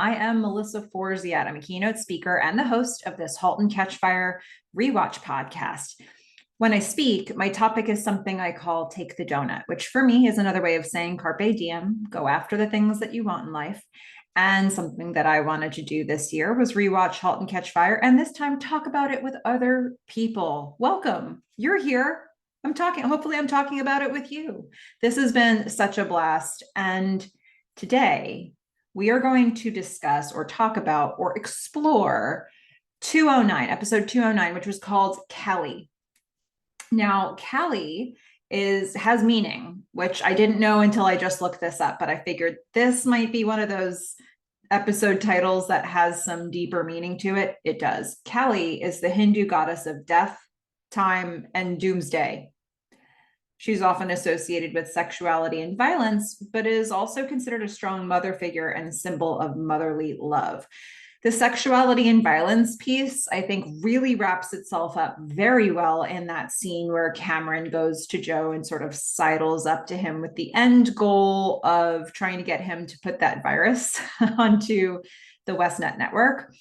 I am Melissa Forziat. I'm a keynote speaker and the host of this Halt and Catch Fire rewatch podcast. When I speak, my topic is something I call Take the Doughnut, which for me is another way of saying carpe diem, go after the things that you want in life. And something that I wanted to do this year was rewatch Halt and Catch Fire, and this time talk about it with other people. Welcome. You're here. Hopefully I'm talking about it with you. This has been such a blast. And today we are going to discuss or talk about or explore 209, episode 209, which was called Kelly. Now, Kelly has meaning, which I didn't know until I just looked this up, but I figured this might be one of those episode titles that has some deeper meaning to it. It does. Kelly is the Hindu goddess of death, time, and doomsday. She's often associated with sexuality and violence, but is also considered a strong mother figure and symbol of motherly love. The sexuality and violence piece, I think, really wraps itself up very well in that scene where Cameron goes to Joe and sort of sidles up to him with the end goal of trying to get him to put that virus onto the WestNet network.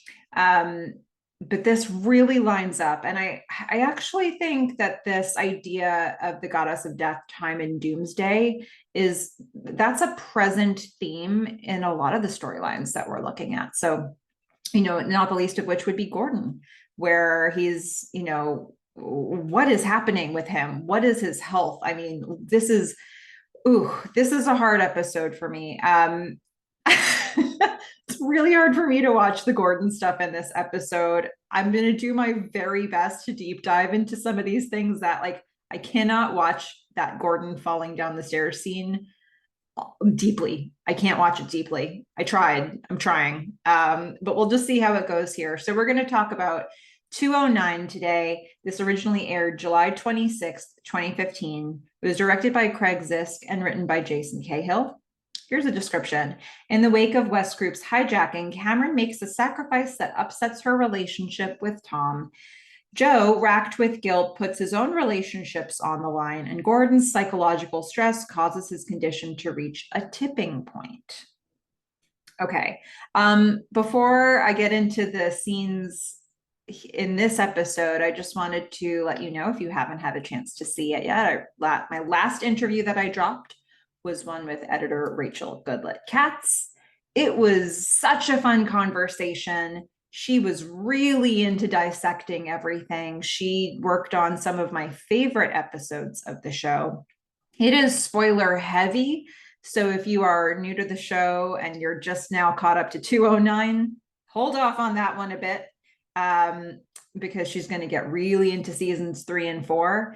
But this really lines up. And I actually think that this idea of the goddess of death, time, and doomsday that's a present theme in a lot of the storylines that we're looking at. So, not the least of which would be Gordon, where he's, what is happening with him? What is his health? I mean, this is a hard episode for me. It's really hard for me to watch the Gordon stuff in this episode. I'm going to do my very best to deep dive into some of these things that, I cannot watch that Gordon falling down the stairs scene deeply. I can't watch it deeply. I'm trying. But we'll just see how it goes here. So we're going to talk about 209 today. This originally aired July 26th, 2015. It was directed by Craig Zisk and written by Jason Cahill. Here's a description. In the wake of West Group's hijacking, Cameron makes a sacrifice that upsets her relationship with Tom. Joe, racked with guilt, puts his own relationships on the line, and Gordon's psychological stress causes his condition to reach a tipping point. Okay. Before I get into the scenes in this episode, I just wanted to let you know, if you haven't had a chance to see it yet, my last interview that I dropped was one with editor Rachel Goodlett-Katz. It was such a fun conversation. She was really into dissecting everything. She worked on some of my favorite episodes of the show. It is spoiler heavy. So if you are new to the show and you're just now caught up to 209, hold off on that one a bit, because she's going to get really into seasons 3 and 4.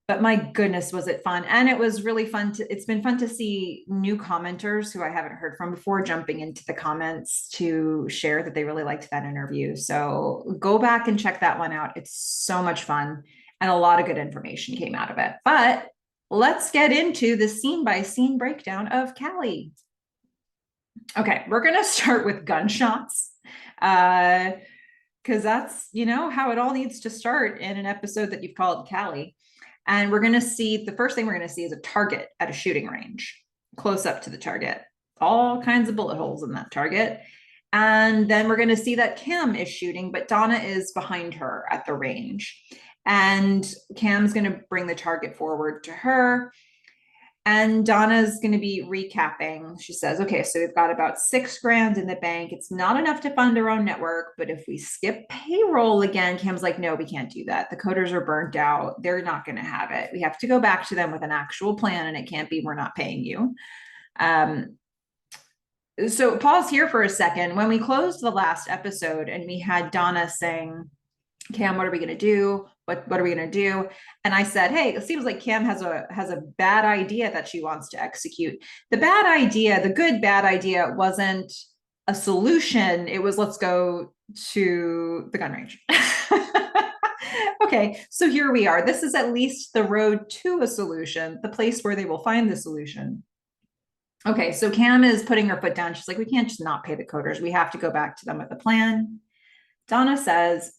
But my goodness, was it fun. And it was really fun. It's been fun to see new commenters who I haven't heard from before jumping into the comments to share that they really liked that interview. So go back and check that one out. It's so much fun. And a lot of good information came out of it. But let's get into the scene by scene breakdown of Callie. Okay, we're going to start with gunshots. Because that's, how it all needs to start in an episode that you've called Callie. And we're going to see, the first thing we're going to see is a target at a shooting range, close up to the target, all kinds of bullet holes in that target. And then we're going to see that Cam is shooting, but Donna is behind her at the range. And Cam's going to bring the target forward to her. And Donna's going to be recapping. She says, okay, so we've got about $6,000 in the bank. It's not enough to fund our own network, but if we skip payroll again, Cam's like, no, we can't do that. The coders are burnt out. They're not going to have it. We have to go back to them with an actual plan, and it can't be, we're not paying you. So pause here for a second. When we closed the last episode and we had Donna saying, Cam, what are we going to do? What are we going to do? And I said, hey, it seems like Cam has a bad idea that she wants to execute. The good bad idea wasn't a solution. It was, let's go to the gun range. Okay, so here we are. This is at least the road to a solution, the place where they will find the solution. Okay, so Cam is putting her foot down. She's like, we can't just not pay the coders. We have to go back to them with a plan. Donna says,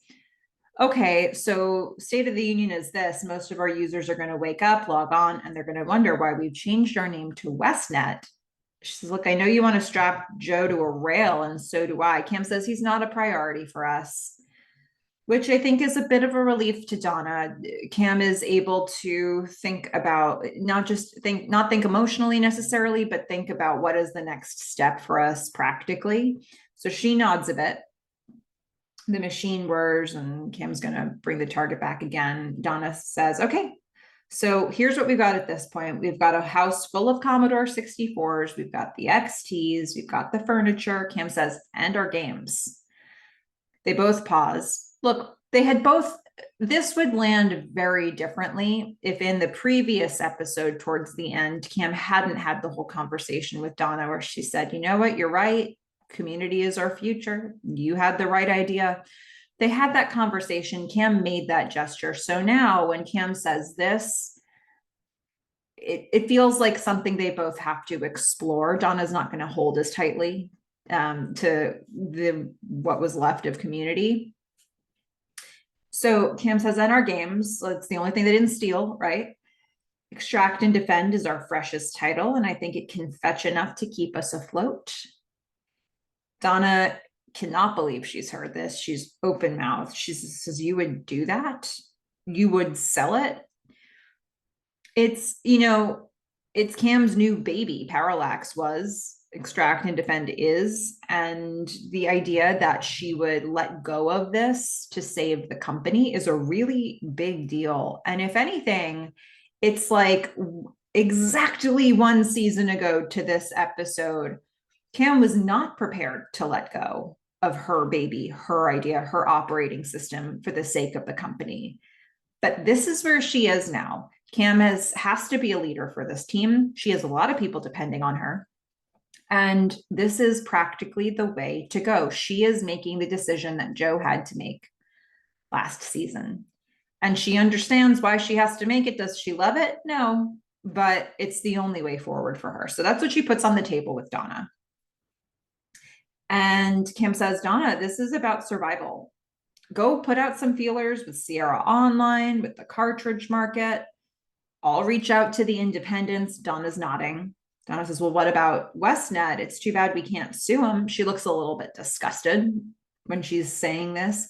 okay, so state of the union is this. Most of our users are going to wake up, log on, and they're going to wonder why we've changed our name to WestNet She says, look, I know you want to strap Joe to a rail, and so do I. Cam says he's not a priority for us, which I think is a bit of a relief to Donna. Cam is able to think about not think emotionally necessarily, but think about what is the next step for us practically. So she nods a bit. The machine whirs and Cam's going to bring the target back again. Donna says, okay, so here's what we've got at this point. We've got a house full of Commodore 64s. We've got the XTs. We've got the furniture. Cam says, and our games. They both pause. Look, they had both, this would land very differently if in the previous episode towards the end, Cam hadn't had the whole conversation with Donna where she said, you know what, you're right. Community is our future. You had the right idea. They had that conversation. Cam made that gesture. So now when Cam says this, it feels like something they both have to explore. Donna's not going to hold as tightly to what was left of Community. So Cam says, in our games, it's the only thing they didn't steal, right? Extract and Defend is our freshest title, and I think it can fetch enough to keep us afloat. Donna cannot believe she's heard this. She's open mouthed. She says, you would do that? You would sell it? It's, it's Cam's new baby. Parallax was, Extract and Defend is, and the idea that she would let go of this to save the company is a really big deal. And if anything, it's like exactly one season ago to this episode, Cam was not prepared to let go of her baby, her idea, her operating system for the sake of the company. But this is where she is now. Cam has to be a leader for this team. She has a lot of people depending on her. And this is practically the way to go. She is making the decision that Joe had to make last season. And she understands why she has to make it. Does she love it? No, but it's the only way forward for her. So that's what she puts on the table with Donna. And Cam says, Donna, this is about survival. Go put out some feelers with Sierra Online, with the cartridge market. I'll reach out to the independents. Donna's nodding. Donna says, well, what about Westnet? It's too bad we can't sue them. She looks a little bit disgusted when she's saying this.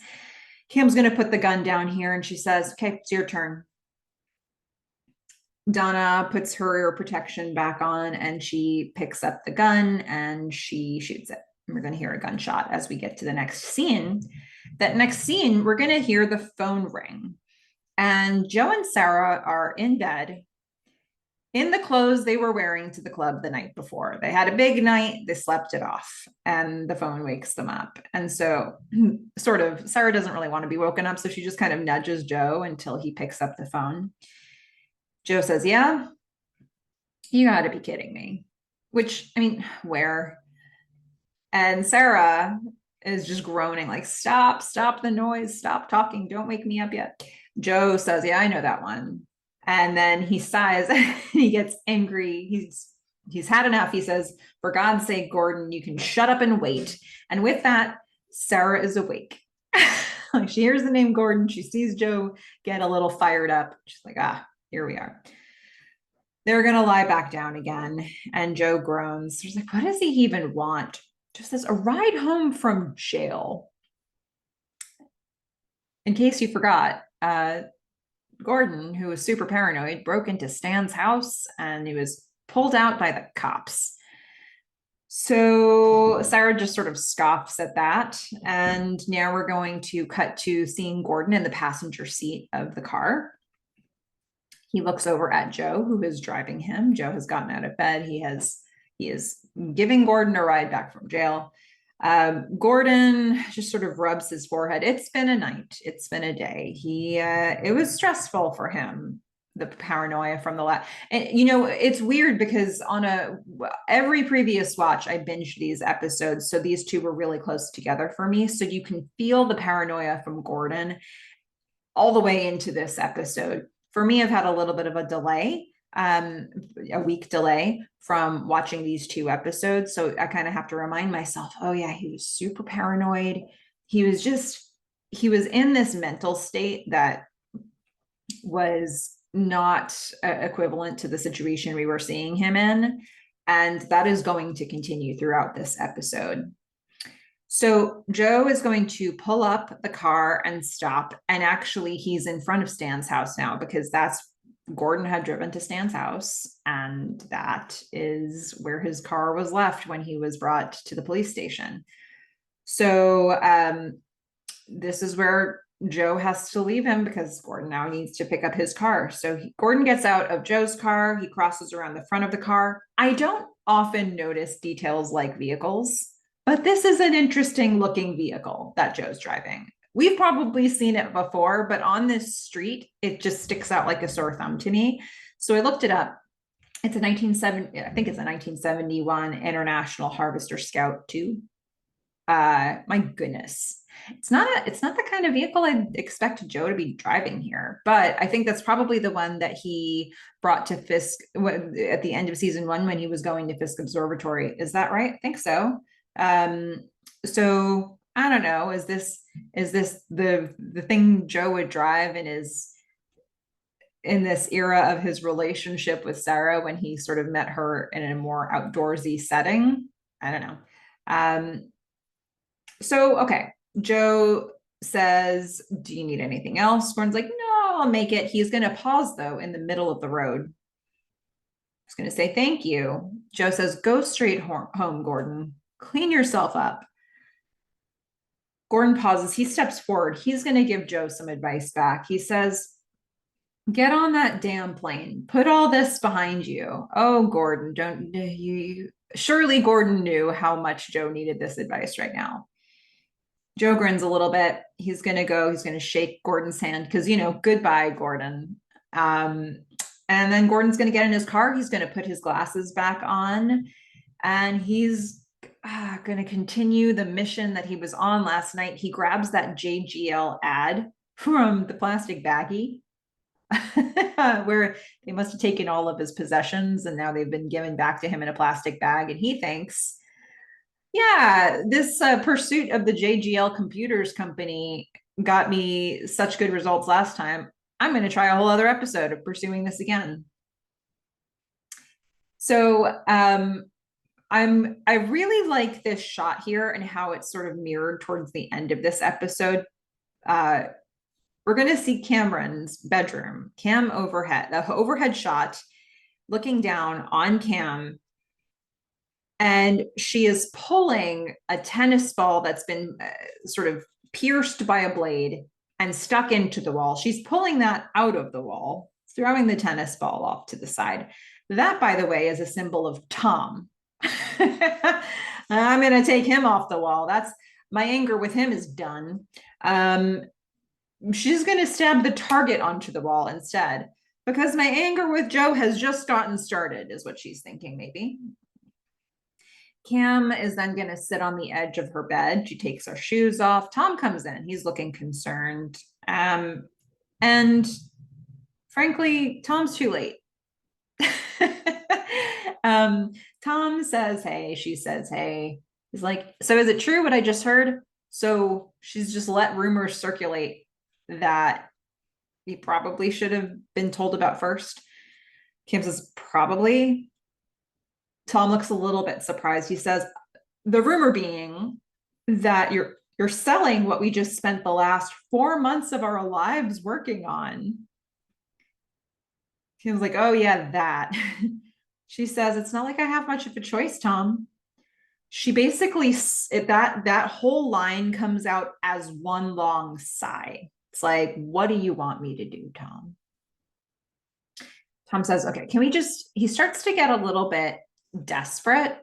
Cam's going to put the gun down here and she says, okay, it's your turn. Donna puts her protection back on and she picks up the gun and she shoots it. And we're going to hear a gunshot as we get to the next scene. That next scene, we're going to hear the phone ring. And Joe and Sarah are in bed in the clothes they were wearing to the club the night before. They had a big night, they slept it off, and the phone wakes them up. And so sort of Sarah doesn't really want to be woken up, so she just kind of nudges Joe until he picks up the phone. Joe says, yeah, you gotta be kidding me. Which, I mean, where? And Sarah is just groaning like, stop the noise, stop talking, don't wake me up yet. Joe says, yeah, I know that one. And then he sighs and he gets angry. He's had enough. He says, for God's sake, Gordon, you can shut up and wait. And with that, Sarah is awake. Like she hears the name Gordon. She sees Joe get a little fired up. She's like, here we are. They're going to lie back down again. And Joe groans. She's like, what does he even want? Just says, a ride home from jail. In case you forgot, Gordon, who was super paranoid, broke into Stan's house and he was pulled out by the cops. So Sarah just sort of scoffs at that. And now we're going to cut to seeing Gordon in the passenger seat of the car. He looks over at Joe, who is driving him. Joe has gotten out of bed. He is giving Gordon a ride back from jail. Gordon just sort of rubs his forehead. It's been a night. It's been a day. It was stressful for him, the paranoia from the last. And it's weird because on every previous watch, I binged these episodes. So these two were really close together for me. So you can feel the paranoia from Gordon all the way into this episode. For me, I've had a little bit of a delay, a week delay from watching these two episodes. So I kind of have to remind myself, oh yeah, he was super paranoid. He was in this mental state that was not equivalent to the situation we were seeing him in. And that is going to continue throughout this episode. So Joe is going to pull up the car and stop. And actually, he's in front of Stan's house now because that's Gordon had driven to Stan's house. And that is where his car was left when he was brought to the police station. So this is where Joe has to leave him because Gordon now needs to pick up his car. So Gordon gets out of Joe's car. He crosses around the front of the car. I don't often notice details like vehicles, but this is an interesting looking vehicle that Joe's driving. We've probably seen it before, but on this street, it just sticks out like a sore thumb to me. So I looked it up. It's a 1970, I think it's a 1971 International Harvester Scout 2. My goodness. It's not the kind of vehicle I'd expect Joe to be driving here, but I think that's probably the one that he brought to Fisk at the end of season 1 when he was going to Fisk Observatory. Is that right? I think so. So I don't know. Is this the thing Joe would drive in this era of his relationship with Sarah when he sort of met her in a more outdoorsy setting? I don't know. So okay, Joe says, "Do you need anything else?" Gordon's like, "No, I'll make it." He's going to pause though in the middle of the road. He's going to say, "Thank you." Joe says, "Go straight home, Gordon. Clean yourself up." Gordon pauses. He steps forward. He's going to give Joe some advice back. He says, "Get on that damn plane. Put all this behind you." Oh, Gordon, don't you? Surely Gordon knew how much Joe needed this advice right now. Joe grins a little bit. He's going to go. He's going to shake Gordon's hand because, goodbye, Gordon. And then Gordon's going to get in his car. He's going to put his glasses back on. And he's going to continue the mission that he was on last night. He grabs that JGL ad from the plastic baggie where they must have taken all of his possessions and now they've been given back to him in a plastic bag. And he thinks, yeah, this pursuit of the JGL Computers Company got me such good results last time. I'm going to try a whole other episode of pursuing this again. So I really like this shot here and how it's sort of mirrored towards the end of this episode. We're going to see Cameron's bedroom, Cam overhead, the overhead shot, looking down on Cam. And she is pulling a tennis ball that's been sort of pierced by a blade and stuck into the wall. She's pulling that out of the wall, throwing the tennis ball off to the side. That, by the way, is a symbol of Tom. I'm going to take him off the wall. That's my anger with him is done. She's going to stab the target onto the wall instead because my anger with Joe has just gotten started, is what she's thinking, maybe. Cam is then going to sit on the edge of her bed. She takes her shoes off. Tom comes in. He's looking concerned. And frankly, Tom's too late. Tom says, "Hey," she says, "Hey." He's like, "So is it true what I just heard?" So she's just let rumors circulate that he probably should have been told about first. Kim says, "Probably." Tom looks a little bit surprised. He says, "The rumor being that you're selling what we just spent the last 4 months of our lives working on." Kim's like, "Oh yeah, that." She says, "It's not like I have much of a choice, Tom." She basically, that whole line comes out as one long sigh. It's like, "What do you want me to do, Tom?" Tom says, "Okay, can we just," he starts to get a little bit desperate.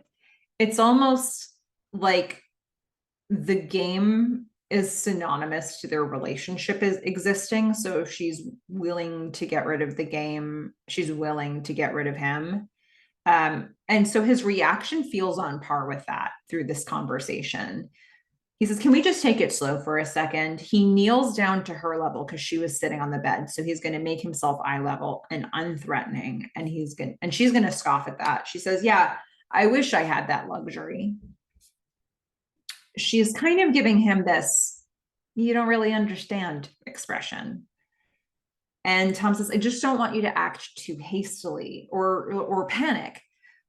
It's almost like the game is synonymous to their relationship is existing. So she's willing to get rid of the game. She's willing to get rid of him. And so his reaction feels on par with that through this conversation. He says, "Can we just take it slow for a second?" He kneels down to her level because she was sitting on the bed. So he's going to make himself eye level and unthreatening. And she's going to scoff at that. She says, "Yeah, I wish I had that luxury." She's kind of giving him this, "You don't really understand" expression. And Tom says, "I just don't want you to act too hastily or panic.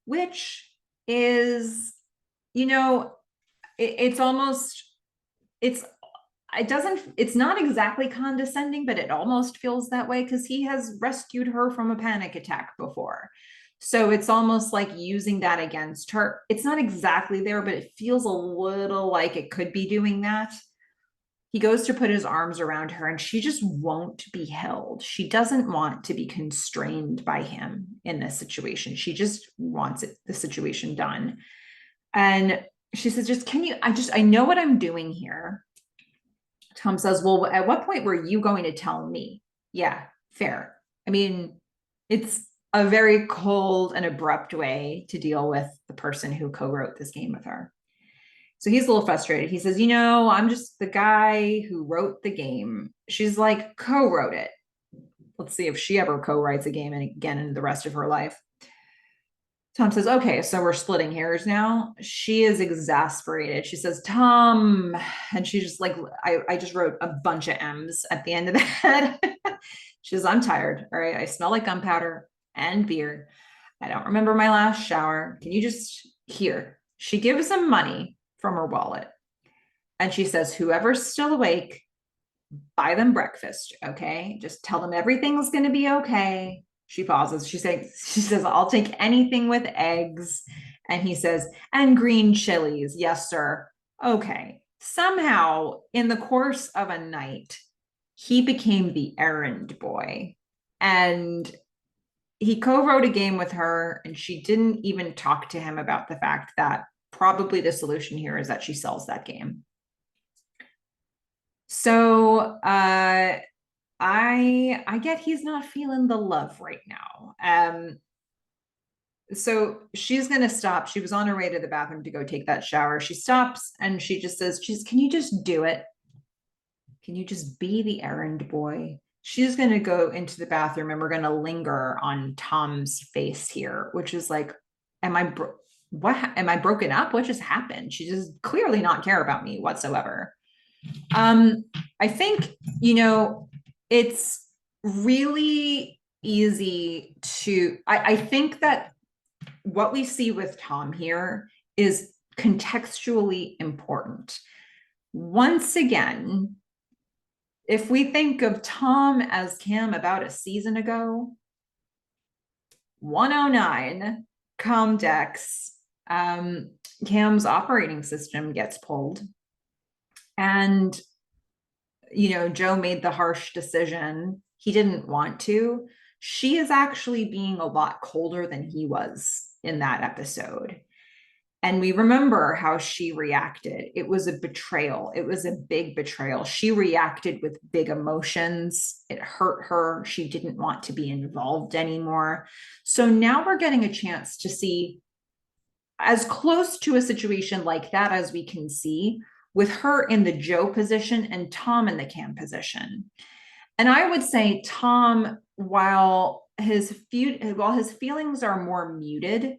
which is, you know, it's almost, it's, it's not exactly condescending, but it almost feels that way because he has rescued her from a panic attack before. So it's almost like using that against her. It's not exactly there, but it feels a little like it could be doing that. He goes to put his arms around her and she just won't be held. She doesn't want to be constrained by him in this situation. She just wants the situation done. And she says, just, can you, I know what I'm doing here. Tom says, well, at what point were you going to tell me? Yeah, fair. I mean, it's a very cold and abrupt way to deal with the person who co-wrote this game with her. So he's a little frustrated. He says, I'm just the guy who wrote the game. She's like, co-wrote it. Let's see if she ever co-writes a game again in the rest of her life. Tom says, okay, so we're splitting hairs now. She is exasperated. She says, Tom, and she just like, I just wrote a bunch of M's at the end of that. She says, I'm tired. All right. I smell like gunpowder and beer. I don't remember my last shower. Can you just here? She gives him money from her wallet. And she says, whoever's still awake, buy them breakfast. Okay. Just tell them everything's going to be okay. She pauses. She says, I'll take anything with eggs. And he says, and green chilies. Yes, sir. Okay. Somehow in the course of a night, he became the errand boy. And he co-wrote a game with her and she didn't even talk to him about the fact that probably the solution here is that she sells that game. So I get he's not feeling the love right now. So she's gonna stop. She was on her way to the bathroom to go take that shower. She stops and she just says, can you just do it? Can you just be the errand boy? She's gonna go into the bathroom and we're gonna linger on Tom's face here, which is like, am I broken up? What just happened? She does clearly not care about me whatsoever. I think, it's really easy to, I think that what we see with Tom here is contextually important. Once again, if we think of Tom as Cam about a season ago, 109, Comdex, Cam's operating system gets pulled. And, Joe made the harsh decision. He didn't want to. She is actually being a lot colder than he was in that episode. And we remember how she reacted. It was a betrayal. It was a big betrayal. She reacted with big emotions. It hurt her. She didn't want to be involved anymore. So now we're getting a chance to see as close to a situation like that as we can see, with her in the Joe position and Tom in the Cam position. And I would say Tom, while his feelings are more muted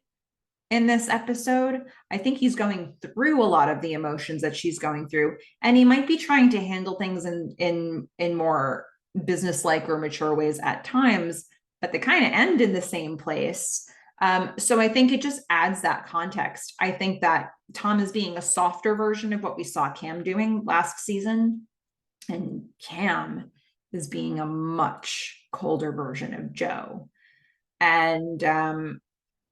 in this episode, I think he's going through a lot of the emotions that she's going through, and he might be trying to handle things in more business-like or mature ways at times, but they kind of end in the same place. So I think it just adds that context. I think that Tom is being a softer version of what we saw Cam doing last season, and Cam is being a much colder version of Joe. And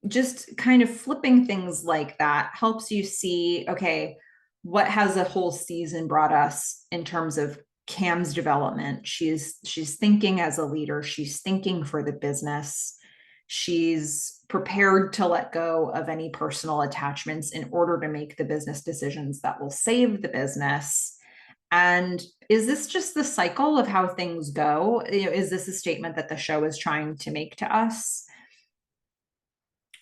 just kind of flipping things like that helps you see, okay, what has a whole season brought us in terms of Cam's development? She's thinking as a leader. She's thinking for the business. She's prepared to let go of any personal attachments in order to make the business decisions that will save the business. And is this just the cycle of how things go? Is this a statement that the show is trying to make to us?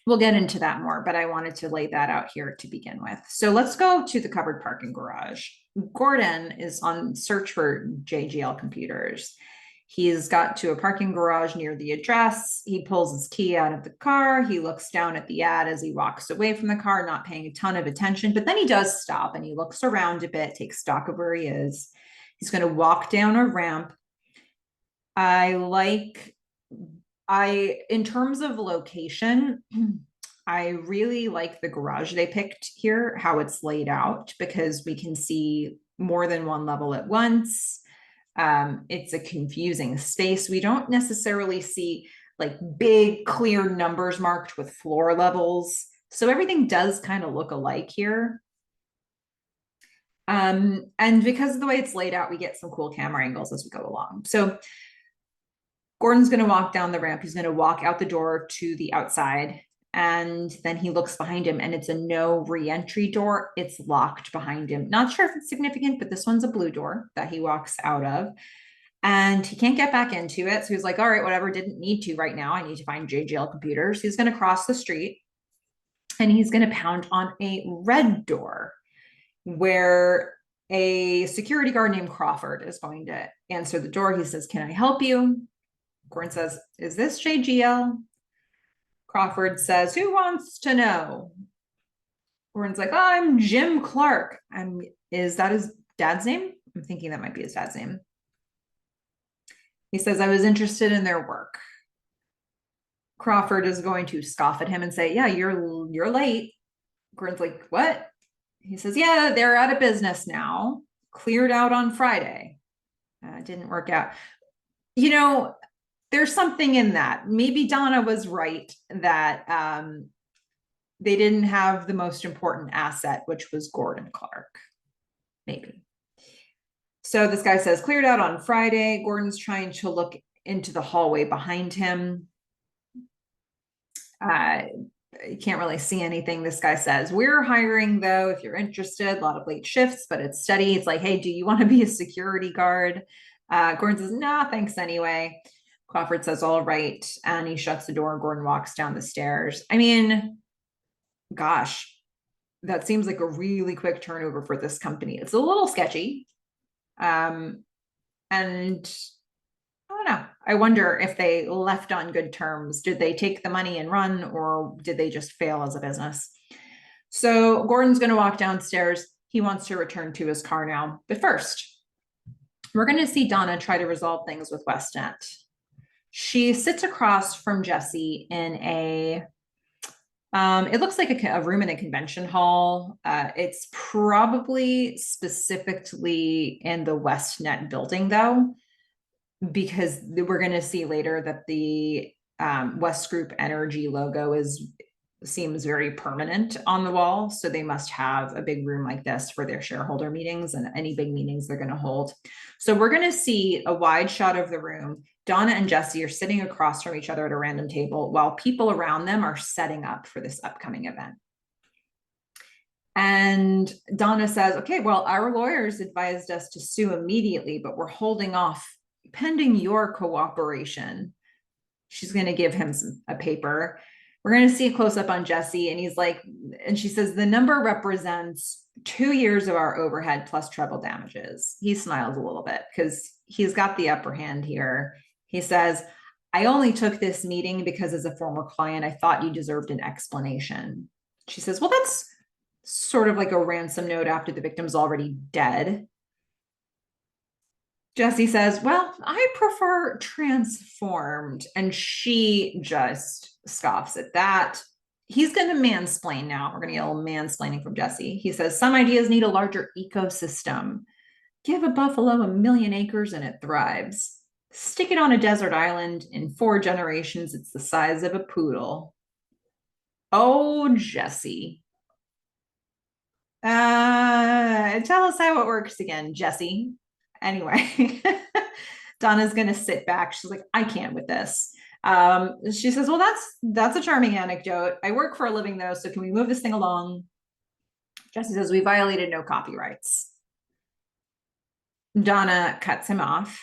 We'll get into that more, but I wanted to lay that out here to begin with. So let's go to the covered parking garage. Gordon is on search for JGL computers. He's got to a parking garage near the address. He pulls his key out of the car. He looks down at the ad as he walks away from the car, not paying a ton of attention, but then he does stop and he looks around a bit, takes stock of where he is. He's going to walk down a ramp. In terms of location, I really like the garage they picked here, how it's laid out, because we can see more than one level at once. It's a confusing space. We don't necessarily see like big, clear numbers marked with floor levels. So everything does kind of look alike here. And because of the way it's laid out, we get some cool camera angles as we go along. So Gordon's going to walk down the ramp. He's going to walk out the door to the outside. And then he looks behind him and it's a no re-entry door. It's locked behind him. Not sure if it's significant, but this one's a blue door that he walks out of. And he can't get back into it. So he's like, all right, whatever, didn't need to right now. I need to find JGL computers. He's going to cross the street and he's going to pound on a red door where a security guard named Crawford is going to answer the door. He says, can I help you? Gordon says, is this JGL? Crawford says, who wants to know? Gordon's like, oh, I'm Jim Clark. Is that his dad's name? I'm thinking that might be his dad's name. He says, I was interested in their work. Crawford is going to scoff at him and say, yeah, you're late. Gordon's like, what? He says, yeah, they're out of business now. Cleared out on Friday. Didn't work out. You know, there's something in that. Maybe Donna was right that they didn't have the most important asset, which was Gordon Clark. Maybe. So this guy says, cleared out on Friday. Gordon's trying to look into the hallway behind him. You can't really see anything. This guy says, we're hiring though, if you're interested, a lot of late shifts, but it's steady. It's like, hey, do you want to be a security guard? Gordon says, nah, thanks anyway. Crawford says, all right. And he shuts the door. Gordon walks down the stairs. I mean, gosh, that seems like a really quick turnover for this company. It's a little sketchy. And I don't know. I wonder if they left on good terms. Did they take the money and run, or did they just fail as a business? So Gordon's going to walk downstairs. He wants to return to his car now. But first, we're going to see Donna try to resolve things with WestNet. She sits across from Jesse in it looks like a room in a convention hall. It's probably specifically in the WestNet building, though, because we're going to see later that the West Group Energy logo seems very permanent on the wall. So they must have a big room like this for their shareholder meetings and any big meetings they're going to hold. So we're going to see a wide shot of the room. Donna and Jesse are sitting across from each other at a random table while people around them are setting up for this upcoming event. And Donna says, okay, well, our lawyers advised us to sue immediately, but we're holding off pending your cooperation. She's going to give him a paper. We're going to see a close up on Jesse. And he's like, and she says, the number represents 2 years of our overhead plus treble damages. He smiles a little bit because he's got the upper hand here. He says, I only took this meeting because as a former client, I thought you deserved an explanation. She says, well, that's sort of like a ransom note after the victim's already dead. Jesse says, well, I prefer transformed. And she just scoffs at that. He's going to mansplain now. We're going to get a little mansplaining from Jesse. He says, some ideas need a larger ecosystem. Give a buffalo 1 million acres and it thrives. Stick it on a desert island. In 4 generations, it's the size of a poodle. Oh, Jesse. Tell us how it works again, Jesse. Anyway, Donna's going to sit back. She's like, I can't with this. She says, well, that's a charming anecdote. I work for a living, though, so can we move this thing along? Jesse says, we violated no copyrights. Donna cuts him off.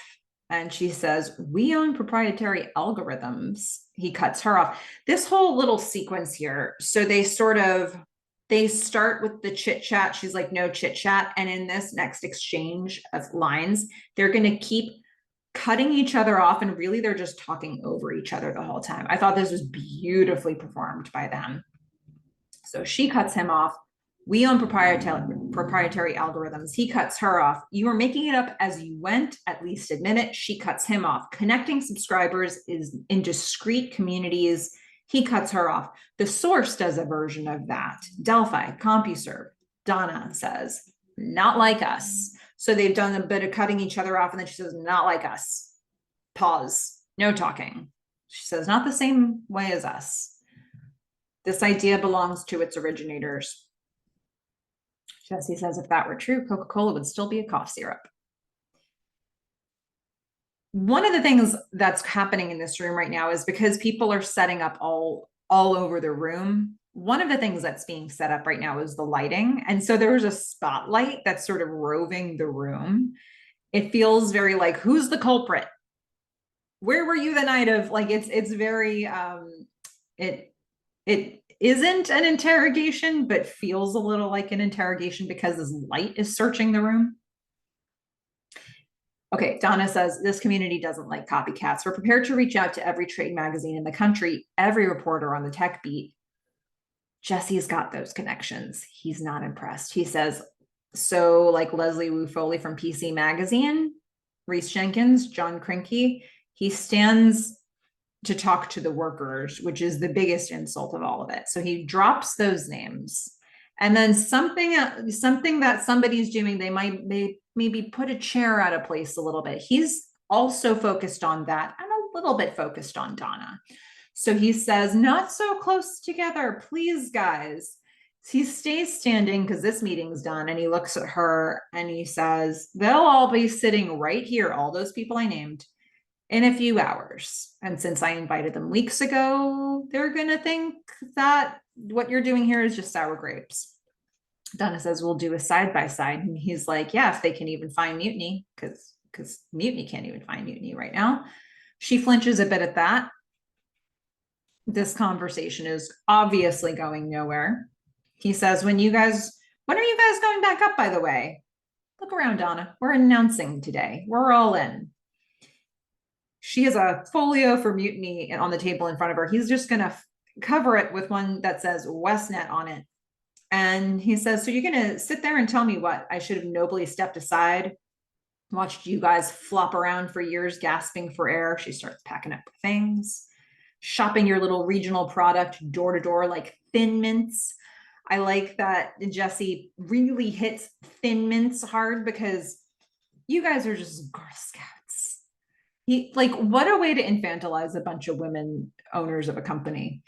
And she says, we own proprietary algorithms. He cuts her off. This whole little sequence here. So they start with the chit chat. She's like, no chit chat. And in this next exchange of lines, they're going to keep cutting each other off. And really, they're just talking over each other the whole time. I thought this was beautifully performed by them. So she cuts him off. We own proprietary algorithms. He cuts her off. You were making it up as you went, at least admit it. She cuts him off. Connecting subscribers is in discrete communities. He cuts her off. The source does a version of that. Delphi, CompuServe. Donna says, not like us. So they've done a bit of cutting each other off. And then she says, not like us. Pause. No talking. She says, not the same way as us. This idea belongs to its originators. Jesse says, if that were true, Coca-Cola would still be a cough syrup. One of the things that's happening in this room right now is because people are setting up all over the room. One of the things that's being set up right now is the lighting. And so there's a spotlight that's sort of roving the room. It feels very like, who's the culprit? Where were you the night of? Like, it's very, it isn't an interrogation, but feels a little like an interrogation because this light is searching the room. Okay, Donna says, this community doesn't like copycats. We're prepared to reach out to every trade magazine in the country, every reporter on the tech beat. Jesse's got those connections. He's not impressed. He says, so like Leslie Wu Foley from PC Magazine, Reese Jenkins, John Krinke, he stands to talk to the workers, which is the biggest insult of all of it. So he drops those names. And then something that somebody's doing, they maybe put a chair out of place a little bit. He's also focused on that and a little bit focused on Donna. So he says, not so close together, please, guys. He stays standing because this meeting's done, and he looks at her and he says, they'll all be sitting right here, all those people I named, in a few hours. And since I invited them weeks ago, they're going to think that what you're doing here is just sour grapes. Donna says, we'll do a side-by-side. And he's like, yeah, if they can even find Mutiny, because Mutiny can't even find Mutiny right now. She flinches a bit at that. This conversation is obviously going nowhere. He says, when are you guys going back up, by the way? Look around, Donna. We're announcing today. We're all in. She has a folio for Mutiny on the table in front of her. He's just going to cover it with one that says Westnet on it. And he says, so you're going to sit there and tell me what? I should have nobly stepped aside, watched you guys flop around for years, gasping for air. She starts packing up things, shopping your little regional product door to door like Thin Mints. I like that Jesse really hits Thin Mints hard because you guys are just Girl Scouts. What a way to infantilize a bunch of women owners of a company.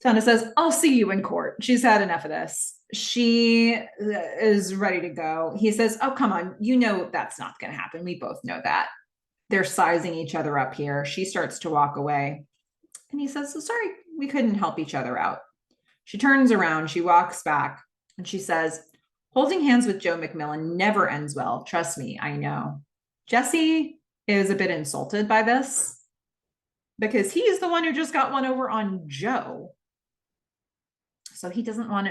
Donna says, I'll see you in court. She's had enough of this. She is ready to go. He says, oh, come on. You know that's not going to happen. We both know that. They're sizing each other up here. She starts to walk away. And he says, sorry, we couldn't help each other out. She turns around. She walks back. And she says, holding hands with Joe McMillan never ends well. Trust me, I know. Jesse is a bit insulted by this because he's the one who just got one over on Joe. So he doesn't want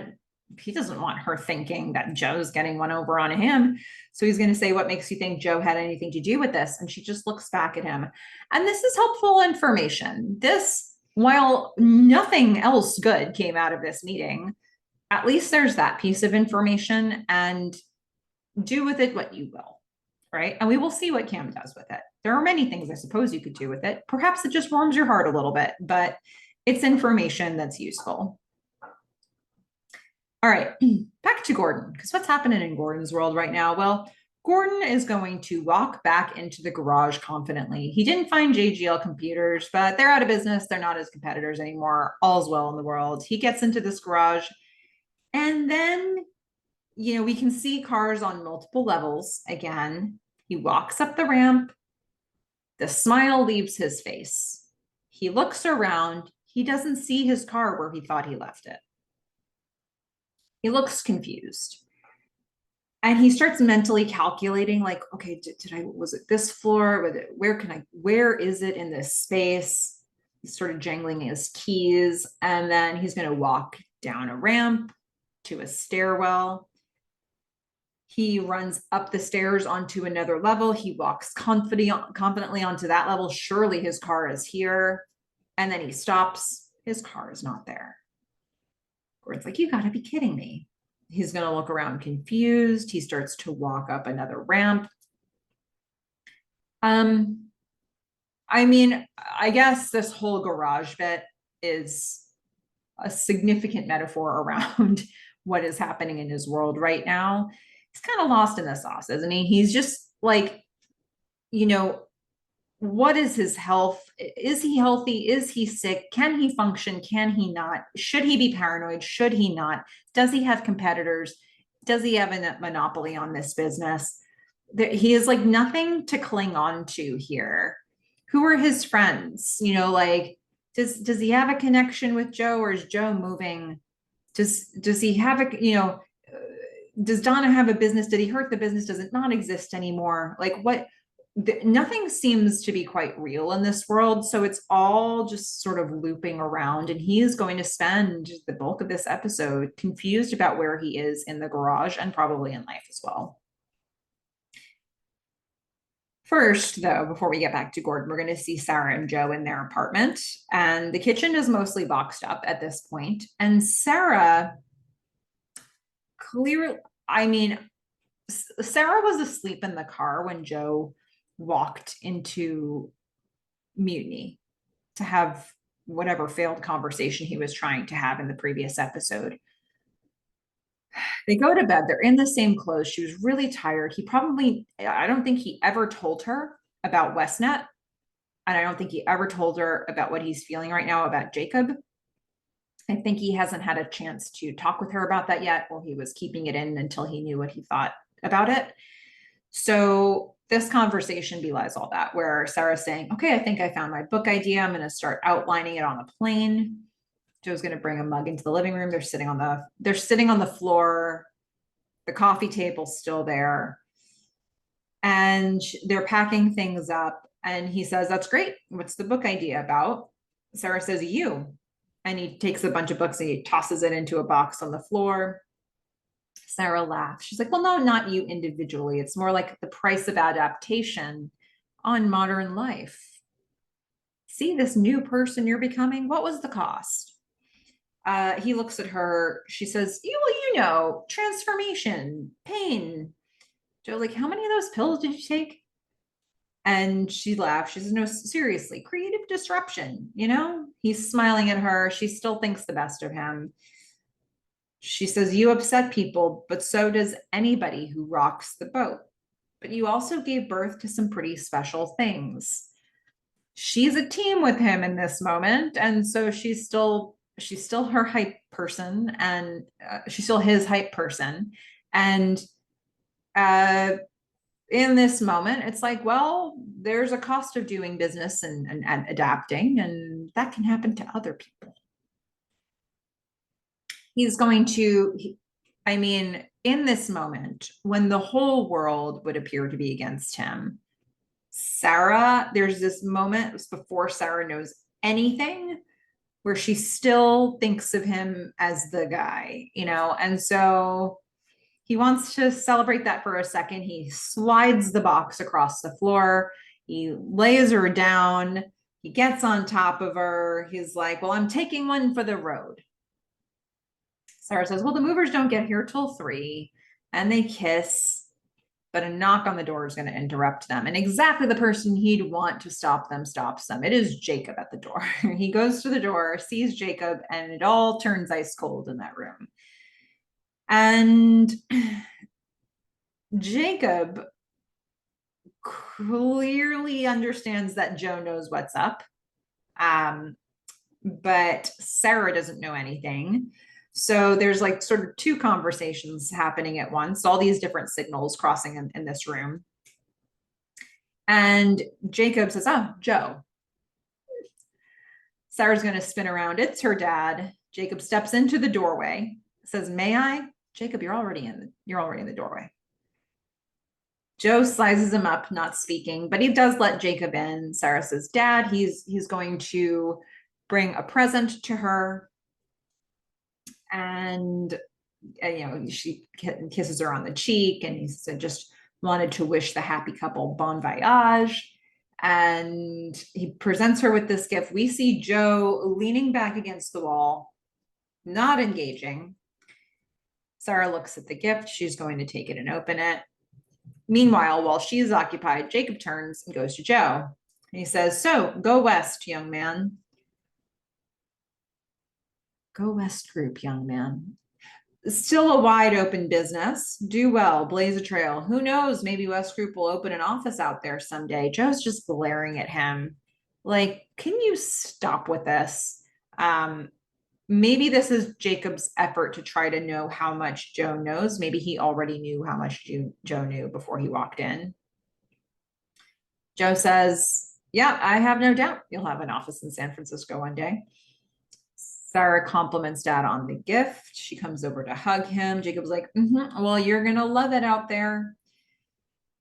her thinking that Joe's getting one over on him. So he's going to say, what makes you think Joe had anything to do with this? And she just looks back at him. And this is helpful information. While nothing else good came out of this meeting, at least there's that piece of information, and do with it what you will, right? And we will see what Cam does with it. There are many things I suppose you could do with it. Perhaps it just warms your heart a little bit, but it's information that's useful. All right, back to Gordon, because what's happening in Gordon's world right now? Well, Gordon is going to walk back into the garage confidently. He didn't find JGL computers, but they're out of business. They're not his competitors anymore. All's well in the world. He gets into this garage, and then, we can see cars on multiple levels again. He walks up the ramp. The smile leaves his face. He looks around. He doesn't see his car where he thought he left it. He looks confused. And he starts mentally calculating, like, okay, was it this floor? Where is it in this space? He's sort of jangling his keys. And then he's going to walk down a ramp to a stairwell. He runs up the stairs onto another level. He walks confidently onto that level. Surely his car is here. And then he stops. His car is not there. Gordon's like, you got to be kidding me. He's going to look around confused. He starts to walk up another ramp. I guess this whole garage bit, is a significant metaphor around what is happening in his world right now. He's kind of lost in the sauce, isn't he? He's just like, you know, what is his health? Is he healthy? Is he sick? Can he function? Can he not? Should he be paranoid? Should he not? Does he have competitors? Does he have a monopoly on this business? He is like nothing to cling on to here. Who are his friends? You know, like does he have a connection with Joe, or is Joe moving? Does he have a, you know, does Donna have a business? Did he hurt the business? Does it not exist anymore? Like what? Nothing seems to be quite real in this world. So it's all just sort of looping around. And he is going to spend the bulk of this episode confused about where he is in the garage and probably in life as well. First, though, before we get back to Gordon, we're going to see Sarah and Joe in their apartment. And the kitchen is mostly boxed up at this point. And Sarah clearly, I mean, Sarah was asleep in the car when Joe walked into Mutiny to have whatever failed conversation he was trying to have in the previous episode. They go to bed. They're in the same clothes. She was really tired. I don't think he ever told her about Westnet. And I don't think he ever told her about what he's feeling right now about Jacob. I think he hasn't had a chance to talk with her about that yet, or he was keeping it in until he knew what he thought about it. So this conversation belies all that, where Sarah's saying, okay, I think I found my book idea. I'm going to start outlining it on the plane. Joe's going to bring a mug into the living room. They're sitting on the floor. The coffee table's still there. And they're packing things up. And he says, that's great. What's the book idea about? Sarah says, you. And he takes a bunch of books and he tosses it into a box on the floor. Sarah laughs. She's like, well, no, not you individually. It's more like the price of adaptation on modern life. See this new person you're becoming? What was the cost? He looks at her. She says, you know, transformation, pain. Joe's like, how many of those pills did you take? And she laughs. She says, no, seriously, creative disruption. You know, he's smiling at her. She still thinks the best of him. She says, you upset people, but so does anybody who rocks the boat. But you also gave birth to some pretty special things. She's a team with him in this moment. And so she's still her hype person, and she's still his hype person. And in this moment, it's like, well, there's a cost of doing business and adapting, and that can happen to other people. He's going to, I mean, in this moment, when the whole world would appear to be against him, Sarah, there's this moment before Sarah knows anything where she still thinks of him as the guy, you know? And so he wants to celebrate that for a second. He slides the box across the floor. He lays her down. He gets on top of her. He's like, well, I'm taking one for the road. Sarah says, well, the movers don't get here till 3, and they kiss, but a knock on the door is going to interrupt them. And exactly the person he'd want to stop them stops them. It is Jacob at the door. He goes to the door, sees Jacob, and it all turns ice cold in that room. And Jacob clearly understands that Joe knows what's up. But Sarah doesn't know anything. So there's like sort of 2 conversations happening at once, all these different signals crossing in this room. And Jacob says, oh, Joe. Sarah's going to spin around. It's her dad. Jacob steps into the doorway, says, may I? Jacob, you're already in the doorway. Joe sizes him up, not speaking, but he does let Jacob in. Sarah says, Dad, he's going to bring a present to her. And you know, she kisses her on the cheek, and he said, just wanted to wish the happy couple bon voyage. And he presents her with this gift. We see Joe leaning back against the wall, not engaging. Sarah looks at the gift. She's going to take it and open it. Meanwhile, while she's occupied, Jacob turns and goes to Joe. And he says, so go west, young man. Go West Group, young man. Still a wide open business. Do well, blaze a trail. Who knows? Maybe West Group will open an office out there someday. Joe's just glaring at him. Like, can you stop with this? Maybe this is Jacob's effort to try to know how much Joe knows. Maybe he already knew how much Joe knew before he walked in. Joe says, yeah, I have no doubt you'll have an office in San Francisco one day. Sarah compliments Dad on the gift. She comes over to hug him. Jacob's like, well, you're going to love it out there.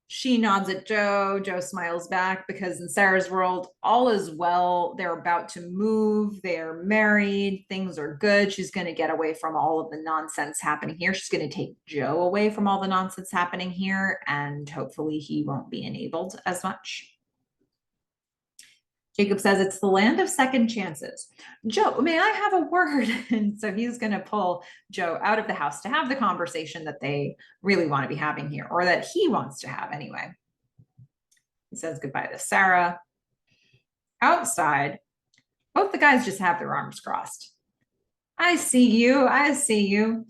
She nods at Joe. Joe smiles back because in Sarah's world, all is well. They're about to move. They're married. Things are good. She's going to get away from all of the nonsense happening here. She's going to take Joe away from all the nonsense happening here, and hopefully he won't be enabled as much. Jacob says it's the land of second chances. Joe, may I have a word? And so he's going to pull Joe out of the house to have the conversation that they really want to be having here, or that he wants to have anyway. He says goodbye to Sarah. Outside, both the guys just have their arms crossed. I see you. I see you.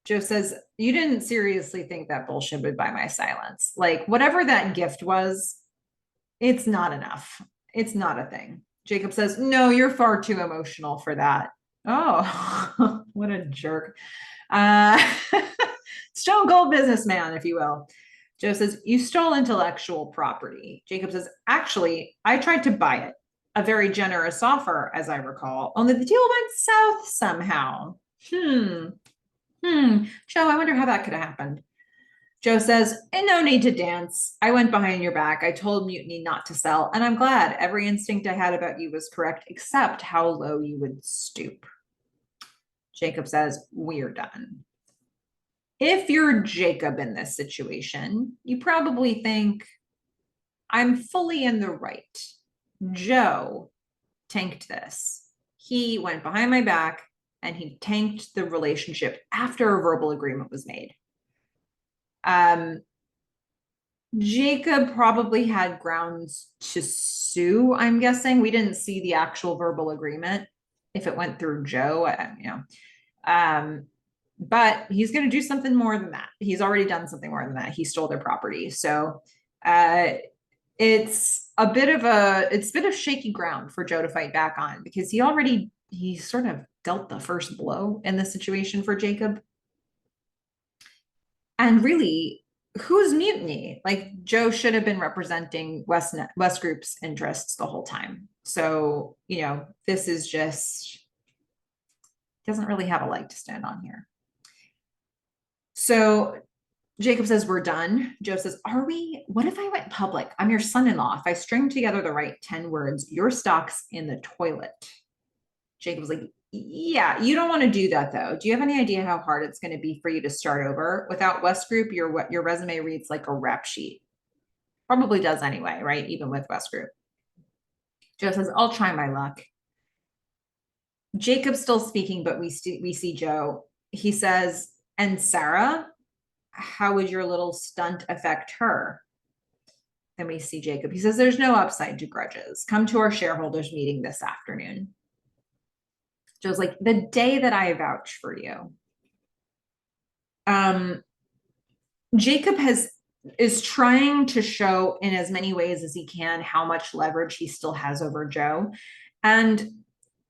Joe says, you didn't seriously think that bullshit would buy my silence. Like, whatever that gift was, it's not enough. It's not a thing. Jacob says, no, you're far too emotional for that. Oh, what a jerk. Stone cold businessman, if you will. Joe says, you stole intellectual property. Jacob says, actually, I tried to buy it. A very generous offer, as I recall. Only the deal went south somehow. Joe, I wonder how that could have happened. Joe says, no need to dance. I went behind your back. I told Mutiny not to sell, and I'm glad. Every instinct I had about you was correct, except how low you would stoop. Jacob says, we're done. If you're Jacob in this situation, you probably think, I'm fully in the right. Joe tanked this. He went behind my back, and he tanked the relationship after a verbal agreement was made. Jacob probably had grounds to sue, I'm guessing. We didn't see the actual verbal agreement if it went through Joe, but he's going to do something more than that. He's already done something more than that. He stole their property. So it's a bit of shaky ground for Joe to fight back on, because he sort of dealt the first blow in this situation for Jacob. And really, who's Mutiny? Like, Joe should have been representing West Group's interests the whole time. So, this is just, doesn't really have a leg to stand on here. So Jacob says, we're done. Joe says, are we? What if I went public? I'm your son-in-law. If I string together the right 10 words, your stock's in the toilet. Jacob's like, yeah, you don't want to do that though. Do you have any idea how hard it's going to be for you to start over? Without West Group, your resume reads like a rap sheet. Probably does anyway, right? Even with West Group. Joe says, I'll try my luck. Jacob's still speaking, but we see Joe. He says, and Sarah, how would your little stunt affect her? Then we see Jacob. He says, there's no upside to grudges. Come to our shareholders meeting this afternoon. Joe's like, the day that I vouch for you. Jacob is trying to show in as many ways as he can how much leverage he still has over Joe. And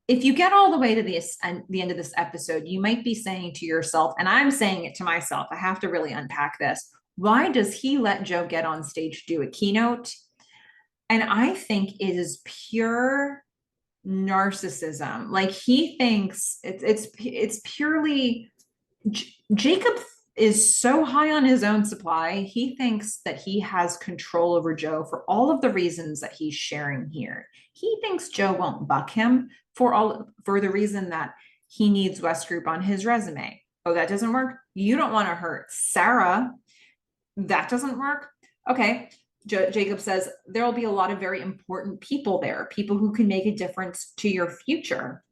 if you get all the way to the end of this episode, you might be saying to yourself, and I'm saying it to myself, I have to really unpack this. Why does he let Joe get on stage to do a keynote? And I think it is pure narcissism. Like, he thinks it's purely, Jacob is so high on his own supply. He thinks that he has control over Joe for all of the reasons that he's sharing here. He thinks Joe won't buck him for the reason that he needs West Group on his resume. Oh, that doesn't work. You don't want to hurt Sarah. That doesn't work. Okay. Jacob says, there'll be a lot of very important people there, people who can make a difference to your future.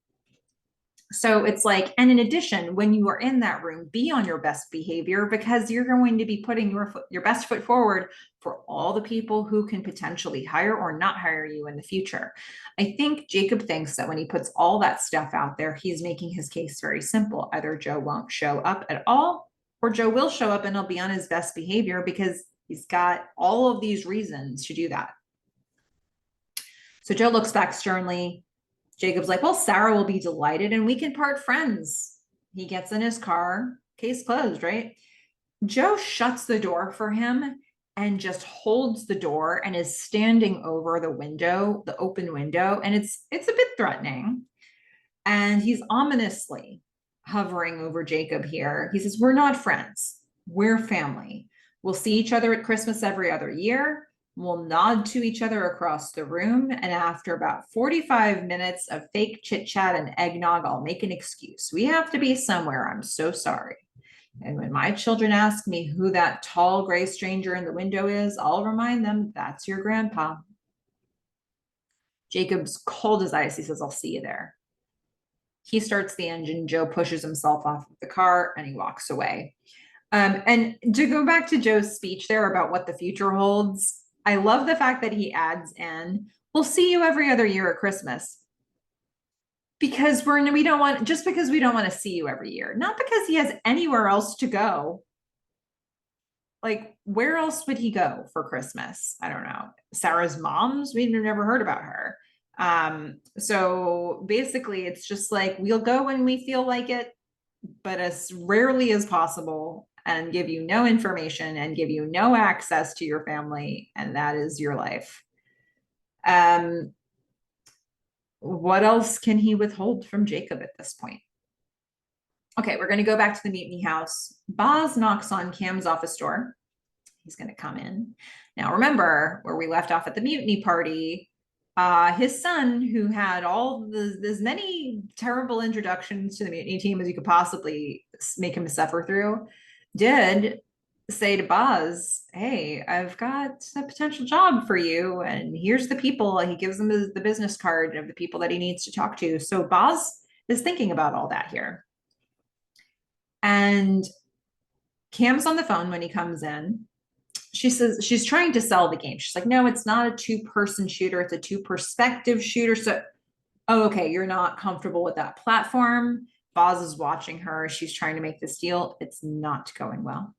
So it's like, and in addition, when you are in that room, be on your best behavior, because you're going to be putting your best foot forward for all the people who can potentially hire or not hire you in the future. I think Jacob thinks that when he puts all that stuff out there, he's making his case very simple. Either Joe won't show up at all, or Joe will show up and he'll be on his best behavior because he's got all of these reasons to do that. So Joe looks back sternly. Jacob's like, well, Sarah will be delighted and we can part friends. He gets in his car, case closed, right? Joe shuts the door for him and just holds the door and is standing over the window, the open window, and it's a bit threatening. And he's ominously hovering over Jacob here. He says, we're not friends. We're family. We'll see each other at Christmas every other year. We'll nod to each other across the room. And after about 45 minutes of fake chit chat and eggnog, I'll make an excuse. We have to be somewhere. I'm so sorry. And when my children ask me who that tall gray stranger in the window is, I'll remind them that's your grandpa. Jacob's cold as ice. He says, I'll see you there. He starts the engine. Joe pushes himself off of the car and he walks away. And to go back to Joe's speech there about what the future holds, I love the fact that he adds in, we'll see you every other year at Christmas. Because we don't want to see you every year, not because he has anywhere else to go. Like, where else would he go for Christmas? I don't know. Sarah's mom's, we've never heard about her. So basically it's just like, we'll go when we feel like it, but as rarely as possible, and give you no information and give you no access to your family. And that is your life. What else can he withhold from Jacob at this point? Okay, we're going to go back to the mutiny house. Boz knocks on Cam's office door. He's going to come in. Now, remember where we left off at the mutiny party, his son, who had as many terrible introductions to the mutiny team as you could possibly make him suffer through, did say to Boz, hey, I've got a potential job for you, and here's the people. He gives him the business card of the people that he needs to talk to. So Boz is thinking about all that here. And Cam's on the phone when he comes in. She says she's trying to sell the game. She's like, no, it's not a two-person shooter. It's a two-perspective shooter. So, oh, okay, you're not comfortable with that platform. Boz is watching her. She's trying to make this deal. It's not going well.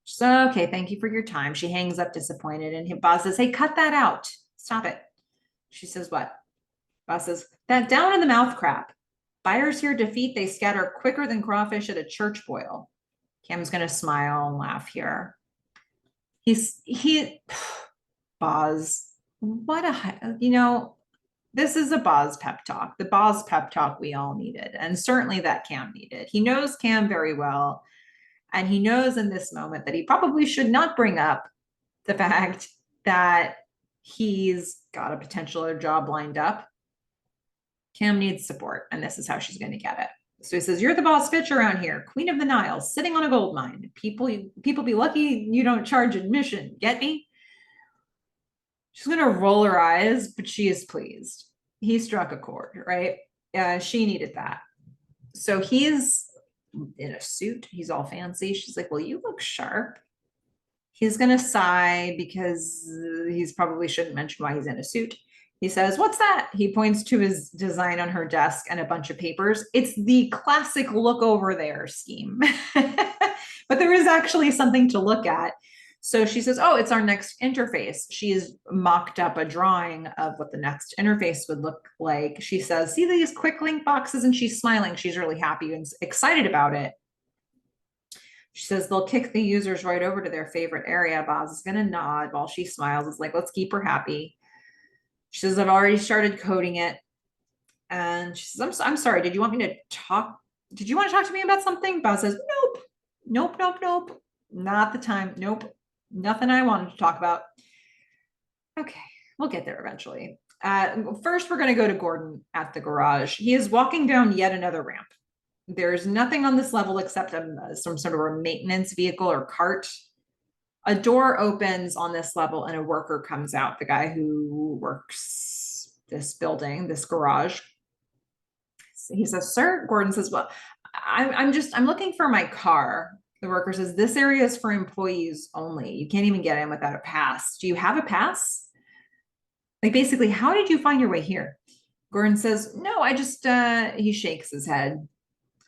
So, okay, thank you for your time. She hangs up disappointed, and Boz says, hey, cut that out. Stop it. She says, what? Boz says, that down in the mouth crap. Buyers here defeat, they scatter quicker than crawfish at a church boil. Cam's going to smile and laugh here. Boz, this is a Boz pep talk, the Boz pep talk we all needed, and certainly that Cam needed. He knows Cam very well, and he knows in this moment that he probably should not bring up the fact that he's got a potential job lined up. Cam needs support, and this is how she's going to get it. So he says, you're the boss bitch around here, queen of the Nile, sitting on a gold mine. People be lucky you don't charge admission. Get me? She's going to roll her eyes, but she is pleased. He struck a chord, right? She needed that. So he's in a suit. He's all fancy. She's like, well, you look sharp. He's going to sigh because he's probably shouldn't mention why he's in a suit. He says, what's that? He points to his design on her desk and a bunch of papers. It's the classic look over there scheme. But there is actually something to look at. So she says, oh, it's our next interface. She's mocked up a drawing of what the next interface would look like. She says, see these quick link boxes? And she's smiling. She's really happy and excited about it. She says they'll kick the users right over to their favorite area. Boz is going to nod while she smiles. It's like, let's keep her happy. She says, I've already started coding it. And she says, I'm sorry. Did you want to talk to me about something? Boz says, nope. Not the time. Nope. Nothing I wanted to talk about. Okay, we'll get there eventually. First, we're going to go to Gordon at the garage. He is walking down yet another ramp. There's nothing on this level except some sort of a maintenance vehicle or cart. A door opens on this level and a worker comes out, the guy who works this building, this garage. He says, sir. Gordon says, well, I'm looking for my car. The worker says, this area is for employees only. You can't even get in without a pass. Do you have a pass? Like, basically, how did you find your way here? Gordon says, no, I just, he shakes his head.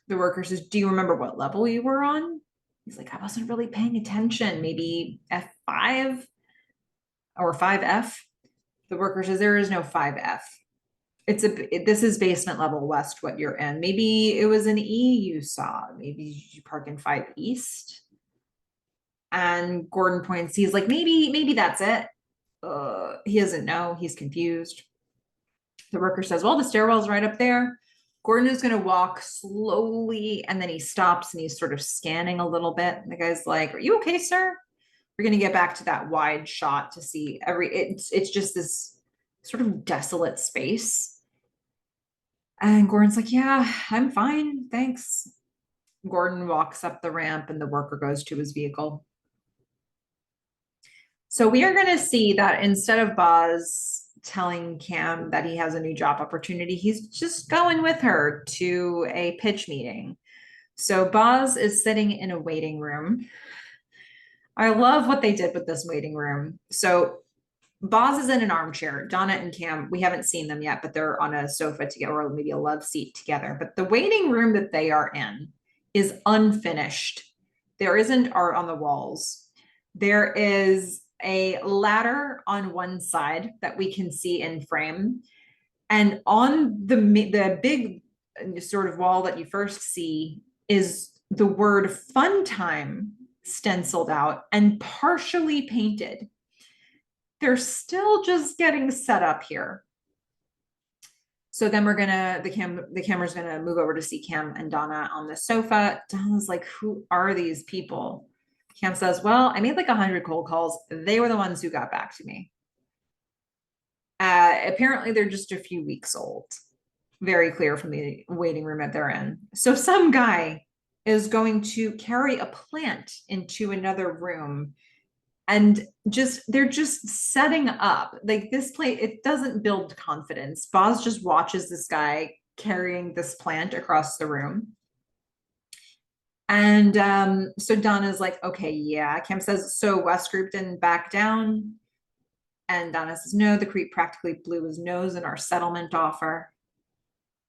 The worker says, do you remember what level you were on? He's like, I wasn't really paying attention. Maybe F5 or 5F. The worker says, there is no 5F. This is basement level west, what you're in. Maybe it was an E you saw. Maybe you park in 5 East. And Gordon points, he's like, maybe that's it. He doesn't know. He's confused. The worker says, well, the stairwell's right up there. Gordon is going to walk slowly, and then he stops and he's sort of scanning a little bit. And the guy's like, are you okay, sir? We're going to get back to that wide shot to see it's just this sort of desolate space. And Gordon's like, yeah, I'm fine. Thanks. Gordon walks up the ramp and the worker goes to his vehicle. So we are going to see that instead of Boz telling Cam that he has a new job opportunity, he's just going with her to a pitch meeting. So Boz is sitting in a waiting room. I love what they did with this waiting room. So Boz is in an armchair. Donna and Cam, we haven't seen them yet, but they're on a sofa together, or maybe a love seat together. But the waiting room that they are in is unfinished. There isn't art on the walls. There is a ladder on one side that we can see in frame. And on the big sort of wall that you first see is the word fun time stenciled out and partially painted. They're still just getting set up here. So then the camera's gonna move over to see Cam and Donna on the sofa. Donna's like, who are these people? Cam says, well, I made like 100 cold calls. They were the ones who got back to me. Apparently they're just a few weeks old. Very clear from the waiting room that they're in. So some guy is going to carry a plant into another room, and they're just setting up like this play. It doesn't build confidence. Boz just watches this guy carrying this plant across the room. And so Donna's like, okay, yeah. Cam says, so West Group didn't back down. And Donna says, no, the creep practically blew his nose in our settlement offer.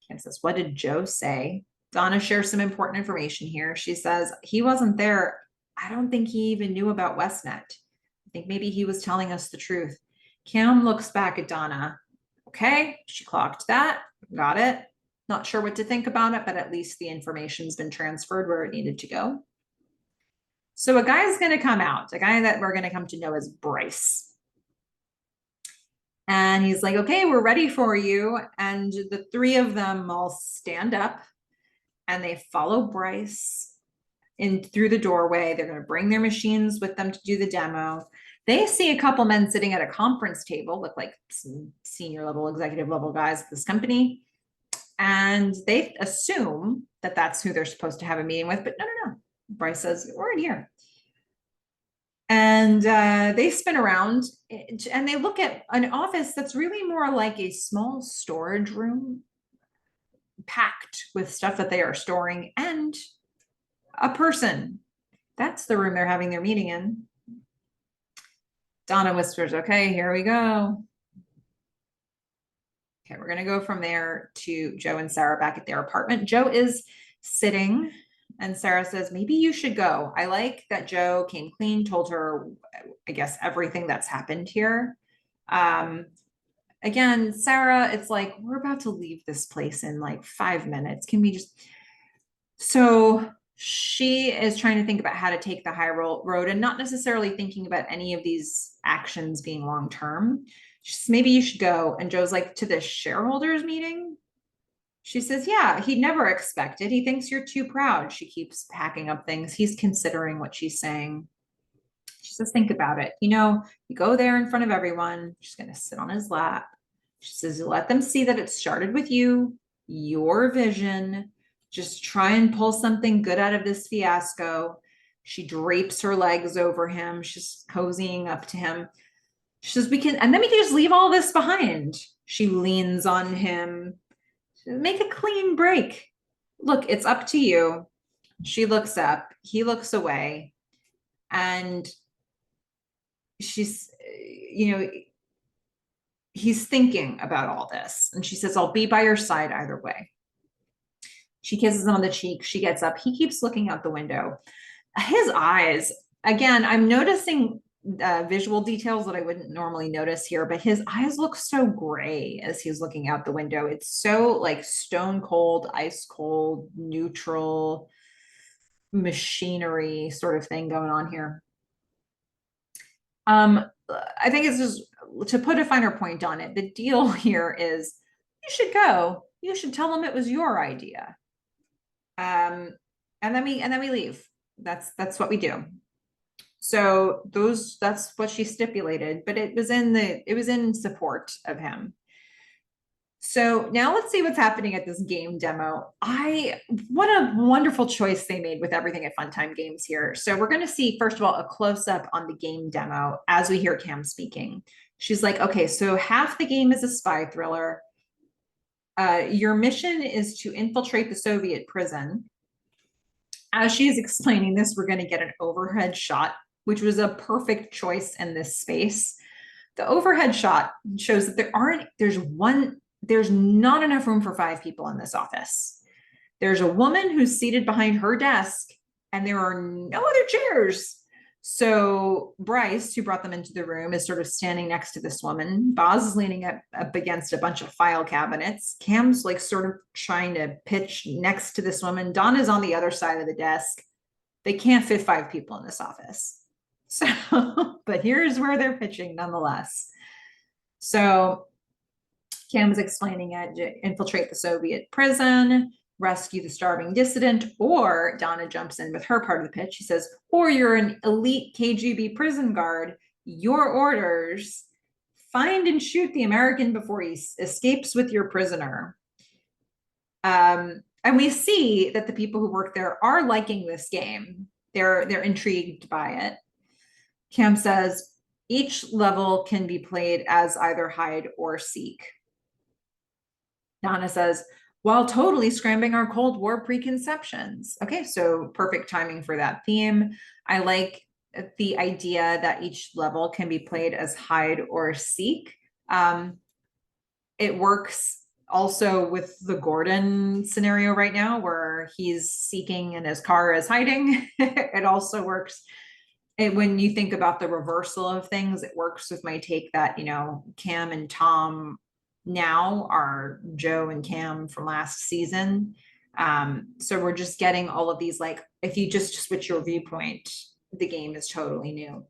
Cam says, what did Joe say? Donna shares some important information here. She says, he wasn't there. I don't think he even knew about WestNet. I think maybe he was telling us the truth. Cam looks back at Donna. Okay, she clocked that. Got it. Not sure what to think about it, but at least the information's been transferred where it needed to go. So a guy is going to come out, a guy that we're going to come to know as Bryce. And he's like, okay, we're ready for you. And the three of them all stand up and they follow Bryce in through the doorway. They're going to bring their machines with them to do the demo. They see a couple men sitting at a conference table, look like some senior level, executive level guys at this company. And they assume that that's who they're supposed to have a meeting with, but no. Bryce says, we're in here. And they spin around and they look at an office that's really more like a small storage room packed with stuff that they are storing and a person. That's the room they're having their meeting in. Donna whispers, okay, here we go. Okay, we're going to go from there to Joe and Sarah back at their apartment. Joe is sitting and Sarah says, maybe you should go. I like that Joe came clean, told her, I guess, everything that's happened here. Again, Sarah, it's like, we're about to leave this place in like 5 minutes. Can we just... So she is trying to think about how to take the high road and not necessarily thinking about any of these actions being long-term. Maybe you should go. And Joe's like, to the shareholders meeting? She says, yeah, he never expected. He thinks you're too proud. She keeps packing up things. He's considering what she's saying. She says, think about it. You know, you go there in front of everyone. She's going to sit on his lap. She says, let them see that it started with you, your vision. Just try and pull something good out of this fiasco. She drapes her legs over him. She's cozying up to him. She says, we can just leave all this behind. She leans on him. Make a clean break. Look, it's up to you. She looks up, he looks away, and she's, he's thinking about all this. And she says, I'll be by your side either way. She kisses him on the cheek. She gets up. He keeps looking out the window. His eyes, again, I'm noticing visual details that I wouldn't normally notice here, but his eyes look so gray as he's looking out the window. It's so like stone cold, ice cold, neutral machinery sort of thing going on here. I think it's just to put a finer point on it. The deal here is you should go. You should tell them it was your idea. And then we leave. That's what we do. So that's what she stipulated, but it was in support of him. So now let's see what's happening at this game demo. What a wonderful choice they made with everything at Funtime Games here. So we're going to see, first of all, a close up on the game demo as we hear Cam speaking. She's like, okay, so half the game is a spy thriller. Your mission is to infiltrate the Soviet prison. As she's explaining this, we're going to get an overhead shot, which was a perfect choice in this space. The overhead shot shows that there's not enough room for 5 people in this office. There's a woman who's seated behind her desk, and there are no other chairs. So Bryce, who brought them into the room, is sort of standing next to this woman. Boz is leaning up against a bunch of file cabinets. Cam's like sort of trying to pitch next to this woman. Donna's on the other side of the desk. They can't fit 5 people in this office. So, but here's where they're pitching nonetheless. So Cam's explaining it: infiltrate the Soviet prison, rescue the starving dissident, or Donna jumps in with her part of the pitch. She says, or you're an elite KGB prison guard. Your orders: find and shoot the American before he escapes with your prisoner. And we see that the people who work there are liking this game. They're intrigued by it. Cam says each level can be played as either hide or seek. Donna says, while totally scrambling our Cold War preconceptions. Okay, so perfect timing for that theme. I like the idea that each level can be played as hide or seek. It works also with the Gordon scenario right now, where he's seeking and his car is hiding. It also works when you think about the reversal of things. It works with my take that, Cam and Tom now are Joe and Cam from last season. So we're just getting all of these, like, if you just switch your viewpoint, the game is totally new.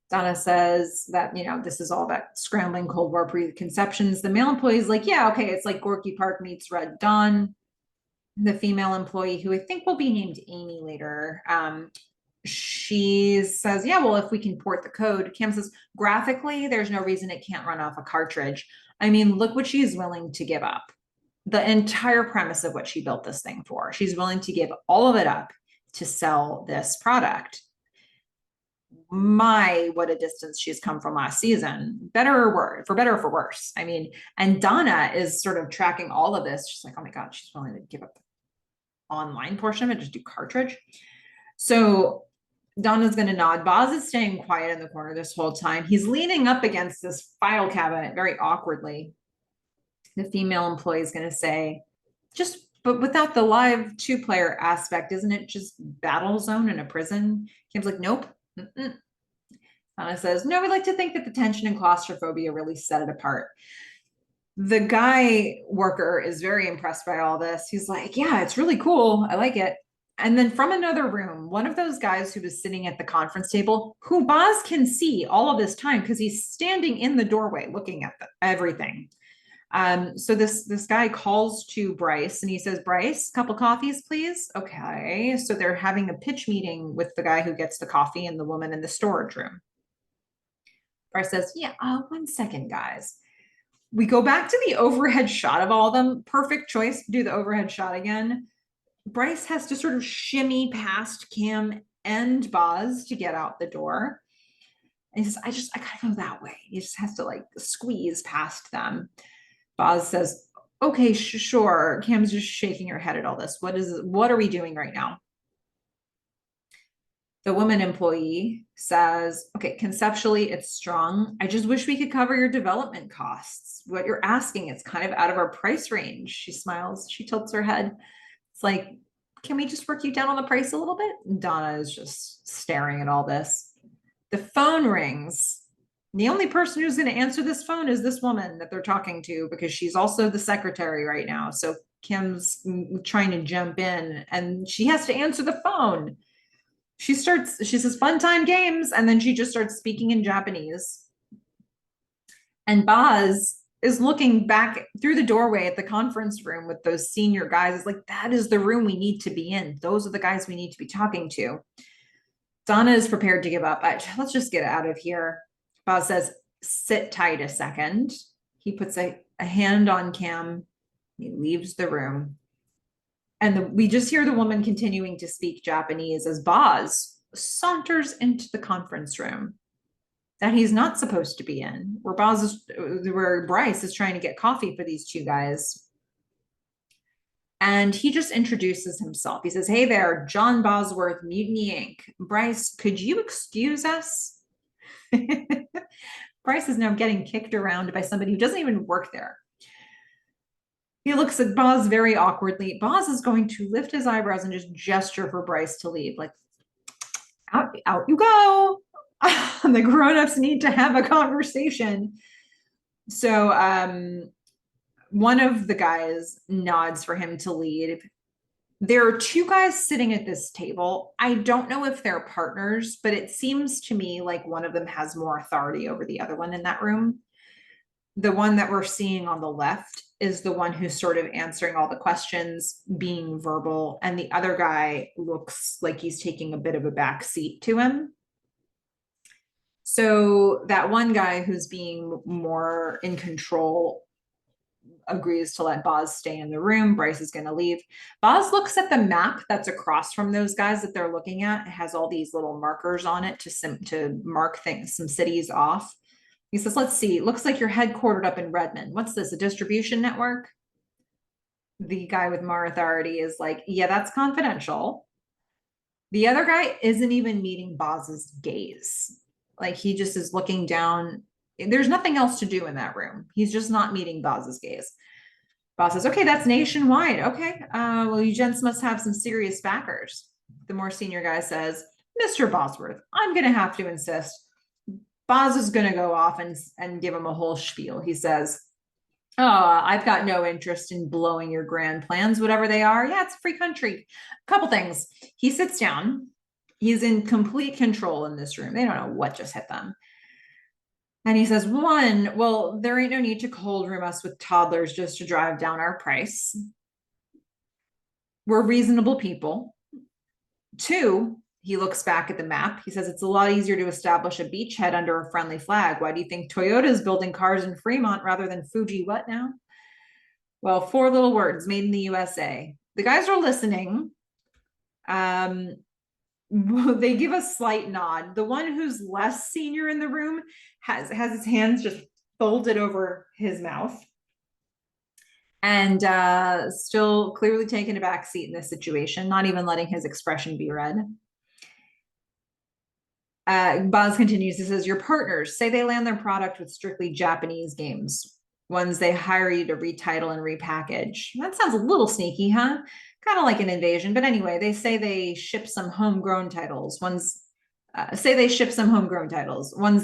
Donna says that, this is all that scrambling Cold War preconceptions. The male employee is like, yeah, okay, it's like Gorky Park meets Red Dawn. The female employee, who I think will be named Amy later, she says, yeah, well, if we can port the code. Cam says, graphically, there's no reason it can't run off a cartridge. I mean, look what she's willing to give up. The entire premise of what she built this thing for. She's willing to give all of it up to sell this product. What a distance she's come from last season. Better or worse, for better or for worse. I mean, and Donna is sort of tracking all of this. She's like, oh my God, she's willing to give up the online portion of it, just do cartridge. So Donna's going to nod. Boz is staying quiet in the corner this whole time. He's leaning up against this file cabinet very awkwardly. The female employee is going to say, but without the live 2-player aspect, isn't it just battle zone in a prison? Kim's like, nope. Donna says, no, we like to think that the tension and claustrophobia really set it apart. The guy worker is very impressed by all this. He's like, yeah, it's really cool. I like it. And then from another room, one of those guys who was sitting at the conference table, who Boz can see all of this time because he's standing in the doorway looking at everything. So this guy calls to Bryce and he says, Bryce, couple coffees, please. Okay. So they're having a pitch meeting with the guy who gets the coffee and the woman in the storage room. Bryce says, yeah, 1 second, guys. We go back to the overhead shot of all of them. Perfect choice to do the overhead shot again. Bryce has to sort of shimmy past Cam and Boz to get out the door. And he says, I gotta go that way. He just has to like squeeze past them. Boz says, Okay, sure. Cam's just shaking her head at all this. What are we doing right now? The woman employee says, okay, conceptually, it's strong. I just wish we could cover your development costs. What you're asking, it's kind of out of our price range. She smiles. She tilts her head. It's like, can we just work you down on the price a little bit? Donna is just staring at all this. The phone rings. The only person who's going to answer this phone is this woman that they're talking to because she's also the secretary right now. So Kim's trying to jump in and she has to answer the phone. She says fun time games, and then she just starts speaking in Japanese. And Boz is looking back through the doorway at the conference room with those senior guys. It's like, that is the room we need to be in. Those are the guys we need to be talking to. Donna is prepared to give up. Let's just get out of here. Boz says, sit tight a second. He puts a hand on Cam. He leaves the room. And we just hear the woman continuing to speak Japanese as Boz saunters into the conference room that he's not supposed to be in, where Bryce is trying to get coffee for these two guys. And he just introduces himself. He says, hey there, John Bosworth, Mutiny Inc. Bryce, could you excuse us? Bryce is now getting kicked around by somebody who doesn't even work there. He looks at Boz very awkwardly. Boz is going to lift his eyebrows and just gesture for Bryce to leave. Like, out you go. The grown-ups need to have a conversation. So one of the guys nods for him to leave. There are two guys sitting at this table. I don't know if they're partners, but it seems to me like one of them has more authority over the other one in that room. The one that we're seeing on the left is the one who's sort of answering all the questions, being verbal, and the other guy looks like he's taking a bit of a back seat to him. So that one guy who's being more in control agrees to let Boz stay in the room. Bryce is going to leave. Boz looks at the map that's across from those guys that they're looking at. It has all these little markers on it to mark things, some cities off. He says, let's see, it looks like you're headquartered up in Redmond. What's this, a distribution network? The guy with more authority is like, yeah, that's confidential. The other guy isn't even meeting Boz's gaze. Like, he just is looking down. There's nothing else to do in that room. He's just not meeting Boz's gaze. Boz says, okay, that's nationwide. Okay, well, you gents must have some serious backers. The more senior guy says, Mr. Bosworth, I'm going to have to insist. Boz is going to go off and give him a whole spiel. He says, oh, I've got no interest in blowing your grand plans, whatever they are. Yeah, it's a free country. A couple things. He sits down. He's in complete control in this room. They don't know what just hit them. And he says, one, well, there ain't no need to cold room us with toddlers just to drive down our price. We're reasonable people. Two, he looks back at the map. He says, it's a lot easier to establish a beachhead under a friendly flag. Why do you think Toyota is building cars in Fremont rather than Fuji what now? Well, four little words, made in the USA. The guys are listening. They give a slight nod. The one who's less senior in the room has his hands just folded over his mouth and still clearly taking a back seat in this situation, not even letting his expression be read. Boz continues. He says, your partners say they land their product with strictly Japanese games, ones they hire you to retitle and repackage. That sounds a little sneaky, huh? Kind of like an invasion. But anyway, they say they ship some homegrown titles. Ones they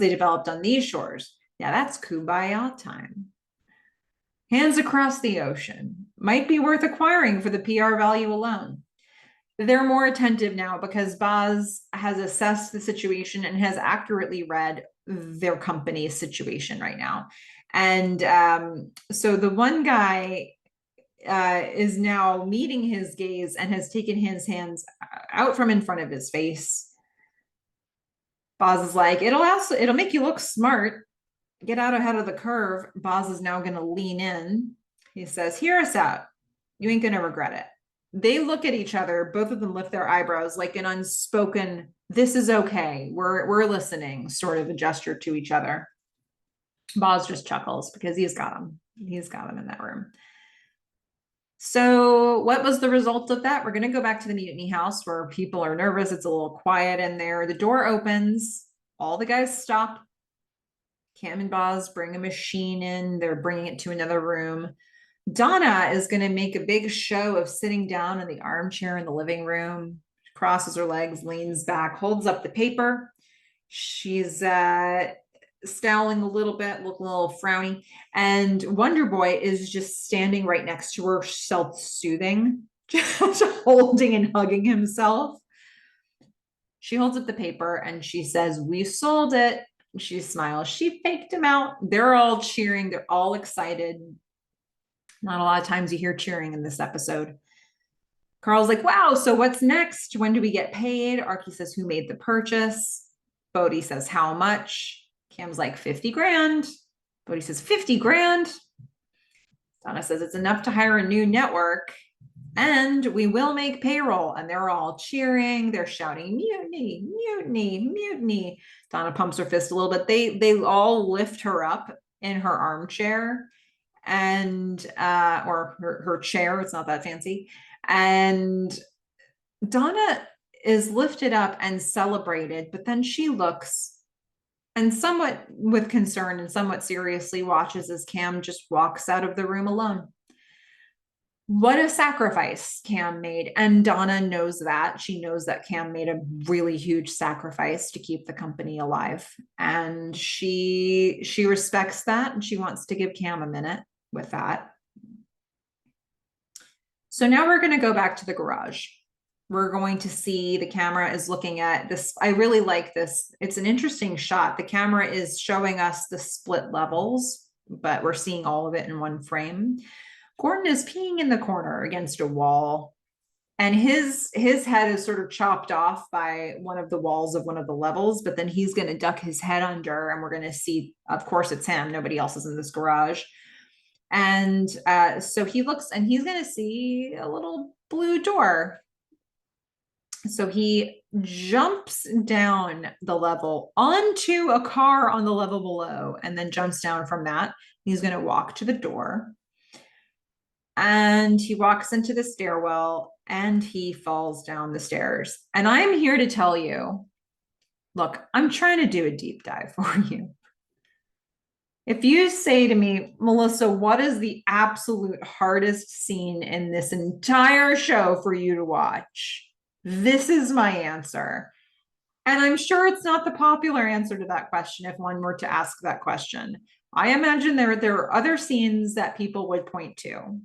developed on these shores. Yeah, that's kumbaya time. Hands across the ocean. Might be worth acquiring for the PR value alone. They're more attentive now because Boz has assessed the situation and has accurately read their company's situation right now. And so the one guy is now meeting his gaze and has taken his hands out from in front of his face. Boz is like, it'll make you look smart. Get out ahead of the curve. Boz is now going to lean in. He says, hear us out. You ain't going to regret it. They look at each other. Both of them lift their eyebrows like an unspoken, this is okay. We're listening, sort of a gesture to each other. Boz just chuckles because he's got him. He's got him in that room. So, what was the result of that? We're going to go back to the mutiny house where people are nervous. It's a little quiet in there. The door opens. All the guys stop. Cam and Boz bring a machine in. They're bringing it to another room. Donna is going to make a big show of sitting down in the armchair in the living room, crosses her legs, leans back, holds up the paper. She's scowling a little bit, looking a little frowny. And Wonder Boy is just standing right next to her, self-soothing, just holding and hugging himself. She holds up the paper and she says, "We sold it." She smiles. She faked him out. They're all cheering. They're all excited. Not a lot of times you hear cheering in this episode. Carl's like, "Wow, so what's next? When do we get paid?" Archie says, "Who made the purchase?" Bodhi says, "How much?" Cam's like, 50 grand. Bodhi says, 50 grand. Donna says, "It's enough to hire a new network and we will make payroll." And they're all cheering. They're shouting, "Mutiny, mutiny, mutiny." Donna pumps her fist a little bit. They all lift her up in her armchair and or her chair. It's not that fancy. And Donna is lifted up and celebrated, but then she looks and somewhat with concern and somewhat seriously watches as Cam just walks out of the room alone. What a sacrifice Cam made. And Donna knows that. She knows that Cam made a really huge sacrifice to keep the company alive. And she respects that and she wants to give Cam a minute with that. So now we're going to go back to the garage. We're going to see the camera is looking at this. I really like this. It's an interesting shot. The camera is showing us the split levels, but we're seeing all of it in one frame. Gordon is peeing in the corner against a wall, and his head is sort of chopped off by one of the walls of one of the levels, but then he's going to duck his head under, and we're going to see, of course, it's him. Nobody else is in this garage. And so he looks, and he's going to see a little blue door. So he jumps down the level onto a car on the level below and then jumps down from that. He's going to walk to the door. And he walks into the stairwell and he falls down the stairs. And I'm here to tell you, look, I'm trying to do a deep dive for you. If you say to me, "Melissa, what is the absolute hardest scene in this entire show for you to watch?" This is my answer. And I'm sure it's not the popular answer to that question if one were to ask that question. I imagine there are other scenes that people would point to.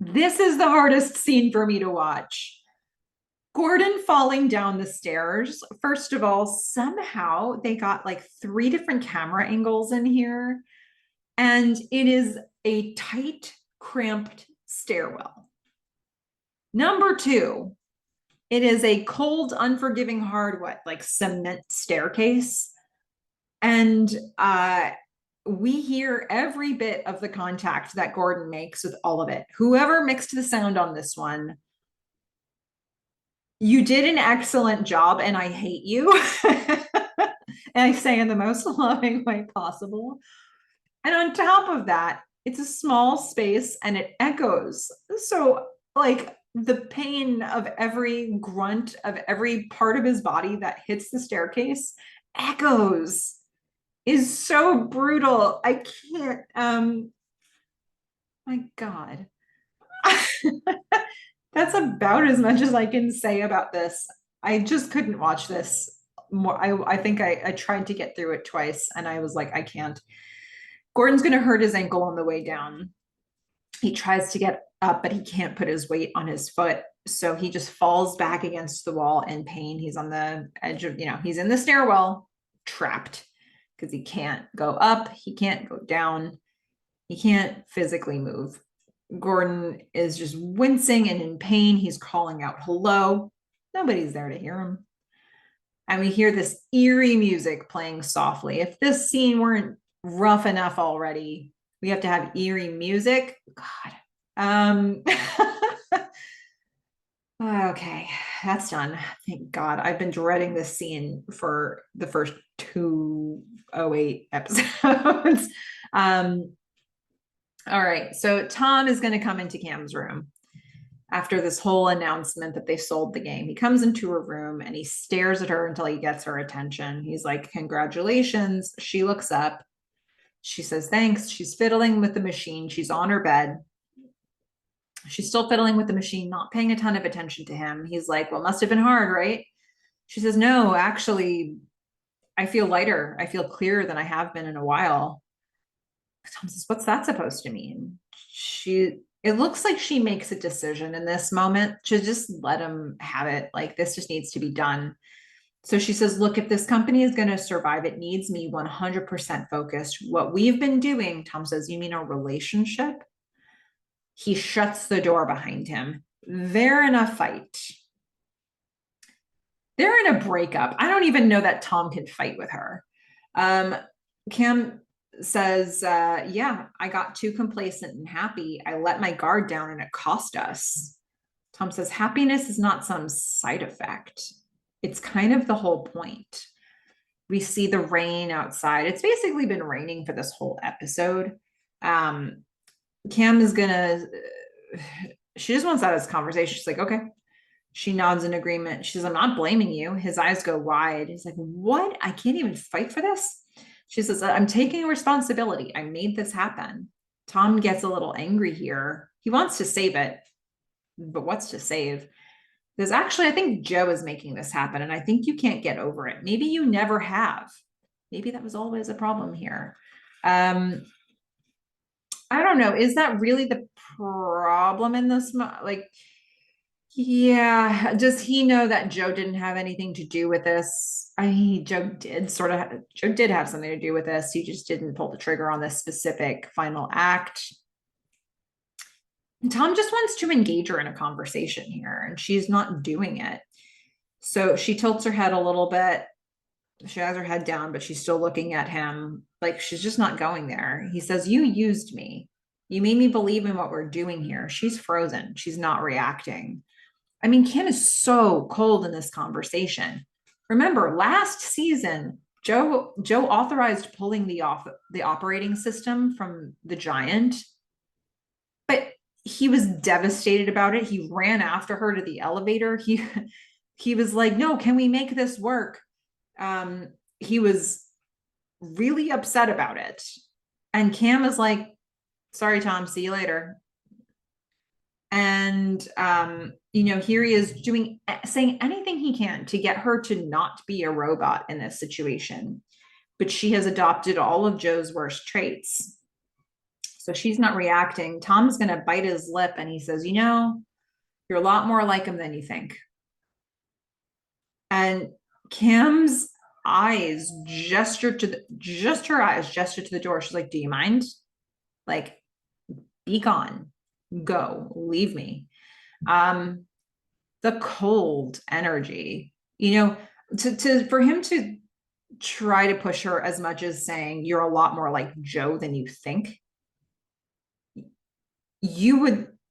This is the hardest scene for me to watch. Gordon falling down the stairs. First of all, somehow they got like 3 different camera angles in here. And it is a tight, cramped stairwell. Number 2, it is a cold, unforgiving hardwood, like cement staircase. And we hear every bit of the contact that Gordon makes with all of it. Whoever mixed the sound on this one, you did an excellent job, and I hate you. And I say in the most loving way possible. And on top of that, it's a small space and it echoes. So, like, the pain of every grunt of every part of his body that hits the staircase echoes is so brutal. I can't, my God. That's about as much as I can say about this. I just couldn't watch this more. I think I tried to get through it twice and I was like, I can't. Gordon's going to hurt his ankle on the way down. He tries to get up, but he can't put his weight on his foot. So he just falls back against the wall in pain. He's on the edge of, he's in the stairwell, trapped because he can't go up. He can't go down. He can't physically move. Gordon is just wincing and in pain. He's calling out, "Hello." Nobody's there to hear him. And we hear this eerie music playing softly. If this scene weren't rough enough already, we have to have eerie music. God. Okay, that's done. Thank God. I've been dreading this scene for the first 208 episodes. All right. So Tom is going to come into Cam's room after this whole announcement that they sold the game. He comes into her room and he stares at her until he gets her attention. He's like, congratulations. She looks up. She says, thanks. She's fiddling with the machine. She's on her bed. She's still fiddling with the machine, not paying a ton of attention to him. He's like, well, must have been hard, right? She says, no, actually, I feel lighter. I feel clearer than I have been in a while. Tom says, what's that supposed to mean? It looks like she makes a decision in this moment to just let him have it. Like, this just needs to be done. So she says, look, if this company is going to survive, it needs me 100% focused. What we've been doing, Tom says, you mean a relationship? He shuts the door behind him. They're in a fight. They're in a breakup. I don't even know that Tom can fight with her. Cam says, yeah, I got too complacent and happy. I let my guard down and it cost us. Tom says, happiness is not some side effect. It's kind of the whole point. We see the rain outside. It's basically been raining for this whole episode. Cam is gonna, she just wants out of this conversation. She's like, okay. She nods in agreement. She says, I'm not blaming you. His eyes go wide. He's like, what? I can't even fight for this. She says, I'm taking responsibility. I made this happen. Tom gets a little angry here. He wants to save it, but what's to save? Because actually, I think Joe is making this happen, and I think you can't get over it. Maybe you never have. Maybe that was always a problem here. I don't know. Is that really the problem in this? Like, yeah, does he know that Joe didn't have anything to do with this? I mean, Joe did have something to do with this. He just didn't pull the trigger on this specific final act. Tom just wants to engage her in a conversation here, and she's not doing it. So she tilts her head a little bit. She has her head down, but she's still looking at him like she's just not going there. He says, you used me. You made me believe in what we're doing here. She's frozen. She's not reacting. I mean, Kim is so cold in this conversation. Remember, last season, Joe authorized pulling the operating system from the Giant, but he was devastated about it. He ran after her to the elevator. He was like, no, can we make this work? He was really upset about it. And Cam is like, sorry, Tom, see you later. And here he is saying anything he can to get her to not be a robot in this situation. But she has adopted all of Joe's worst traits. So she's not reacting. Tom's going to bite his lip and he says, you're a lot more like him than you think. And Kim's eyes gesture to the door. She's like, do you mind? Like, be gone. Go, leave me. The cold energy, for him to try to push her as much as saying you're a lot more like Joe than you think.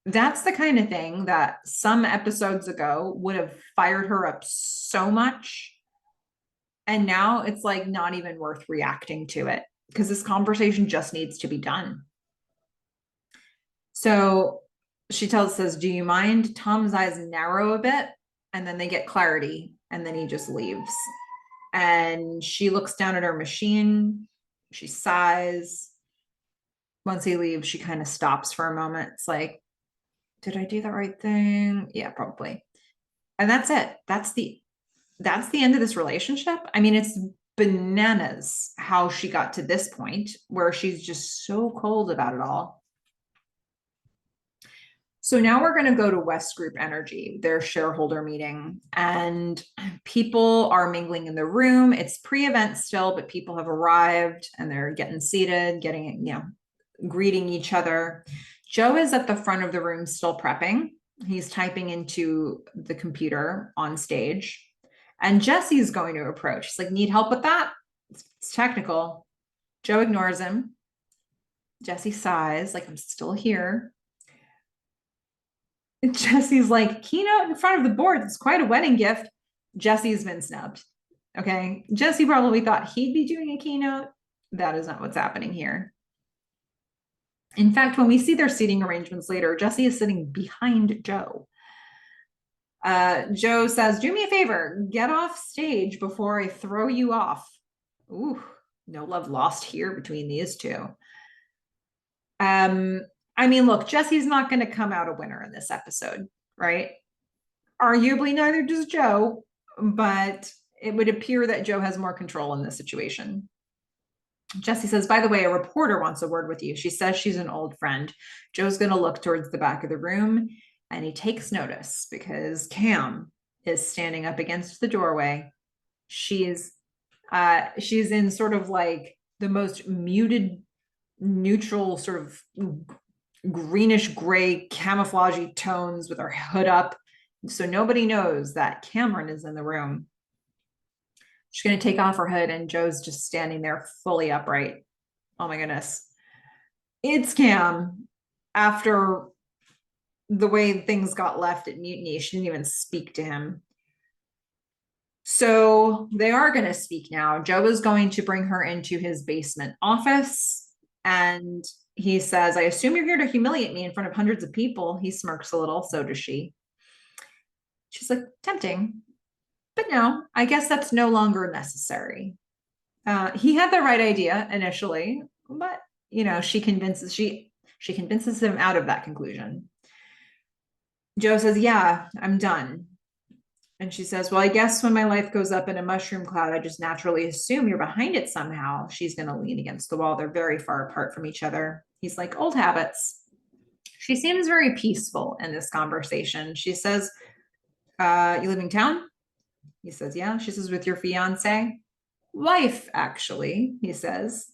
That's the kind of thing that some episodes ago would have fired her up so much. And now it's like not even worth reacting to it because this conversation just needs to be done. So she says, do you mind? Tom's eyes narrow a bit and then they get clarity and then he just leaves. And she looks down at her machine. She sighs. Once he leaves, she kind of stops for a moment. It's like, did I do the right thing? Yeah, probably. And that's it. That's the end of this relationship. I mean, it's bananas how she got to this point where she's just so cold about it all. So now we're going to go to West Group Energy, their shareholder meeting, and people are mingling in the room. It's pre-event still, but people have arrived and they're getting seated, greeting each other. Joe is at the front of the room still prepping. He's typing into the computer on stage. And Jesse's going to approach. She's like, need help with that? It's technical. Joe ignores him. Jesse sighs, like, I'm still here. Jesse's like, keynote in front of the board. It's quite a wedding gift. Jesse's been snubbed. Okay. Jesse probably thought he'd be doing a keynote. That is not what's happening here. In fact, when we see their seating arrangements later, Jesse is sitting behind Joe. Joe says, do me a favor, get off stage before I throw you off. Ooh, no love lost here between these two. I mean, look, Jesse's not going to come out a winner in this episode, right? Arguably, neither does Joe, but it would appear that Joe has more control in this situation. Jesse says, by the way, a reporter wants a word with you. She says she's an old friend. Joe's going to look towards the back of the room, and he takes notice because Cam is standing up against the doorway. She's in sort of like the most muted, neutral, sort of greenish gray camouflagey tones with her hood up. So nobody knows that Cameron is in the room. She's going to take off her hood, and Joe's just standing there fully upright. Oh my goodness. It's Cam. After the way things got left at Mutiny, she didn't even speak to him. So they are going to speak now. Joe is going to bring her into his basement office, and he says, I assume you're here to humiliate me in front of hundreds of people. He smirks a little. So does she. She's like, tempting. But no, I guess that's no longer necessary. He had the right idea initially, but she convinces him out of that conclusion. Joe says, yeah, I'm done. And she says, well, I guess when my life goes up in a mushroom cloud, I just naturally assume you're behind it somehow. She's going to lean against the wall. They're very far apart from each other. He's like, old habits. She seems very peaceful in this conversation. She says, you live in town? He says, yeah. She says, with your fiance? Wife, actually, he says.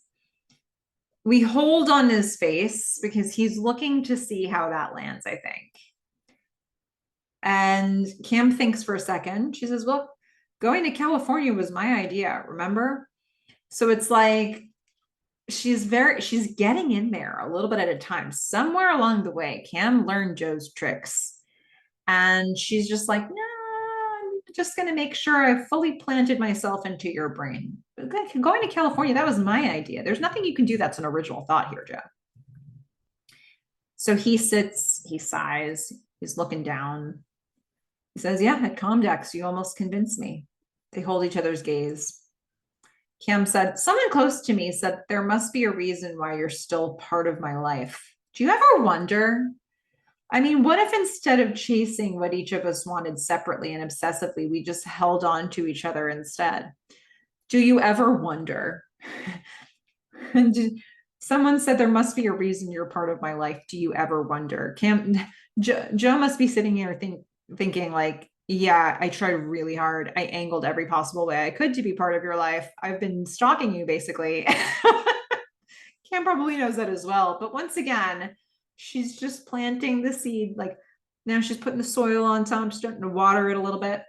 We hold on his face because he's looking to see how that lands, I think. And Cam thinks for a second. She says, well, going to California was my idea, remember? So it's like she's getting in there a little bit at a time. Somewhere along the way, Cam learned Joe's tricks. And she's just like, no, I'm just going to make sure I've fully planted myself into your brain. Going to California, that was my idea. There's nothing you can do that's an original thought here, Joe. So he sits, he sighs, he's looking down. He says, yeah, at Comdex, you almost convinced me. They hold each other's gaze. Cam said, someone close to me said, there must be a reason why you're still part of my life. Do you ever wonder? I mean, what if instead of chasing what each of us wanted separately and obsessively, we just held on to each other instead? Do you ever wonder? Someone said there must be a reason you're part of my life. Do you ever wonder? Joe must be sitting here thinking like, yeah, I tried really hard. I angled every possible way I could to be part of your life. I've been stalking you, basically. Cam probably knows that as well. But once again, she's just planting the seed. Like now she's putting the soil on top, starting to water it a little bit.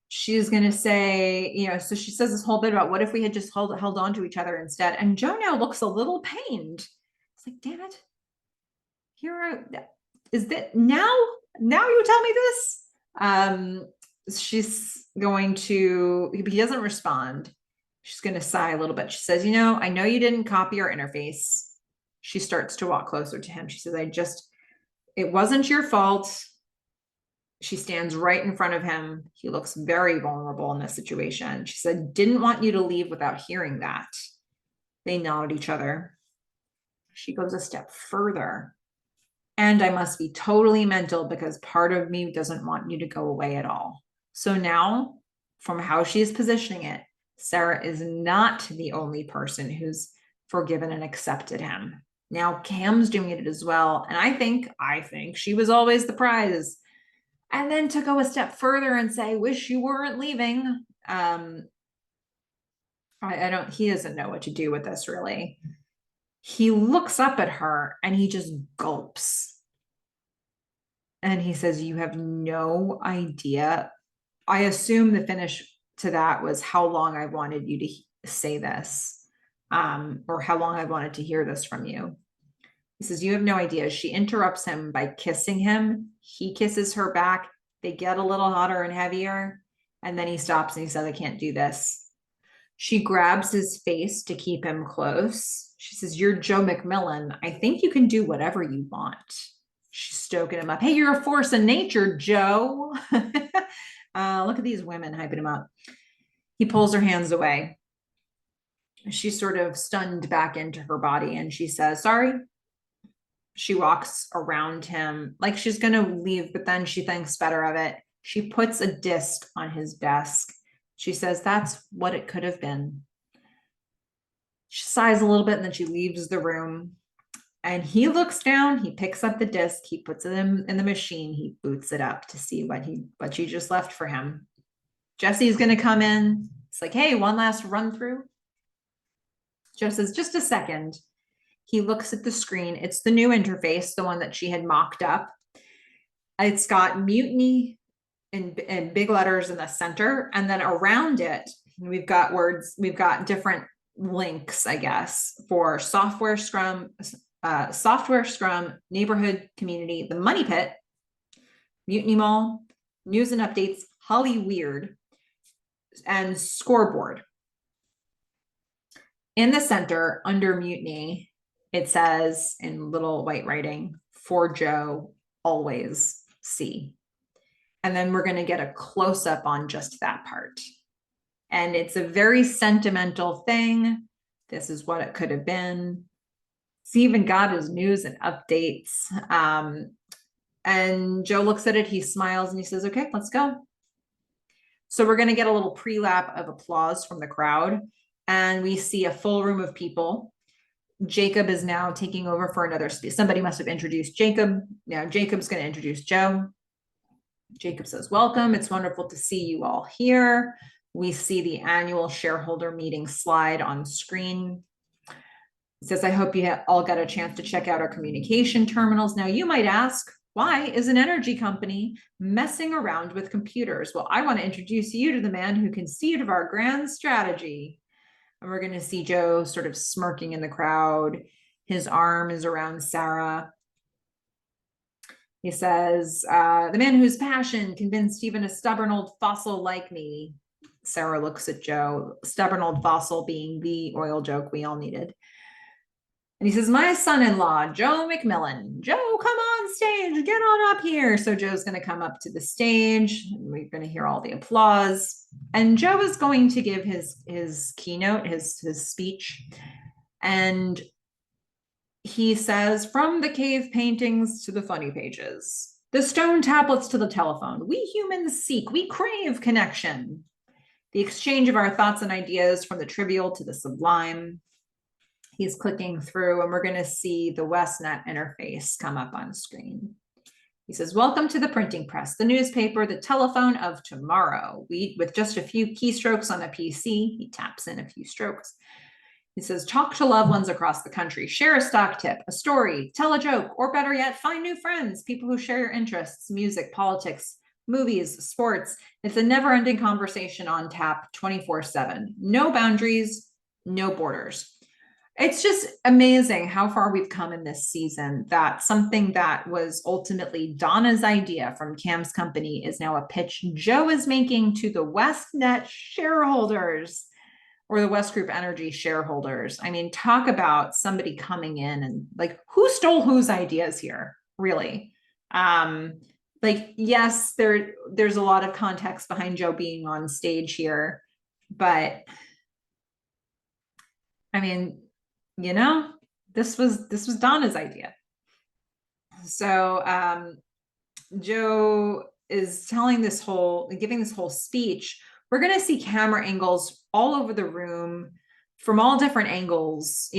She's going to say, so she says this whole bit about what if we had just held on to each other instead. And Joe now looks a little pained. It's like, damn it. Is that now you tell me this? She's going to, he doesn't respond. She's going to sigh a little bit. She says, I know you didn't copy our interface. She starts to walk closer to him. She says, it wasn't your fault. She stands right in front of him. He looks very vulnerable in this situation. She said, didn't want you to leave without hearing that. They nod at each other. She goes a step further. And I must be totally mental because part of me doesn't want you to go away at all. So now, from how she's positioning it, Sarah is not the only person who's forgiven and accepted him. Now Cam's doing it as well. And I think she was always the prize. And then to go a step further and say, wish you weren't leaving. He doesn't know what to do with this really. He looks up at her and he just gulps. And he says, you have no idea. I assume the finish to that was how long I wanted you to say this, or how long I wanted to hear this from you. He says, you have no idea. She interrupts him by kissing him. He kisses her back. They get a little hotter and heavier. And then he stops and he says, I can't do this. She grabs his face to keep him close. She says, "You're Joe McMillan. I think you can do whatever you want." She's stoking him up. "Hey, you're a force of nature, Joe." Look at these women hyping him up. He pulls her hands away. She's sort of stunned back into her body and she says, "Sorry." She walks around him like she's going to leave, but then she thinks better of it. She puts a disc on his desk. She says, "That's what it could have been." She sighs a little bit and then she leaves the room. And he looks down, he picks up the disc, he puts it in the machine, he boots it up to see what she just left for him. Jesse's going to come in. It's like, "Hey, one last run through." Joe says, "Just a second." He looks at the screen. It's the new interface, the one that she had mocked up. It's got mutiny in big letters in the center. And then around it, we've got words, we've got different links, I guess, for software scrum, neighborhood community, the money pit, mutiny mall, news and updates, Holly Weird, and scoreboard. In the center under mutiny, it says in little white writing, "For Joe, always C." And then we're going to get a close up on just that part. And it's a very sentimental thing. This is what it could have been. It's even got his news and updates. And Joe looks at it, he smiles and he says, "Okay, let's go." So we're going to get a little pre-lap of applause from the crowd. And we see a full room of people. Jacob is now taking over for another speech. Somebody must have introduced Jacob. Now Jacob's going to introduce Joe. Jacob says, "Welcome. It's wonderful to see you all here." We see the annual shareholder meeting slide on screen. It says, "I hope you all got a chance to check out our communication terminals." Now you might ask, why is an energy company messing around with computers? Well, I want to introduce you to the man who conceived of our grand strategy. And we're going to see Joe sort of smirking in the crowd. His arm is around Sarah. He says, "The man whose passion convinced even a stubborn old fossil like me." Sarah looks at Joe, stubborn old fossil being the oil joke we all needed. And he says, "My son-in-law, Joe McMillan. Joe, come on stage, get on up here." So Joe's going to come up to the stage. And we're going to hear all the applause. And Joe is going to give his keynote, his speech. And he says, "From the cave paintings to the funny pages, the stone tablets to the telephone, we humans seek, we crave connection. The exchange of our thoughts and ideas from the trivial to the sublime." He's clicking through and we're going to see the WestNet interface come up on screen. He says, "Welcome to the printing press, the newspaper, the telephone of tomorrow. With just a few keystrokes on a PC," he taps in a few strokes. He says, "Talk to loved ones across the country, share a stock tip, a story, tell a joke, or better yet, find new friends, people who share your interests, music, politics, movies, sports. It's a never-ending conversation on tap 24/7. No boundaries, no borders." It's just amazing how far we've come in this season, that something that was ultimately Donna's idea from Cam's company is now a pitch Joe is making to the WestNet shareholders, or the West Group Energy shareholders. I mean, talk about somebody coming in and like, who stole whose ideas here, really? Like, yes, there's a lot of context behind Joe being on stage here, but I mean, this was Donna's idea. So Joe is giving this whole speech. We're going to see camera angles all over the room from all different angles,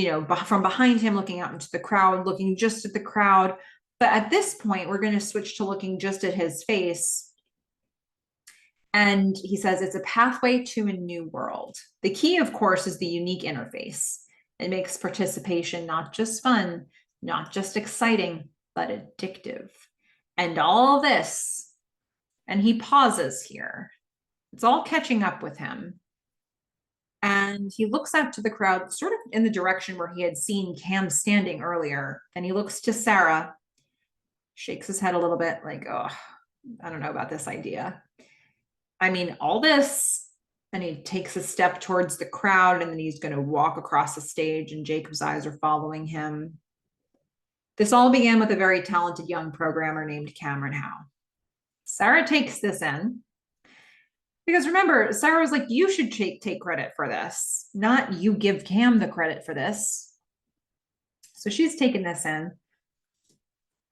from behind him, looking out into the crowd, looking just at the crowd. But at this point, we're going to switch to looking just at his face. And he says, "It's a pathway to a new world. The key, of course, is the unique interface. It makes participation not just fun, not just exciting, but addictive. And all this," and he pauses here. It's all catching up with him. And he looks out to the crowd, sort of in the direction where he had seen Cam standing earlier. And he looks to Sarah, shakes his head a little bit like, "Oh, I don't know about this idea. I mean, all this And he takes a step towards the crowd, and then he's going to walk across the stage, and Jacob's eyes are following him. This all began with a very talented young programmer named Cameron Howe. Sarah takes this in because remember, Sarah was like, you should take credit for this, not you give Cam the credit for this. So she's taken this in.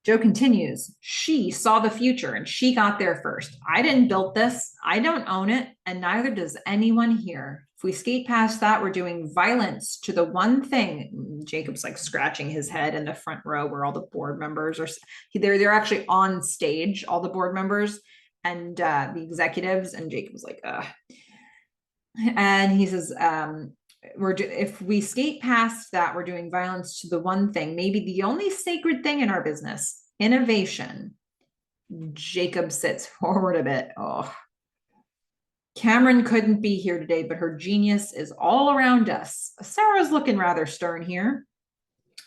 Joe continues, she saw the future and she got there first. I didn't build this. I don't own it. And neither does anyone here. If we skate past that, we're doing violence to the one thing. Jacob's like scratching his head in the front row where all the board members are. They're actually on stage, all the board members and the executives. And Jacob's like, ugh. And he says, if we skate past that, we're doing violence to the one thing, maybe the only sacred thing in our business, innovation. Jacob sits forward a bit. Oh, Cameron couldn't be here today, but her genius is all around us. Sarah's looking rather stern here.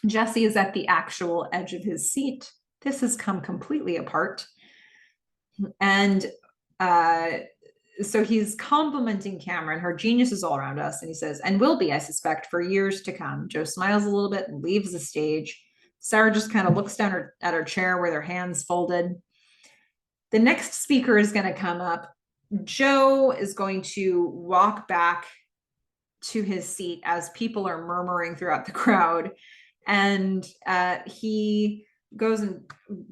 Jesse is at the actual edge of his seat. This has come completely apart. And so he's complimenting Cameron. Her genius is all around us. And he says, and will be, I suspect, for years to come. Joe smiles a little bit and leaves the stage. Sarah just kind of looks down at her chair with her hands folded. The next speaker is going to come up. Joe is going to walk back to his seat as people are murmuring throughout the crowd. And he goes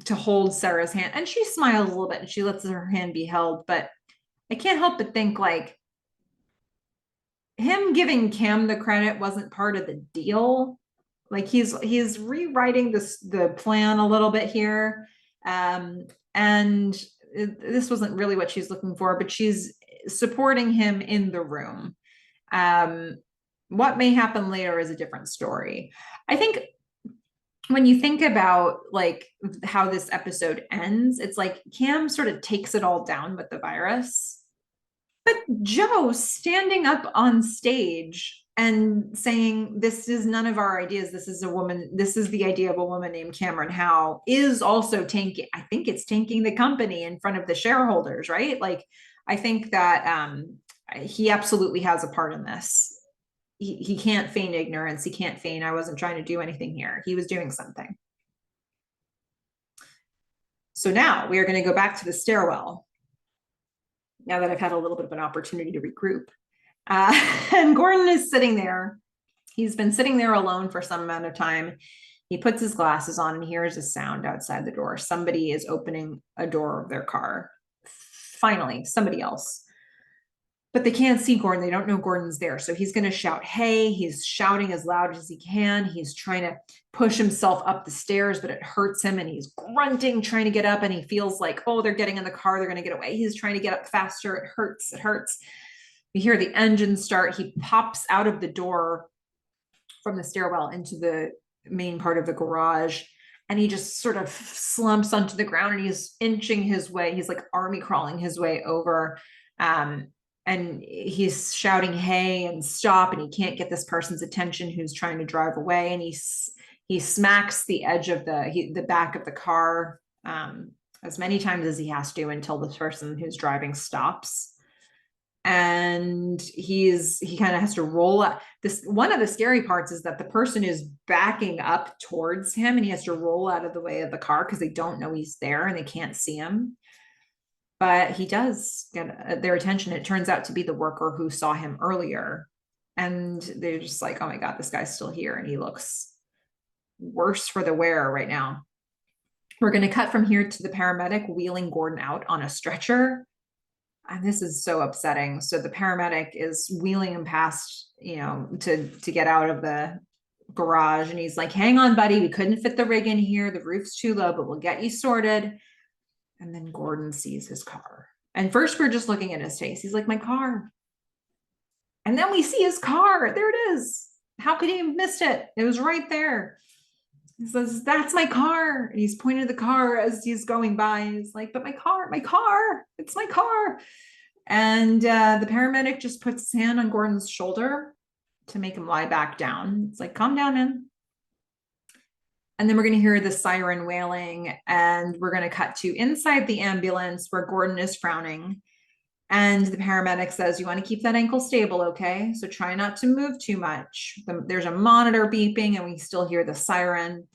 to hold Sarah's hand. And she smiles a little bit and she lets her hand be held. But I can't help but think like him giving Cam the credit wasn't part of the deal. Like he's rewriting the plan a little bit here. And this wasn't really what she's looking for, but she's supporting him in the room. What may happen later is a different story. I think when you think about like how this episode ends, it's like Cam sort of takes it all down with the virus. But Joe standing up on stage and saying, this is none of our ideas. This is the idea of a woman named Cameron Howe is also tanking. I think it's tanking the company in front of the shareholders, right? Like, I think that he absolutely has a part in this. He can't feign ignorance. He can't feign, I wasn't trying to do anything here. He was doing something. So now we are going to go back to the stairwell. Now that I've had a little bit of an opportunity to regroup. And Gordon is sitting there. He's been sitting there alone for some amount of time. He puts his glasses on and hears a sound outside the door. Somebody is opening a door of their car. Finally, somebody else. But they can't see Gordon. They don't know Gordon's there. So he's going to shout, hey, he's shouting as loud as he can. He's trying to push himself up the stairs, but it hurts him. And he's grunting, trying to get up. And he feels like, oh, they're getting in the car. They're going to get away. He's trying to get up faster. It hurts. It hurts. You hear the engine start. He pops out of the door from the stairwell into the main part of the garage. And he just sort of slumps onto the ground and he's inching his way. He's like army crawling his way over. And he's shouting, hey, and stop. And he can't get this person's attention who's trying to drive away. And he smacks the edge of the back of the car as many times as he has to until the person who's driving stops. And he kind of has to roll up. One of the scary parts is that the person is backing up towards him and he has to roll out of the way of the car because they don't know he's there and they can't see him. But he does get their attention. It turns out to be the worker who saw him earlier. And they're just like, oh my God, this guy's still here. And he looks worse for the wear right now. We're going to cut from here to the paramedic wheeling Gordon out on a stretcher. And this is so upsetting. So the paramedic is wheeling him past, to get out of the garage. And he's like, hang on, buddy. We couldn't fit the rig in here. The roof's too low, but we'll get you sorted. And then Gordon sees his car. And first we're just looking at his face. He's like, my car. And then we see his car. There it is. How could he have missed it? It was right there. He says, that's my car. And he's pointing to the car as he's going by. And he's like, but my car, it's my car. And the paramedic just puts his hand on Gordon's shoulder to make him lie back down. It's like, calm down, man. And then we're going to hear the siren wailing and we're going to cut to inside the ambulance where Gordon is frowning. And the paramedic says, you want to keep that ankle stable, okay? So try not to move too much. There's a monitor beeping and we still hear the siren.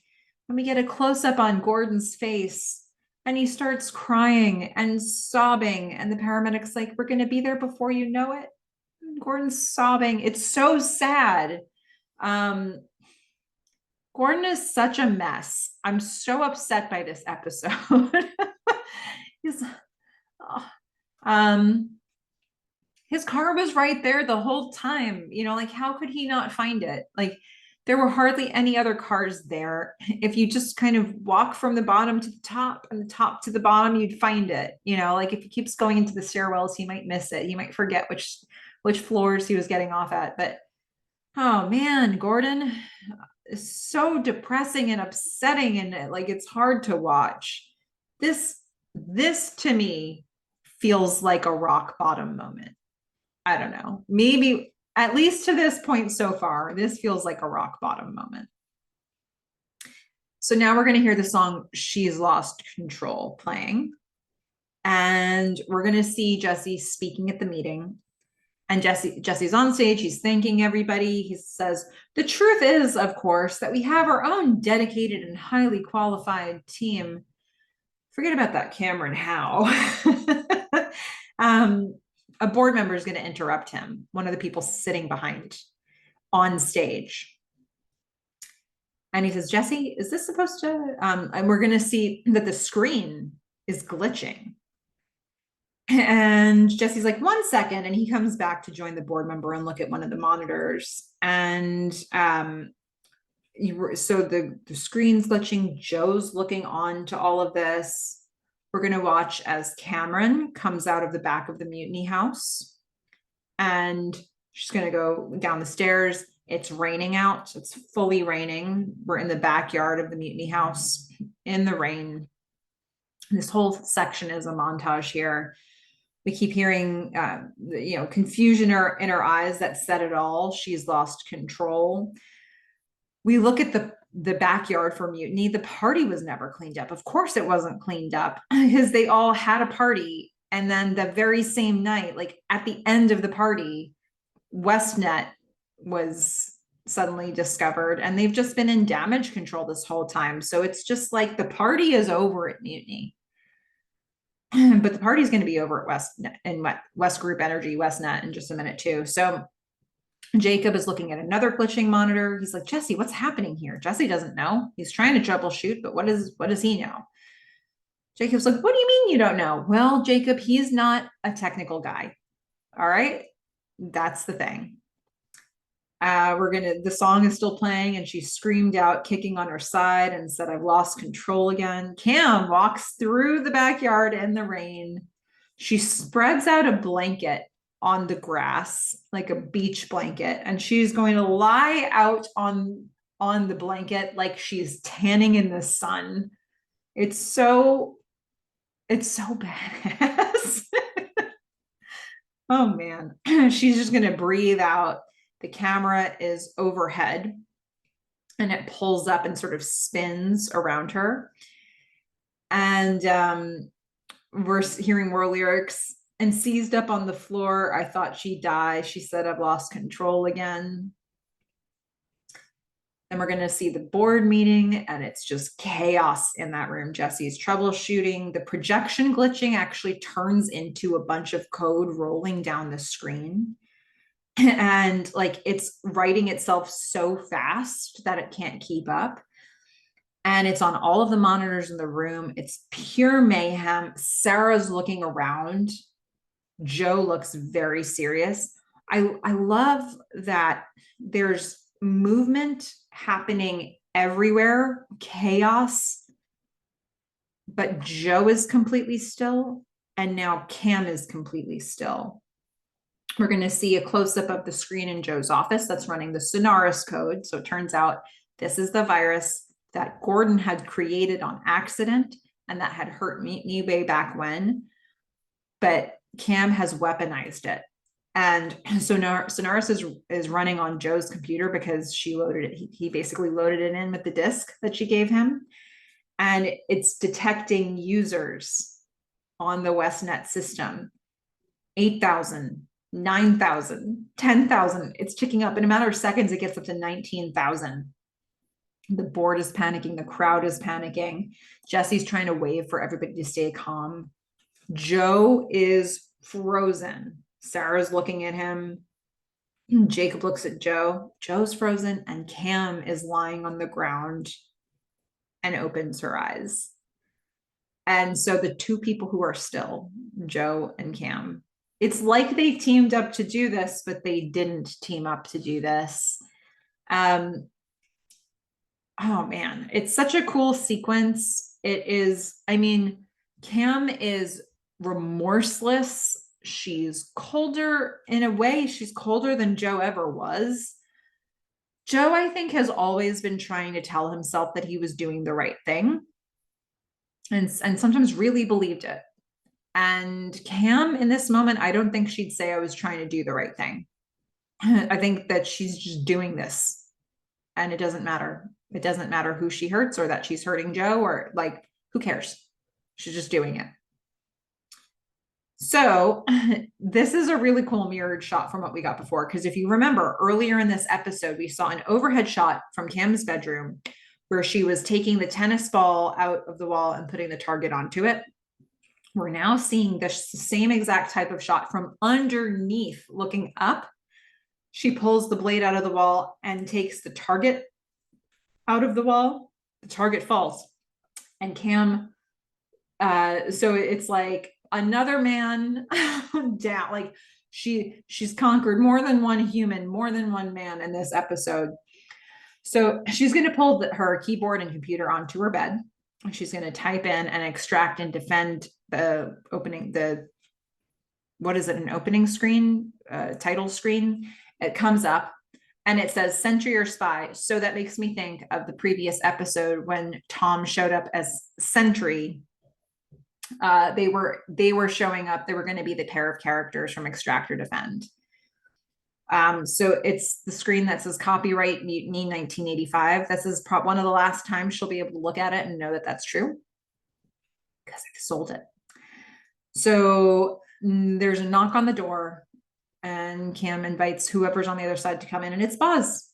And we get a close up on Gordon's face and he starts crying and sobbing. And the paramedic's like, we're going to be there before you know it. And Gordon's sobbing. It's so sad. Gordon is such a mess. I'm so upset by this episode. He's, oh, his car was right there the whole time. You know, like how could he not find it? Like there were hardly any other cars there. If you just kind of walk from the bottom to the top and the top to the bottom, you'd find it. You know, like if he keeps going into the stairwells, he might miss it. He might forget which floors he was getting off at. But oh man, Gordon is so depressing and upsetting, and like it's hard to watch. This to me feels like a rock bottom moment. I don't know. Maybe at least to this point so far, this feels like a rock bottom moment. So now we're going to hear the song She's Lost Control playing. And we're going to see Jesse speaking at the meeting. And Jesse's on stage. He's thanking everybody. He says, the truth is, of course, that we have our own dedicated and highly qualified team. Forget about that, Cameron Howe. A board member is going to interrupt him, one of the people sitting behind on stage. And he says, Jesse, is this supposed to, and we're going to see that the screen is glitching. And Jesse's like, 1 second. And he comes back to join the board member and look at one of the monitors. And so the screen's glitching. Joe's looking on to all of this. We're going to watch as Cameron comes out of the back of the mutiny house. And she's going to go down the stairs. It's raining out. It's fully raining. We're in the backyard of the mutiny house in the rain. This whole section is a montage here. We keep hearing, confusion in her eyes that said it all. She's lost control. We look at the backyard for mutiny. The party was never cleaned up. Of course it wasn't cleaned up because they all had a party. And then the very same night, like at the end of the party, WestNet was suddenly discovered and they've just been in damage control this whole time. So it's just like the party is over at mutiny. But the party is going to be over at West Group Energy, WestNet in just a minute too. So Jacob is looking at another glitching monitor. He's like, Jesse, what's happening here? Jesse doesn't know. He's trying to troubleshoot, but what does he know? Jacob's like, what do you mean you don't know? Well, Jacob, he's not a technical guy. All right. That's the thing. The song is still playing and she screamed out, kicking on her side and said, I've lost control again. Cam walks through the backyard in the rain. She spreads out a blanket on the grass, like a beach blanket, and she's going to lie out on the blanket like she's tanning in the sun. It's so badass. Oh man. She's just going to breathe out. The camera is overhead and it pulls up and sort of spins around her. And we're hearing more lyrics. And seized up on the floor, I thought she'd die. She said, I've lost control again. And we're going to see the board meeting and it's just chaos in that room. Jesse's troubleshooting. The projection glitching actually turns into a bunch of code rolling down the screen. And like it's writing itself so fast that it can't keep up. And it's on all of the monitors in the room. It's pure mayhem. Sarah's looking around. Joe looks very serious. I love that there's movement happening everywhere, chaos, but Joe is completely still. And now Cam is completely still. We're going to see a close-up of the screen in Joe's office that's running the Sonaris code. So it turns out this is the virus that Gordon had created on accident and that had hurt me way back when. But Cam has weaponized it. And so Sonaris is running on Joe's computer because she loaded it. He basically loaded it in with the disk that she gave him. And it's detecting users on the WestNet system. 8,000, 9,000, 10,000. It's ticking up. In a matter of seconds, it gets up to 19,000. The board is panicking. The crowd is panicking. Jesse's trying to wave for everybody to stay calm. Joe is frozen. Sarah's looking at him. Jacob looks at Joe. Joe's frozen, and Cam is lying on the ground and opens her eyes. And so the two people who are still, Joe and Cam, it's like they teamed up to do this, but they didn't team up to do this. Oh man, it's such a cool sequence. It is, I mean, Cam is remorseless. She's colder in a way. She's colder than Joe ever was. Joe, I think, has always been trying to tell himself that he was doing the right thing and sometimes really believed it. And Cam, in this moment, I don't think she'd say I was trying to do the right thing. I think that she's just doing this and it doesn't matter. It doesn't matter who she hurts or that she's hurting Joe or like, who cares? She's just doing it. So this is a really cool mirrored shot from what we got before. Because if you remember earlier in this episode, we saw an overhead shot from Cam's bedroom where she was taking the tennis ball out of the wall and putting the target onto it. We're now seeing the same exact type of shot from underneath looking up. She pulls the blade out of the wall and takes the target out of the wall. The target falls. And Cam, so it's like another man down. Like she's conquered more than one human, more than one man in this episode. So she's going to pull her keyboard and computer onto her bed. She's going to type in and extract and defend the opening, what is it, an opening screen, title screen. It comes up and it says Sentry or Spy. So that makes me think of the previous episode when Tom showed up as Sentry. They were showing up. They were going to be the pair of characters from Extract or Defend. So it's the screen that says copyright Mutiny 1985. This is one of the last times she'll be able to look at it and know that that's true because I sold it. So there's a knock on the door and Cam invites whoever's on the other side to come in, and it's Boz.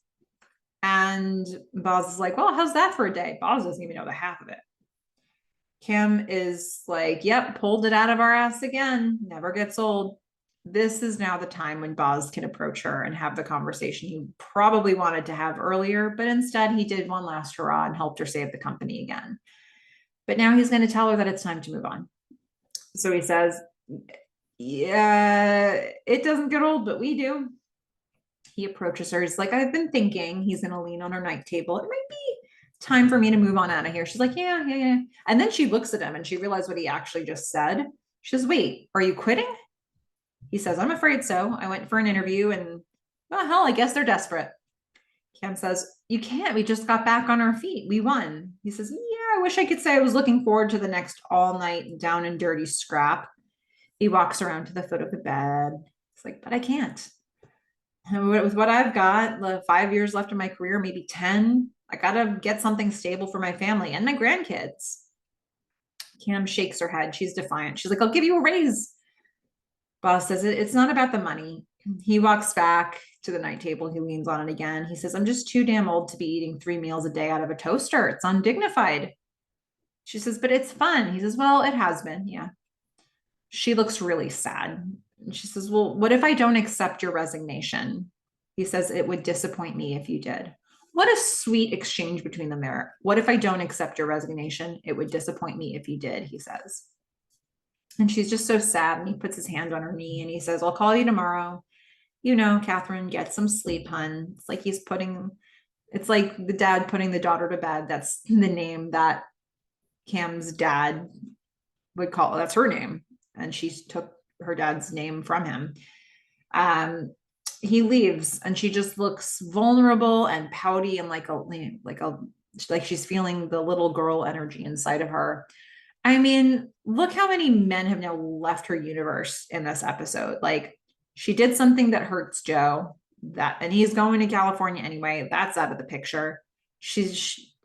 And Boz is like, well, how's that for a day? Boz doesn't even know the half of it. Cam is like, yep, pulled it out of our ass again. Never gets old. This is now the time when Boz can approach her and have the conversation he probably wanted to have earlier, but instead he did one last hurrah and helped her save the company again. But now he's going to tell her that it's time to move on. So he says, yeah, it doesn't get old, but we do. He approaches her. He's like, I've been thinking. He's going to lean on her night table. It might be time for me to move on out of here. She's like, yeah. And then she looks at him and she realized what he actually just said. She says, wait, are you quitting? He says, I'm afraid so. I went for an interview and, well, hell, I guess they're desperate. Cam says, you can't. We just got back on our feet. We won. He says, yeah, I wish I could say I was looking forward to the next all night down and dirty scrap. He walks around to the foot of the bed. It's like, but I can't. And with what I've got, the 5 years left in my career, maybe 10, I got to get something stable for my family and my grandkids. Cam shakes her head. She's defiant. She's like, I'll give you a raise. Boss says, it's not about the money. He walks back to the night table. He leans on it again. He says, I'm just too damn old to be eating 3 meals a day out of a toaster. It's undignified. She says, but it's fun. He says, well, it has been. Yeah. She looks really sad. And she says, well, what if I don't accept your resignation? He says, it would disappoint me if you did. What a sweet exchange between them there. What if I don't accept your resignation? It would disappoint me if you did, he says. And she's just so sad. And he puts his hand on her knee and he says, I'll call you tomorrow. You know, Catherine, get some sleep, hun. It's like it's like the dad putting the daughter to bed. That's the name that Cam's dad would call. That's her name. And she took her dad's name from him. He leaves and she just looks vulnerable and pouty and like she's feeling the little girl energy inside of her. I mean, look how many men have now left her universe in this episode. Like, she did something that hurts Joe, and he's going to California anyway. That's out of the picture. She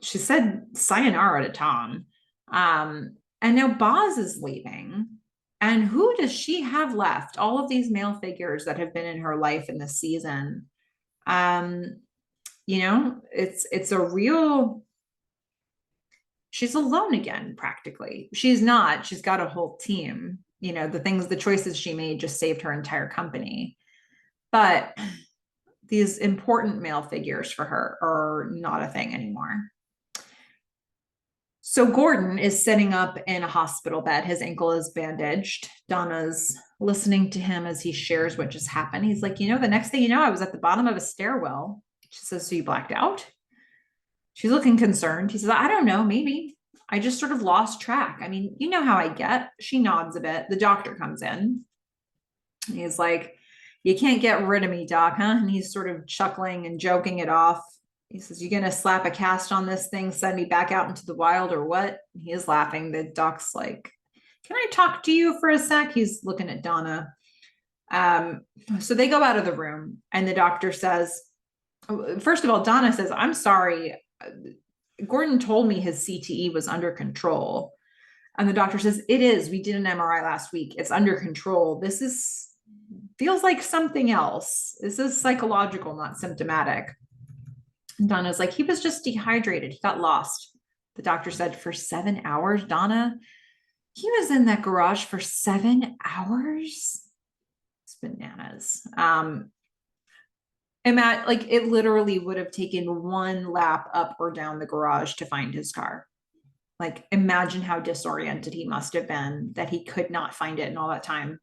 said sayonara to Tom. And now Boz is leaving. And who does she have left? All of these male figures that have been in her life in this season. Um, it's a real, she's alone again, practically. She's not, she's got a whole team. The choices she made just saved her entire company. But these important male figures for her are not a thing anymore. So Gordon is sitting up in a hospital bed. His ankle is bandaged. Donna's listening to him as he shares what just happened. He's like, the next thing you know, I was at the bottom of a stairwell. She says, so you blacked out? She's looking concerned. He says, I don't know, maybe. I just sort of lost track. I mean, you know how I get. She nods a bit. The doctor comes in. He's like, you can't get rid of me, doc, huh? And he's sort of chuckling and joking it off. He says, you gonna slap a cast on this thing, send me back out into the wild or what? He is laughing. The doc's like, can I talk to you for a sec? He's looking at Donna. So they go out of the room and the doctor says, first of all, Donna says, I'm sorry. Gordon told me his CTE was under control. And the doctor says, it is. We did an MRI last week. It's under control. Feels like something else. This is psychological, not symptomatic. And Donna's like, he was just dehydrated. He got lost. The doctor said, for 7 hours, Donna? He was in that garage for 7 hours? It's bananas. It literally would have taken one lap up or down the garage to find his car. Like, imagine how disoriented he must have been that he could not find it in all that time.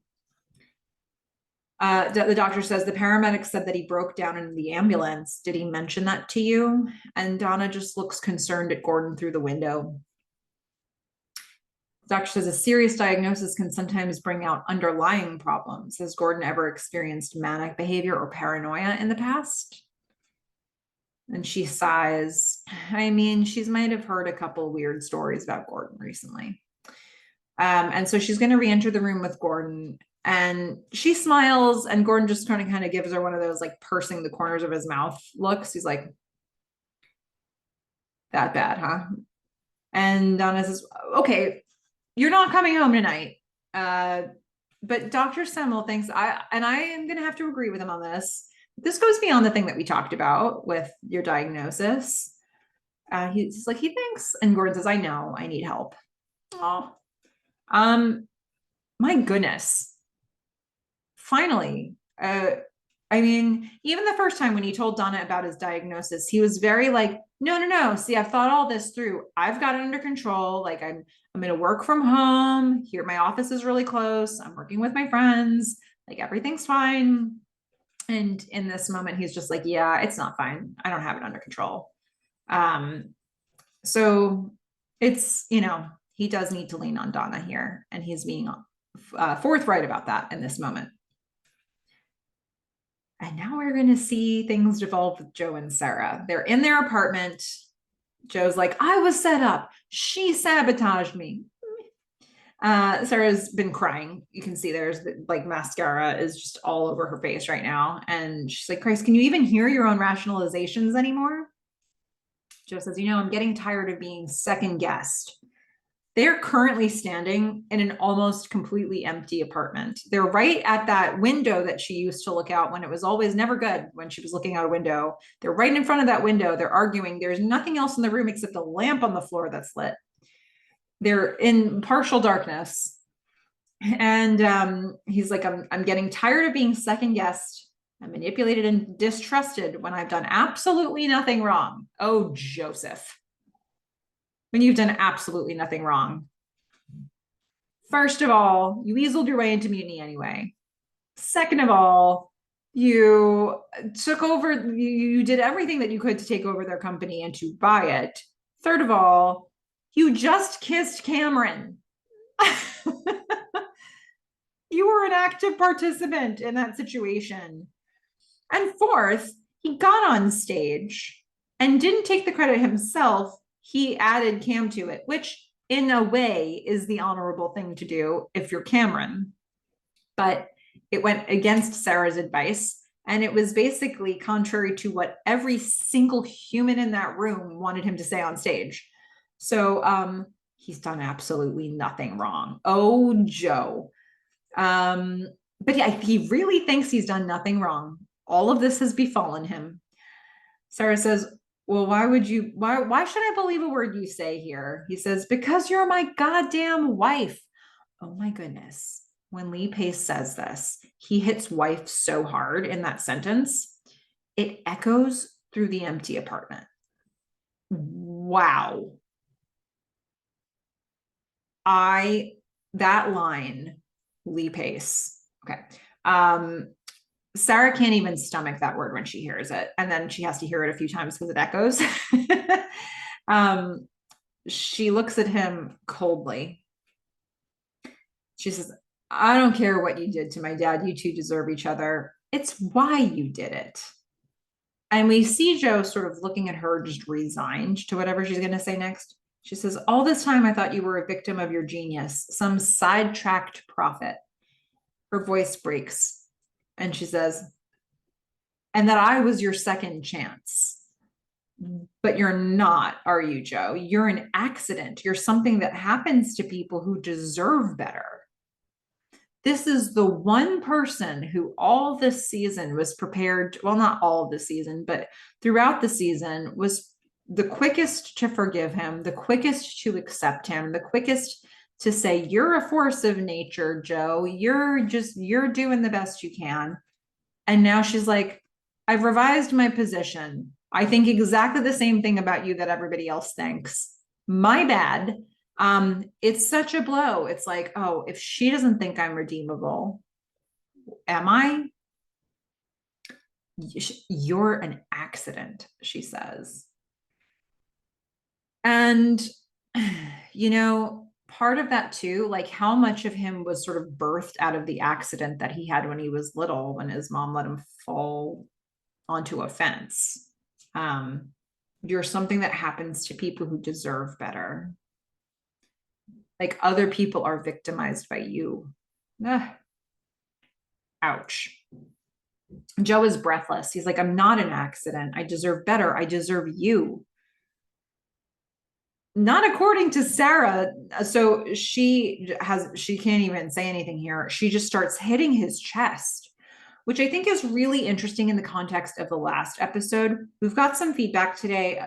The doctor says the paramedic said that he broke down in the ambulance. Did he mention that to you? And Donna just looks concerned at Gordon through the window. The doctor says a serious diagnosis can sometimes bring out underlying problems. Has Gordon ever experienced manic behavior or paranoia in the past? And she sighs. I mean, she might have heard a couple weird stories about Gordon recently. And so she's going to re-enter the room with Gordon. And she smiles, and Gordon just kind of gives her one of those like pursing the corners of his mouth looks. He's like, that bad, huh? And Donna says, okay, you're not coming home tonight. But Dr. Semmel thinks I am going to have to agree with him on this. This goes beyond the thing that we talked about with your diagnosis. He's like, he thinks, and Gordon says, I know, I need help. Oh, my goodness. Finally, I mean, even the first time when he told Donna about his diagnosis, he was very like, no. See, I've thought all this through. I've got it under control. Like I'm going to work from home here. My office is really close. I'm working with my friends. Like everything's fine. And in this moment, he's just like, yeah, it's not fine. I don't have it under control. So it's, he does need to lean on Donna here, and he's being forthright about that in this moment. And now we're going to see things devolve with Joe and Sarah. They're in their apartment. Joe's like, I was set up. She sabotaged me. Sarah's been crying. You can see there's like mascara is just all over her face right now. And she's like, Christ, can you even hear your own rationalizations anymore? Joe says, I'm getting tired of being second guessed. They're currently standing in an almost completely empty apartment. They're right at that window that she used to look out when it was always never good when she was looking out a window. They're right in front of that window. They're arguing. There's nothing else in the room except a lamp on the floor that's lit. They're in partial darkness. And he's like, I'm getting tired of being second guessed. I'm manipulated and distrusted when I've done absolutely nothing wrong. Oh, Joseph. When you've done absolutely nothing wrong. First of all, you weaseled your way into mutiny anyway. Second of all, you took over, you did everything that you could to take over their company and to buy it. Third of all, you just kissed Cameron. You were an active participant in that situation. And fourth, he got on stage and didn't take the credit himself. He added Cam to it, which in a way is the honorable thing to do if you're Cameron. But it went against Sarah's advice. And it was basically contrary to what every single human in that room wanted him to say on stage. So he's done absolutely nothing wrong. Oh, Joe. Um, but yeah, he really thinks he's done nothing wrong. All of this has befallen him. Sarah says, well, why should I believe a word you say here? He says, because you're my goddamn wife. Oh my goodness. When Lee Pace says this, he hits wife so hard in that sentence, it echoes through the empty apartment. Wow. That line, Lee Pace. Okay. Sarah can't even stomach that word when she hears it. And then she has to hear it a few times because it echoes. She looks at him coldly. She says, I don't care what you did to my dad. You two deserve each other. It's why you did it. And we see Joe sort of looking at her, just resigned to whatever she's going to say next. She says, all this time I thought you were a victim of your genius, some sidetracked prophet. Her voice breaks. And she says, and that I was your second chance. But you're not, are you, Joe? You're an accident. You're something that happens to people who deserve better. This is the one person who all this season was prepared, well, not all of the season, but throughout the season was the quickest to forgive him, the quickest to accept him, the quickest to say, you're a force of nature, Joe. You're doing the best you can. And now she's like, I've revised my position. I think exactly the same thing about you that everybody else thinks. My bad. It's such a blow. It's like, oh, if she doesn't think I'm redeemable, am I? You're an accident, she says. And, part of that too, like how much of him was sort of birthed out of the accident that he had when he was little, when his mom let him fall onto a fence. You're something that happens to people who deserve better. Like other people are victimized by you. Ouch. Joe is breathless. He's like, I'm not an accident. I deserve better. I deserve you. Not according to Sarah. So she can't even say anything here. She just starts hitting his chest, which I think is really interesting in the context of the last episode. We've got some feedback today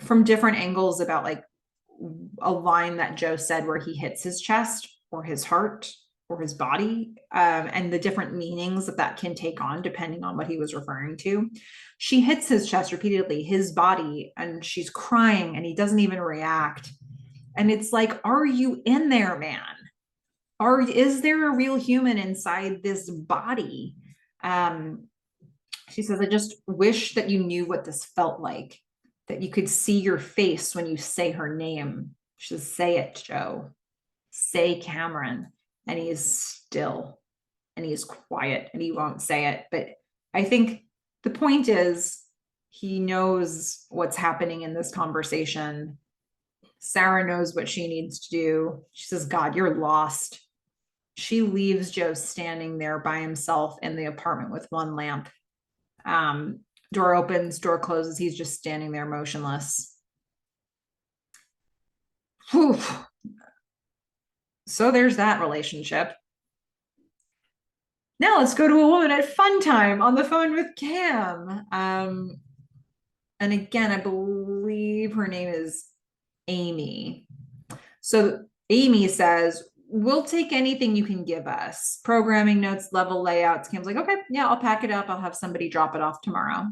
from different angles about like a line that Joe said where he hits his chest or his heart or his body, and the different meanings that can take on depending on what he was referring to. She hits his chest repeatedly, his body, and she's crying and he doesn't even react. And it's like, are you in there, man? Is there a real human inside this body? She says, I just wish that you knew what this felt like, that you could see your face when you say her name. She says, say it, Joe. Say Cameron. And he is still, and he is quiet, and he won't say it. But I think the point is, he knows what's happening in this conversation. Sarah knows what she needs to do. She says, God, you're lost. She leaves Joe standing there by himself in the apartment with one lamp. Door opens, door closes. He's just standing there motionless. Whew. So there's that relationship. Now let's go to a woman at Fun Time on the phone with Cam. And again, I believe her name is Amy. So Amy says, we'll take anything you can give us. Programming notes, level layouts. Cam's like, okay, yeah, I'll pack it up. I'll have somebody drop it off tomorrow.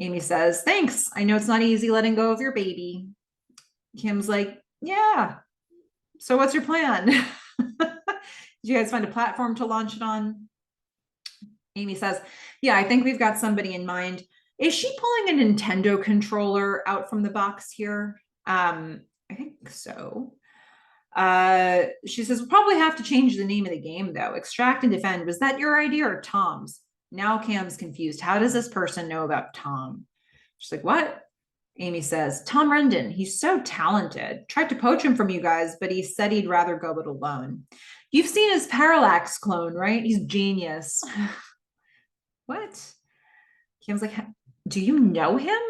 Amy says, thanks. I know it's not easy letting go of your baby. Kim's like, yeah. So what's your plan? Did you guys find a platform to launch it on? Amy says, yeah, I think we've got somebody in mind. Is she pulling a Nintendo controller out from the box here? I think so. She says, we'll probably have to change the name of the game though. Extract and Defend. Was that your idea or Tom's? Now Cam's confused. How does this person know about Tom? She's like, what? Amy says, Tom Rendon, he's so talented. Tried to poach him from you guys, but he said he'd rather go it alone. You've seen his Parallax clone, right? He's genius. What? Cam's like, do you know him?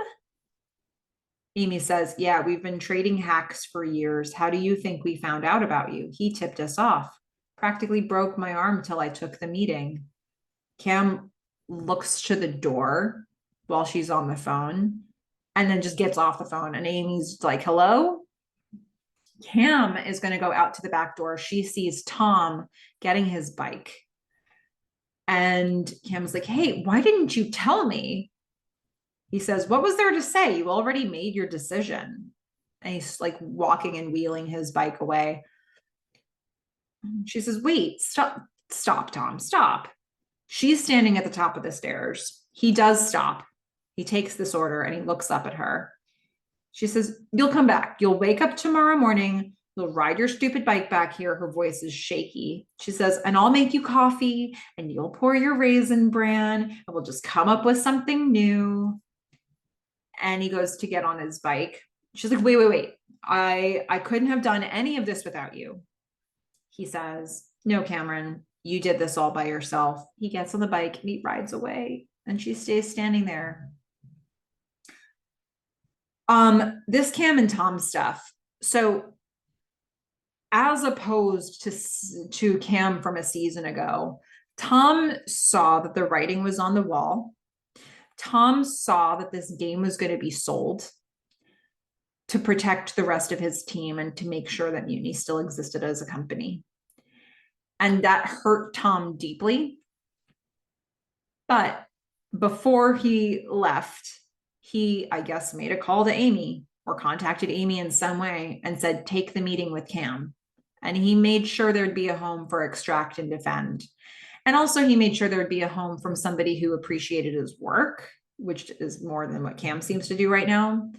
Amy says, yeah, we've been trading hacks for years. How do you think we found out about you? He tipped us off. practically broke my arm till I took the meeting. Cam looks to the door while she's on the phone and then just gets off the phone. And Amy's like, hello? Cam is going to go out to the back door. She sees Tom getting his bike. And Cam's like, hey, why didn't you tell me? He says, what was there to say? You already made your decision. And he's like walking and wheeling his bike away. She says, wait, stop, Tom, stop. She's standing at the top of the stairs. He does stop. He takes this order and he looks up at her. She says, you'll come back. You'll wake up tomorrow morning. You'll ride your stupid bike back here. Her voice is shaky. She says, and I'll make you coffee and you'll pour your Raisin Bran and we'll just come up with something new. And he goes to get on his bike. She's like, wait. I couldn't have done any of this without you. He says, no, Cameron, you did this all by yourself. He gets on the bike and he rides away and she stays standing there. This Cam and Tom stuff. So as opposed to Cam from a season ago, Tom saw that the writing was on the wall. Tom saw that this game was going to be sold to protect the rest of his team and to make sure that Mutiny still existed as a company. And that hurt Tom deeply. But before he left, he, I guess, made a call to Amy or contacted Amy in some way and said, take the meeting with Cam. And he made sure there'd be a home for Extract and Defend. And also he made sure there'd be a home from somebody who appreciated his work, which is more than what Cam seems to do right now.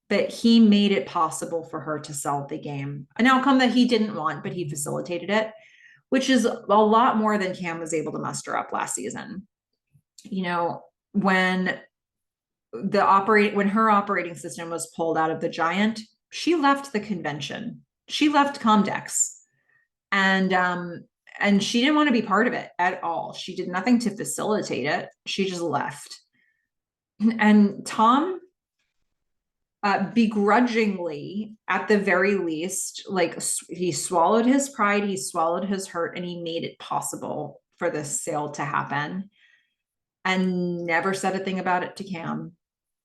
But he made it possible for her to sell the game. An outcome that he didn't want, but he facilitated it, which is a lot more than Cam was able to muster up last season. You know, when her operating system was pulled out of the Giant, she left the convention. She left Comdex. And she didn't want to be part of it at all. She did nothing to facilitate it. She just left. And Tom, begrudgingly, at the very least, like, he swallowed his pride, he swallowed his hurt, and he made it possible for this sale to happen and never said a thing about it to Cam.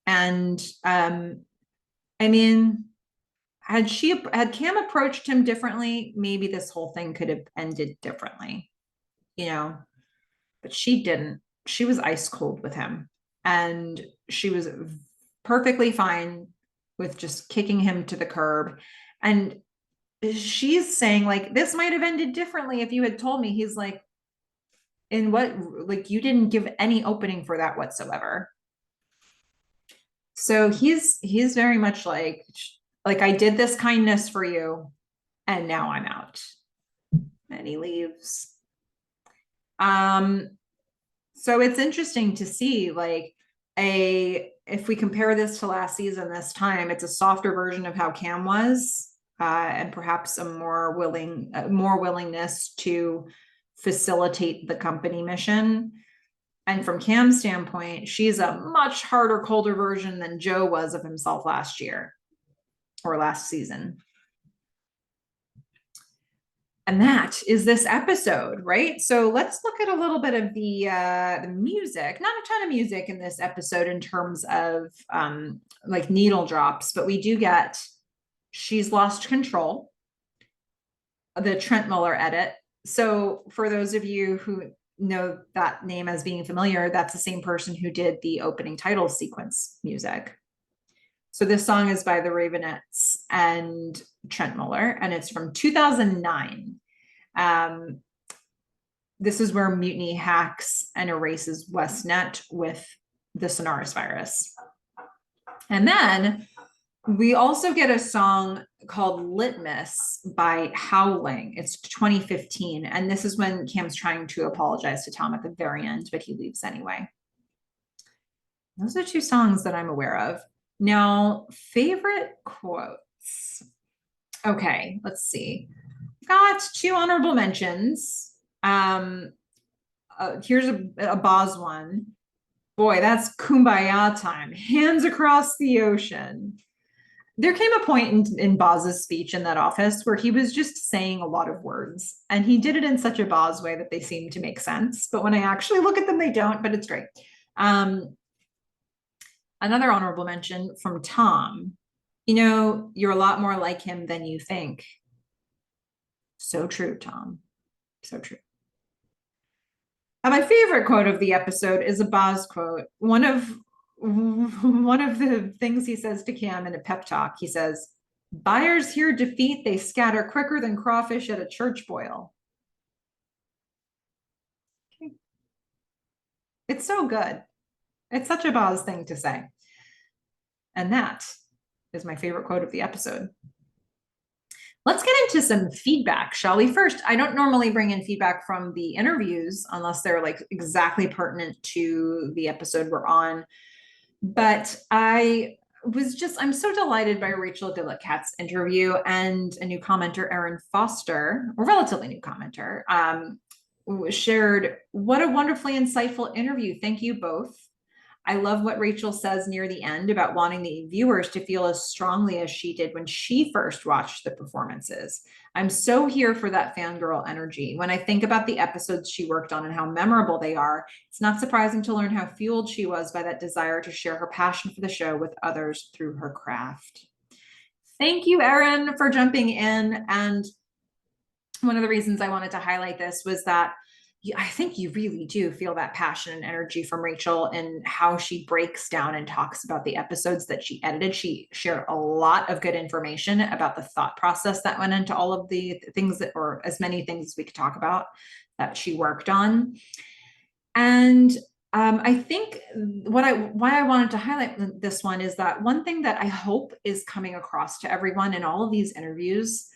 And I mean, had Cam approached him differently, maybe this whole thing could have ended differently, you know, but she didn't. She was ice cold with him, and she was perfectly fine with just kicking him to the curb. And she's saying, like, this might have ended differently if you had told me. He's like, in what, like, you didn't give any opening for that whatsoever. So he's very much like, I did this kindness for you and now I'm out. And he leaves. So it's interesting to see, like, if we compare this to last season, this time it's a softer version of how Cam was, and perhaps a more willingness to facilitate the company mission. And from Cam's standpoint, she's a much harder, colder version than Joe was of himself last year or last season. And that is this episode, right? So let's look at a little bit of the music. Not a ton of music in this episode in terms of like needle drops, but we do get She's Lost Control, the Trent Muller edit. So for those of you who know that name as being familiar, that's the same person who did the opening title sequence music. So this song is by the Ravenettes and Trent Muller, and it's from 2009. This is where Mutiny hacks and erases WestNet with the Sonaris virus. And then we also get a song called Litmus by Howling. It's 2015. And this is when Cam's trying to apologize to Tom at the very end, but he leaves anyway. Those are two songs that I'm aware of. Now, favorite quotes. Okay, let's see. Got two honorable mentions. Here's a Boz one. Boy, that's kumbaya time. Hands across the ocean. There came a point in Boz's speech in that office where he was just saying a lot of words, and he did it in such a Boz way that they seem to make sense. But when I actually look at them, they don't. But it's great. Another honorable mention from Tom. You're a lot more like him than you think. So true, Tom. So true. And my favorite quote of the episode is a Boz quote. One of the things he says to Cam in a pep talk, he says, "Buyers hear defeat, they scatter quicker than crawfish at a church boil." Okay. It's so good. It's such a Boz thing to say. And that is my favorite quote of the episode. Let's get into some feedback, shall we? First, I don't normally bring in feedback from the interviews unless they're like exactly pertinent to the episode we're on. But I'm so delighted by Rachel Gillickat's interview, and a new commenter, Erin Foster, a relatively new commenter, shared, "What a wonderfully insightful interview. Thank you both. I love what Rachel says near the end about wanting the viewers to feel as strongly as she did when she first watched the performances. I'm so here for that fangirl energy. When I think about the episodes she worked on and how memorable they are, it's not surprising to learn how fueled she was by that desire to share her passion for the show with others through her craft." Thank you, Erin, for jumping in. And one of the reasons I wanted to highlight this was that I think you really do feel that passion and energy from Rachel and how she breaks down and talks about the episodes that she edited. She shared a lot of good information about the thought process that went into all of the things that, or as many things as we could talk about, that she worked on. And I think why I wanted to highlight this one is that one thing that I hope is coming across to everyone in all of these interviews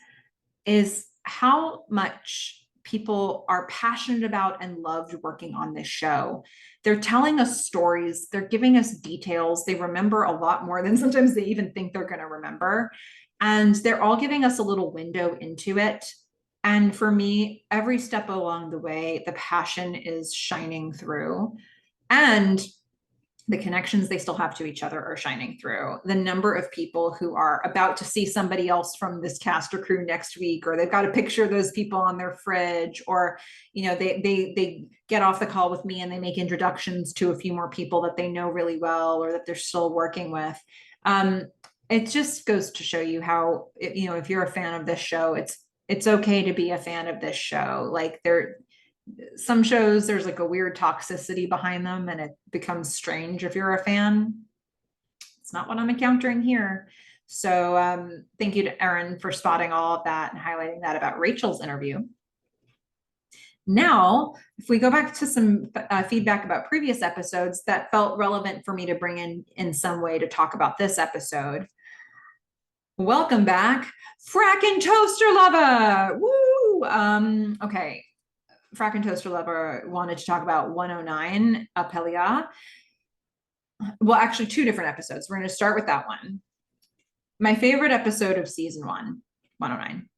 is how much people are passionate about and loved working on this show. They're telling us stories, they're giving us details, they remember a lot more than sometimes they even think they're going to remember. And they're all giving us a little window into it. And for me, every step along the way, the passion is shining through. And the connections they still have to each other are shining through. The number of people who are about to see somebody else from this cast or crew next week, or they've got a picture of those people on their fridge, or they get off the call with me and they make introductions to a few more people that they know really well or that they're still working with. It just goes to show you how, if you're a fan of this show, it's okay to be a fan of this show. Like some shows, there's like a weird toxicity behind them and it becomes strange if you're a fan. It's not what I'm encountering here. So thank you to Erin for spotting all of that and highlighting that about Rachel's interview. Now, if we go back to some feedback about previous episodes that felt relevant for me to bring in some way to talk about this episode. Welcome back, Frackin' Toaster Lover. Woo! Okay. Frackin' Toaster Lover wanted to talk about 109 Apelia. Well, actually, two different episodes. We're going to start with that one. My favorite episode of season 109.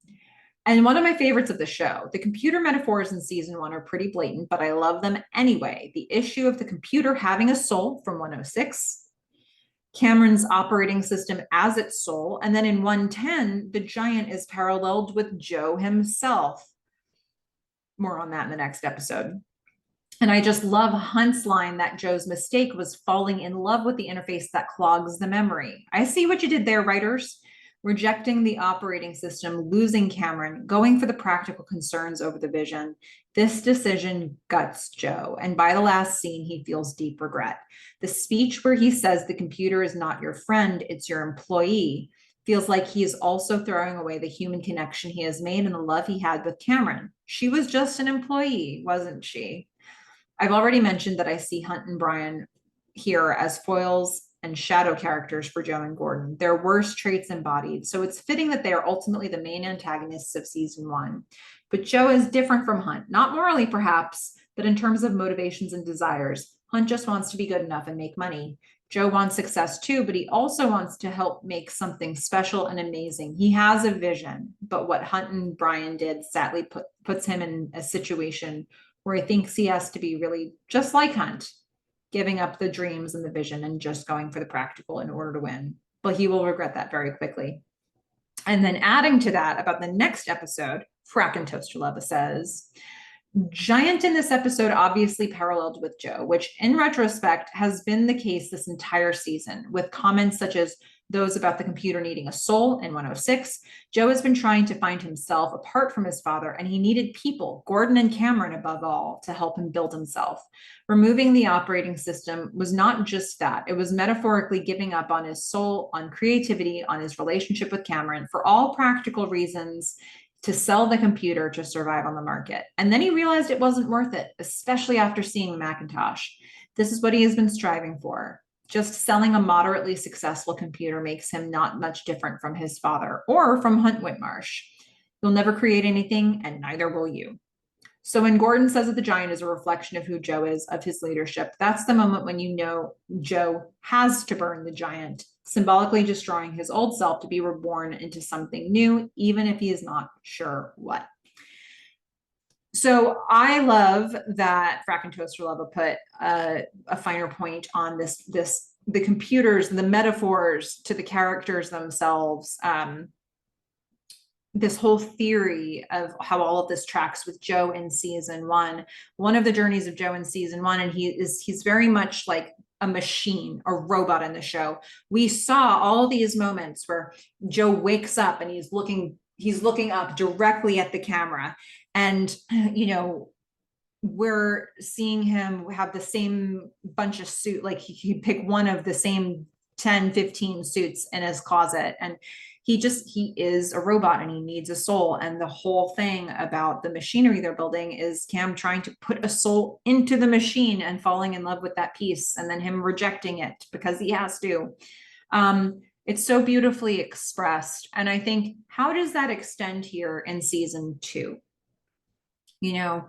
And one of my favorites of the show. The computer metaphors in season 1 are pretty blatant, but I love them anyway. The issue of the computer having a soul from 106, Cameron's operating system as its soul, and then in 110, the giant is paralleled with Joe himself. More on that in the next episode. And I just love Hunt's line that Joe's mistake was falling in love with the interface that clogs the memory. I see what you did there, writers. Rejecting the operating system, losing Cameron, going for the practical concerns over the vision. This decision guts Joe. And by the last scene, he feels deep regret. The speech where he says the computer is not your friend, it's your employee, feels like he is also throwing away the human connection he has made and the love he had with Cameron. She was just an employee, wasn't she? I've already mentioned that I see Hunt and Brian here as foils and shadow characters for Joe and Gordon, their worst traits embodied. So it's fitting that they are ultimately the main antagonists of season 1. But Joe is different from Hunt, not morally perhaps, but in terms of motivations and desires. Hunt just wants to be good enough and make money. Joe wants success too, but he also wants to help make something special and amazing. He has a vision, but what Hunt and Brian did sadly puts him in a situation where he thinks he has to be really just like Hunt, giving up the dreams and the vision and just going for the practical in order to win. but he will regret that very quickly. And then adding to that about the next episode, Frack and Toaster Lava says, Giant in this episode obviously paralleled with Joe, which in retrospect has been the case this entire season, with comments such as those about the computer needing a soul in 106. Joe has been trying to find himself apart from his father, and he needed people, Gordon and Cameron above all, to help him build himself. Removing the operating system was not just that, it was metaphorically giving up on his soul, on creativity, on his relationship with Cameron, for all practical reasons, to sell the computer to survive on the market. And then he realized it wasn't worth it, especially after seeing the Macintosh. This is what he has been striving for. Just selling a moderately successful computer makes him not much different from his father or from Hunt Whitmarsh. You'll never create anything, and neither will you. So when Gordon says that the giant is a reflection of who Joe is, of his leadership, that's the moment when you know Joe has to burn the giant, symbolically destroying his old self to be reborn into something new, even if he is not sure what. So I love that Frack and Toaster Lava put a finer point on the computers, the metaphors to the characters themselves, this whole theory of how all of this tracks with Joe in season one. One of the journeys of Joe in season one, and he's very much like a machine, a robot in the show. We saw all these moments where Joe wakes up and he's looking up directly at the camera, and we're seeing him have the same bunch of suit, like he pick one of the same 10, 15 suits in his closet, and he is a robot and he needs a soul. And the whole thing about the machinery they're building is Cam trying to put a soul into the machine and falling in love with that piece, and then him rejecting it because he has to. It's so beautifully expressed. And I think, how does that extend here in season two? Does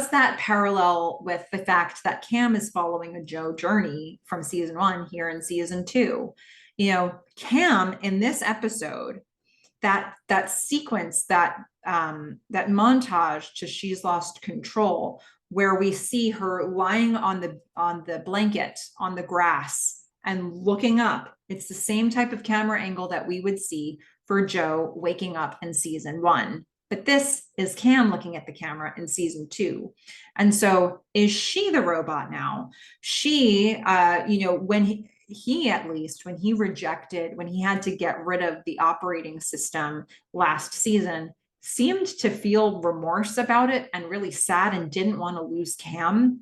that parallel with the fact that Cam is following a Joe journey from season one here in season two? Cam in this episode, that sequence, that montage to She's Lost Control, where we see her lying on the blanket on the grass and looking up. It's the same type of camera angle that we would see for Joe waking up in season one. But this is Cam looking at the camera in season two. And so is she the robot now? She, when he when he had to get rid of the operating system last season, seemed to feel remorse about it and really sad and didn't want to lose Cam.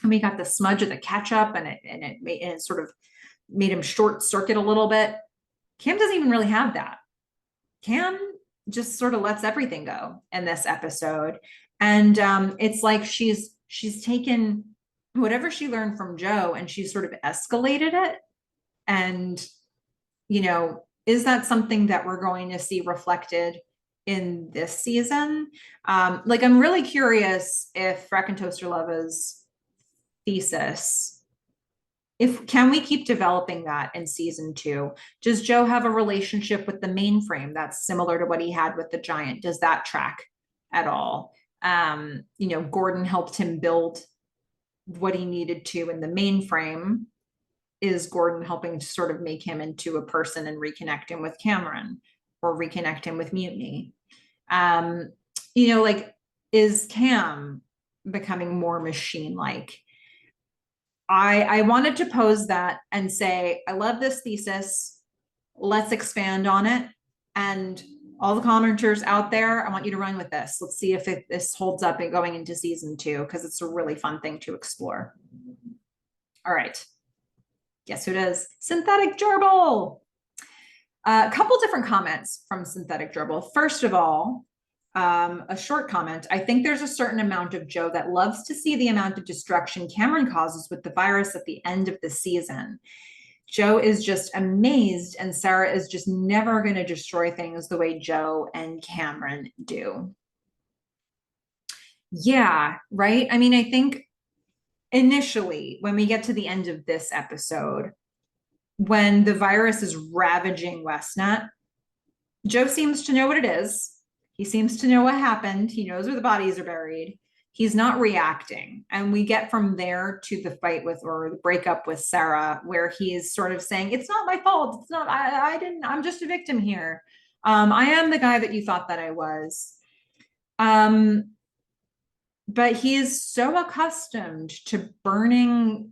And we got the smudge of the ketchup, and it sort of made him short circuit a little bit. Cam doesn't even really have that. Cam just sort of lets everything go in this episode. And it's like she's taken whatever she learned from Joe and she's sort of escalated it. And, is that something that we're going to see reflected in this season? I'm really curious if Frack and Toaster Lava's thesis, can we keep developing that in season two? Does Joe have a relationship with the mainframe that's similar to what he had with the giant? Does that track at all? Gordon helped him build what he needed to in the mainframe. Is Gordon helping to sort of make him into a person and reconnect him with Cameron or reconnect him with Mutiny? Is Cam becoming more machine-like? I wanted to pose that and say, I love this thesis. Let's expand on it. And all the commenters out there, I want you to run with this. Let's see if this holds up and going into season two, because it's a really fun thing to explore. All right. Guess who it is? Synthetic Gerbil. A couple different comments from Synthetic Gerbil. First of all, a short comment. I think there's a certain amount of Joe that loves to see the amount of destruction Cameron causes with the virus at the end of the season. Joe is just amazed, and Sarah is just never going to destroy things the way Joe and Cameron do. Yeah, right? I mean, I think initially, when we get to the end of this episode, when the virus is ravaging Westnet, Joe seems to know what it is. He seems to know what happened. He knows where the bodies are buried. He's not reacting. And we get from there to the fight with, or the breakup with Sarah, where he is sort of saying, it's not my fault. It's not, I didn't, I'm just a victim here. I am the guy that you thought that I was. But he is so accustomed to burning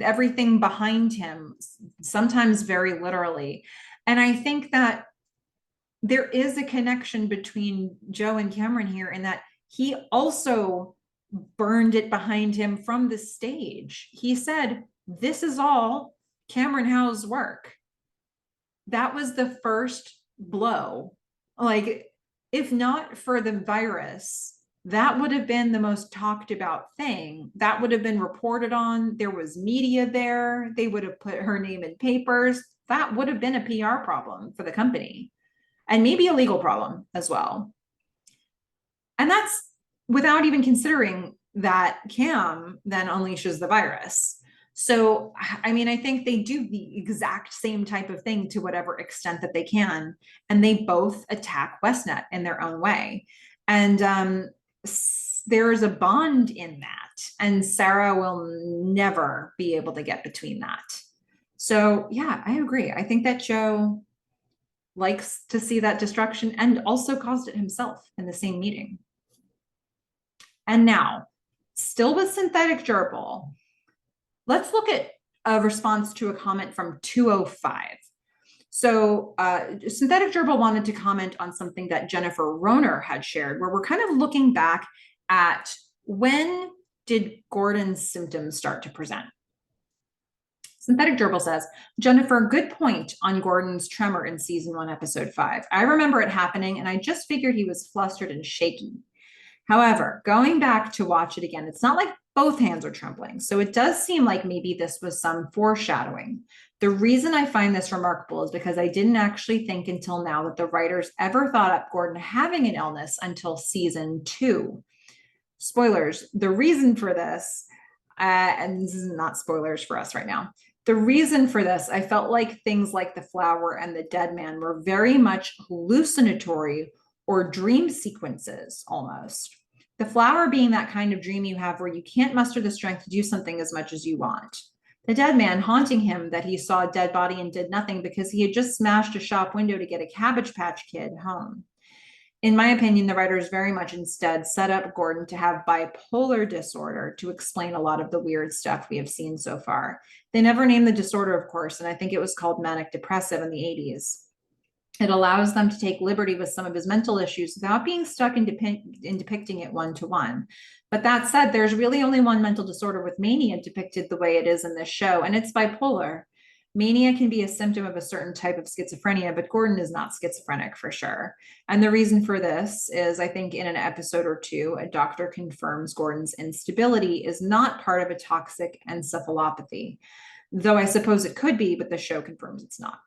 everything behind him, sometimes very literally. And I think that there is a connection between Joe and Cameron here in that he also burned it behind him from the stage. He said, this is all Cameron Howe's work. That was the first blow. Like, if not for the virus, that would have been the most talked about thing. That would have been reported on. There was media there. They would have put her name in papers. That would have been a PR problem for the company, and maybe a legal problem as well. And that's without even considering that Cam then unleashes the virus. So, I mean, I think they do the exact same type of thing to whatever extent that they can. And they both attack Westnet in their own way. And there is a bond in that. And Sarah will never be able to get between that. So, yeah, I agree. I think that Joe likes to see that destruction and also caused it himself in the same meeting. And now, still with synthetic gerbil, let's look at a response to a comment from 205. So synthetic gerbil wanted to comment on something that Jennifer Roner had shared, where we're kind of looking back at when did Gordon's symptoms start to present. Synthetic gerbil says, Jennifer, good point on Gordon's tremor in season 1, episode 5. I remember it happening and I just figured he was flustered and shaky. However, going back to watch it again, it's not like both hands are trembling. So it does seem like maybe this was some foreshadowing. The reason I find this remarkable is because I didn't actually think until now that the writers ever thought up Gordon having an illness until season 2. Spoilers, the reason for this, and this is not spoilers for us right now, the reason for this, I felt like things like the flower and the dead man were very much hallucinatory or dream sequences almost. The flower being that kind of dream you have where you can't muster the strength to do something as much as you want. The dead man haunting him that he saw a dead body and did nothing because he had just smashed a shop window to get a Cabbage Patch Kid home. In my opinion, the writers very much instead set up Gordon to have bipolar disorder to explain a lot of the weird stuff we have seen so far. They never named the disorder, of course, and I think it was called manic depressive in the 80s. It allows them to take liberty with some of his mental issues without being stuck in depicting it one-to-one. But that said, there's really only one mental disorder with mania depicted the way it is in this show, and it's bipolar. Mania can be a symptom of a certain type of schizophrenia, but Gordon is not schizophrenic for sure. And the reason for this is, I think in an episode or two, a doctor confirms Gordon's instability is not part of a toxic encephalopathy, though I suppose it could be, but the show confirms it's not.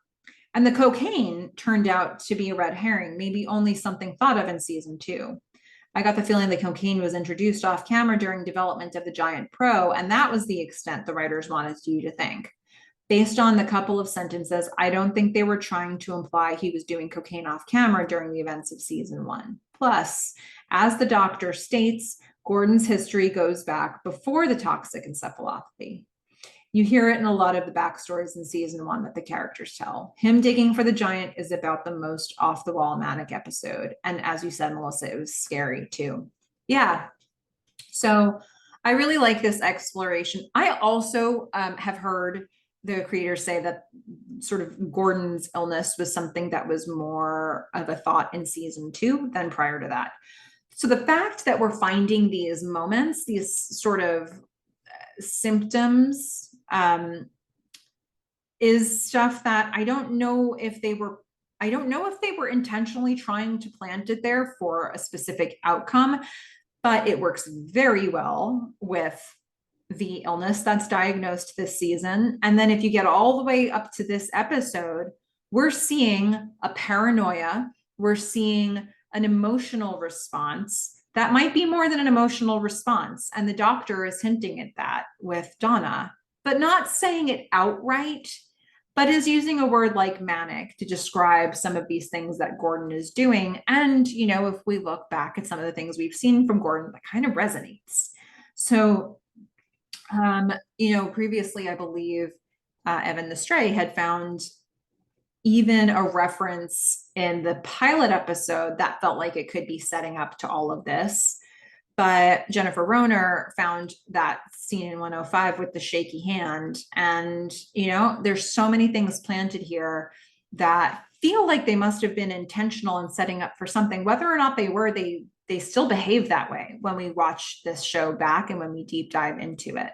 And the cocaine turned out to be a red herring, maybe only something thought of in season 2. I got the feeling that cocaine was introduced off camera during development of the Giant Pro, and that was the extent the writers wanted you to think. Based on the couple of sentences, I don't think they were trying to imply he was doing cocaine off camera during the events of season 1. Plus, as the doctor states, Gordon's history goes back before the toxic encephalopathy. You hear it in a lot of the backstories in season 1 that the characters tell. Him digging for the giant is about the most off-the-wall manic episode. And as you said, Melissa, it was scary too. Yeah. So I really like this exploration. I also have heard the creators say that sort of Gordon's illness was something that was more of a thought in season 2 than prior to that. So the fact that we're finding these moments, these sort of symptoms, is stuff that I don't know if they were intentionally trying to plant it there for a specific outcome, but it works very well with the illness that's diagnosed this season. And then if you get all the way up to this episode, we're seeing a paranoia, we're seeing an emotional response that might be more than an emotional response. And the doctor is hinting at that with Donna, but not saying it outright. but is using a word like manic to describe some of these things that Gordon is doing. And, if we look back at some of the things we've seen from Gordon, that kind of resonates. So, previously, I believe Evan the Stray had found even a reference in the pilot episode that felt like it could be setting up to all of this. But Jennifer Roner found that scene in 105 with the shaky hand. And, there's so many things planted here that feel like they must have been intentional in setting up for something. Whether or not they were, they still behave that way when we watch this show back and when we deep dive into it.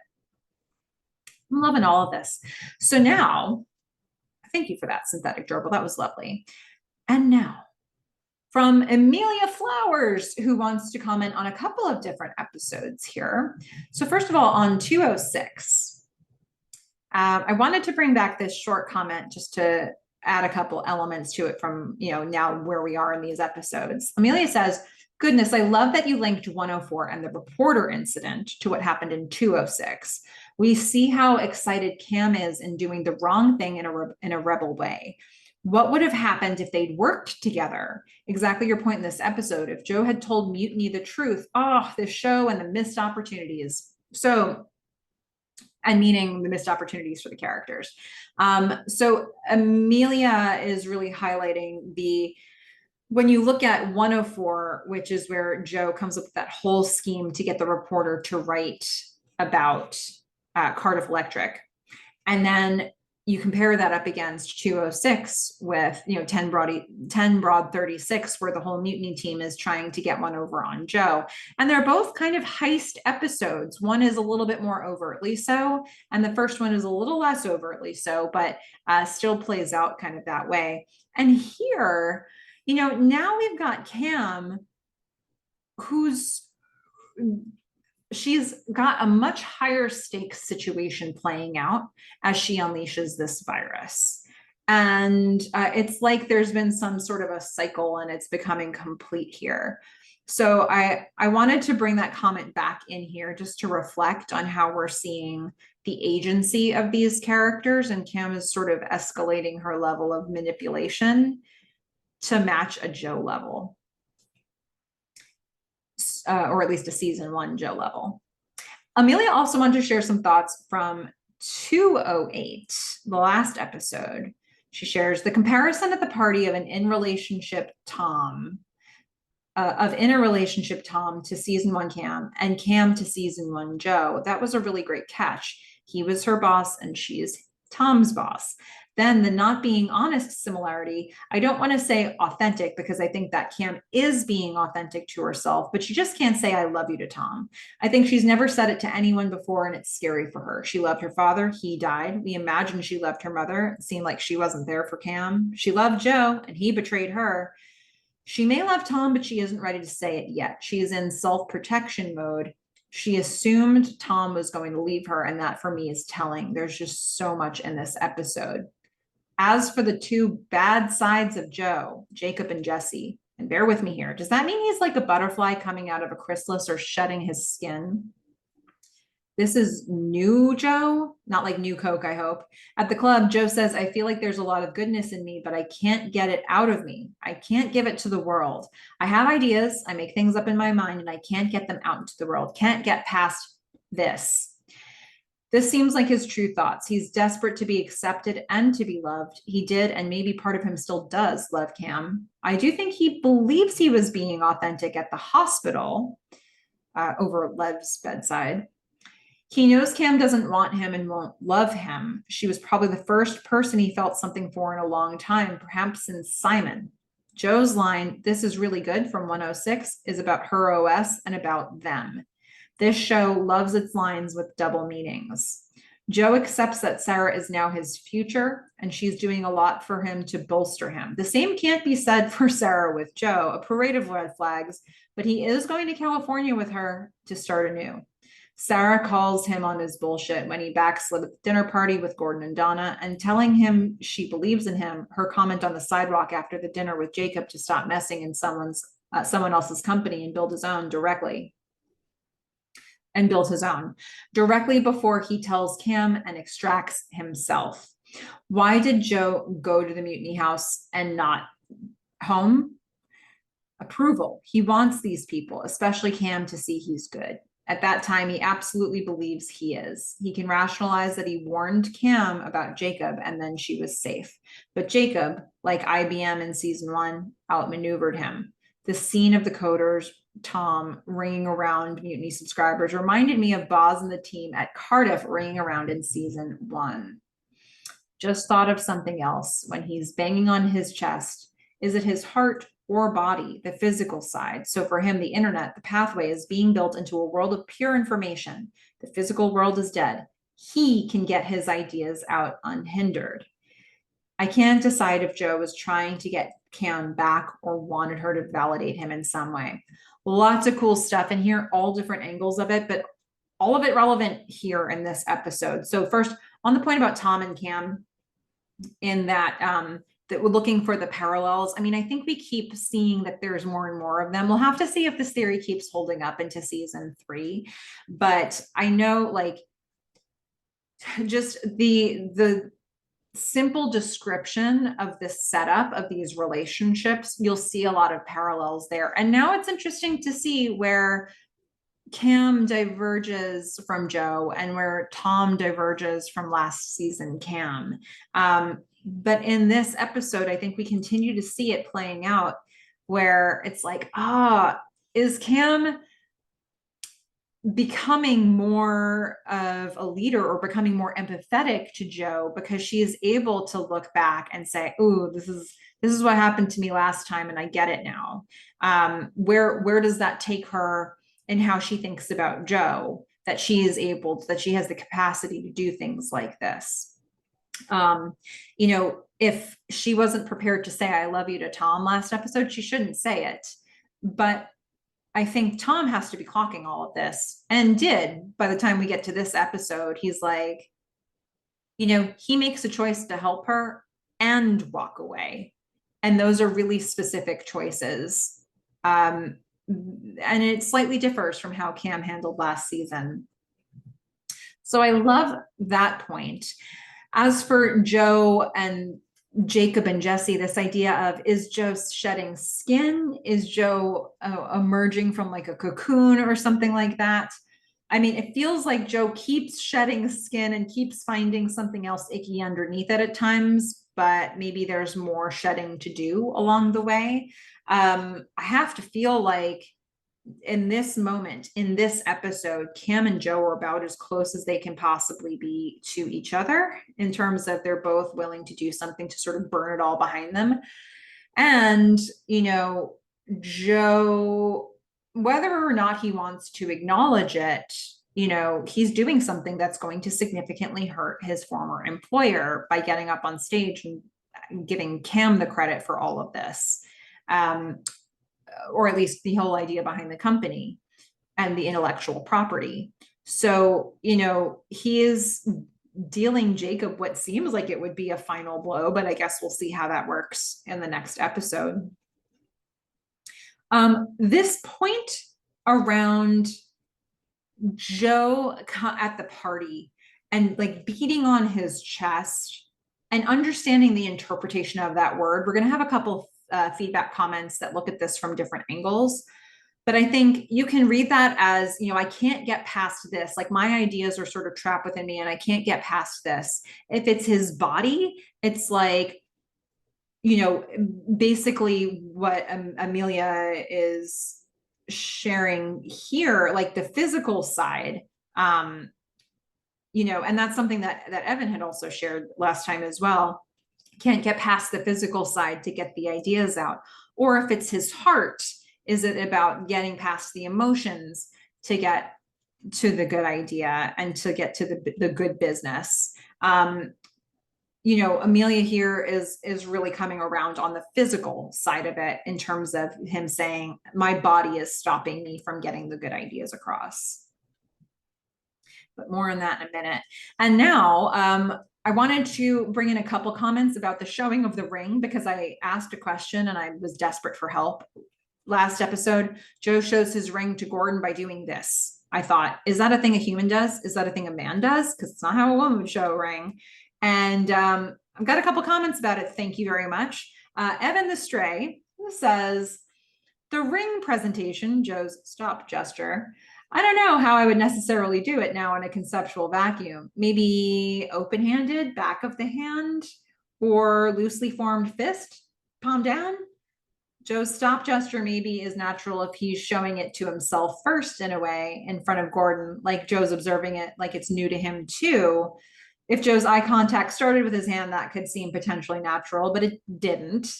I'm loving all of this. So now, thank you for that synthetic gerbil. That was lovely. And now, from Amelia Flowers, who wants to comment on a couple of different episodes here. So first of all, on 206, I wanted to bring back this short comment just to add a couple elements to it from, now where we are in these episodes. Amelia says, goodness, I love that you linked 104 and the reporter incident to what happened in 206. We see how excited Cam is in doing the wrong thing in a rebel way. What would have happened if they'd worked together? Exactly your point in this episode. If Joe had told Mutiny the truth, this show and the missed opportunities. So, and meaning the missed opportunities for the characters. So Amelia is really highlighting when you look at 104, which is where Joe comes up with that whole scheme to get the reporter to write about Cardiff Electric. And then you compare that up against 206 with, 10 Broad 36, where the whole mutiny team is trying to get one over on Joe. And they're both kind of heist episodes. One is a little bit more overtly so, and the first one is a little less overtly so, but still plays out kind of that way. And here, now we've got Cam, she's got a much higher stakes situation playing out as she unleashes this virus. And it's like there's been some sort of a cycle and it's becoming complete here. So I wanted to bring that comment back in here just to reflect on how we're seeing the agency of these characters, and Cam is sort of escalating her level of manipulation to match a Joe level. Or at least a season 1 Joe level. Amelia also wanted to share some thoughts from 208, the last episode. She shares the comparison at the party of an in-relationship Tom to season 1 Cam and Cam to season 1 Joe. That was a really great catch. He was her boss and she is Tom's boss. Then the not being honest similarity, I don't want to say authentic because I think that Cam is being authentic to herself, but she just can't say I love you to Tom. I think she's never said it to anyone before and it's scary for her. She loved her father, he died. We imagine she loved her mother. It seemed like she wasn't there for Cam. She loved Joe and he betrayed her. She may love Tom, but she isn't ready to say it yet. She is in self-protection mode. She assumed Tom was going to leave her, and that for me is telling. There's just so much in this episode. As for the two bad sides of Joe, Jacob and Jesse, and bear with me here, does that mean he's like a butterfly coming out of a chrysalis or shedding his skin? This is new Joe, not like new Coke, I hope. At the club, Joe says, I feel like there's a lot of goodness in me, but I can't get it out of me. I can't give it to the world. I have ideas, I make things up in my mind, and I can't get them out into the world. Can't get past this. This seems like his true thoughts. He's desperate to be accepted and to be loved. He did, and maybe part of him still does love Cam. I do think he believes he was being authentic at the hospital over Lev's bedside. He knows Cam doesn't want him and won't love him. She was probably the first person he felt something for in a long time, perhaps since Simon. Joe's line, this is really good, from 106, is about her OS and about them. This show loves its lines with double meanings. Joe accepts that Sarah is now his future, and she's doing a lot for him to bolster him. The same can't be said for Sarah with Joe, a parade of red flags, but he is going to California with her to start anew. Sarah calls him on his bullshit when he backslid at the dinner party with Gordon and Donna, and telling him she believes in him, her comment on the sidewalk after the dinner with Jacob to stop messing in someone else's company and build his own directly directly before he tells Cam and extracts himself. Why did Joe go to the mutiny house and not home? Approval. He wants these people, especially Cam, to see he's good. At that time, he absolutely believes he is. He can rationalize that he warned Cam about Jacob and then she was safe. But Jacob, like IBM in season 1, outmaneuvered him. The scene of the coders, Tom, ringing around mutiny subscribers reminded me of Boz and the team at Cardiff ringing around in season 1. Just thought of something else. When he's banging on his chest, is it his heart or body, the physical side? So for him, the internet, the pathway is being built into a world of pure information. The physical world is dead. He can get his ideas out unhindered. I can't decide if Joe was trying to get Cam back or wanted her to validate him in some way. Lots of cool stuff in here, all different angles of it, but all of it relevant here in this episode. So first, on the point about Tom and Cam, in that that we're looking for the parallels. I mean, I think we keep seeing that there's more and more of them. We'll have to see if this theory keeps holding up into season 3. But I know, like, just the simple description of the setup of these relationships, you'll see a lot of parallels there. And now it's interesting to see where Cam diverges from Joe and where Tom diverges from last season Cam. But in this episode, I think we continue to see it playing out where it's like, is Cam becoming more of a leader or becoming more empathetic to Joe because she is able to look back and say, "Ooh, this is what happened to me last time, and I get it now." Where does that take her in how she thinks about Joe? That she has the capacity to do things like this. If she wasn't prepared to say "I love you" to Tom last episode, she shouldn't say it. But I think Tom has to be clocking all of this, and did by the time we get to this episode. He's like, he makes a choice to help her and walk away. And those are really specific choices. And it slightly differs from how Cam handled last season. So I love that point. As for Joe and Jacob and Jesse, this idea of, is Joe shedding skin? Is Joe emerging from like a cocoon or something like that? I mean, it feels like Joe keeps shedding skin and keeps finding something else icky underneath it at times, but maybe there's more shedding to do along the way. I have to feel like in this moment, in this episode, Cam and Joe are about as close as they can possibly be to each other in terms of they're both willing to do something to sort of burn it all behind them. And, Joe, whether or not he wants to acknowledge it, he's doing something that's going to significantly hurt his former employer by getting up on stage and giving Cam the credit for all of this. Or at least the whole idea behind the company and the intellectual property. So, he is dealing Jacob what seems like it would be a final blow, but I guess we'll see how that works in the next episode. This point around Joe at the party and like beating on his chest and understanding the interpretation of that word, we're going to have a couple feedback comments that look at this from different angles. But I think you can read that as, I can't get past this. Like my ideas are sort of trapped within me and I can't get past this. If it's his body, it's like, basically what Amelia is sharing here, like the physical side, and that's something that Evan had also shared last time as well. Can't get past the physical side to get the ideas out. Or if it's his heart, is it about getting past the emotions to get to the good idea and to get to the good business? Amelia here is really coming around on the physical side of it in terms of him saying, my body is stopping me from getting the good ideas across. But more on that in a minute. And now, I wanted to bring in a couple comments about the showing of the ring because I asked a question and I was desperate for help. Last episode, Joe shows his ring to Gordon by doing this. I thought, is that a thing a human does? Is that a thing a man does? Because it's not how a woman would show a ring. And I've got a couple comments about it. Thank you very much. Evan the Stray says, the ring presentation, Joe's stop gesture, I don't know how I would necessarily do it now in a conceptual vacuum. Maybe open-handed, back of the hand, or loosely formed fist, palm down. Joe's stop gesture maybe is natural if he's showing it to himself first in a way in front of Gordon, like Joe's observing it like it's new to him too. If Joe's eye contact started with his hand, that could seem potentially natural, but it didn't.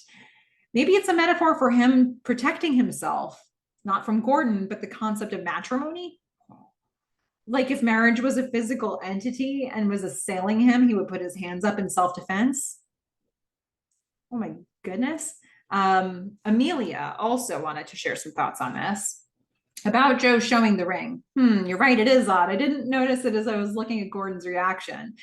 Maybe it's a metaphor for him protecting himself, not from Gordon, but the concept of matrimony. Like if marriage was a physical entity and was assailing him, he would put his hands up in self-defense. Oh my goodness. Amelia also wanted to share some thoughts on this about Joe showing the ring. You're right, it is odd. I didn't notice it as I was looking at Gordon's reaction.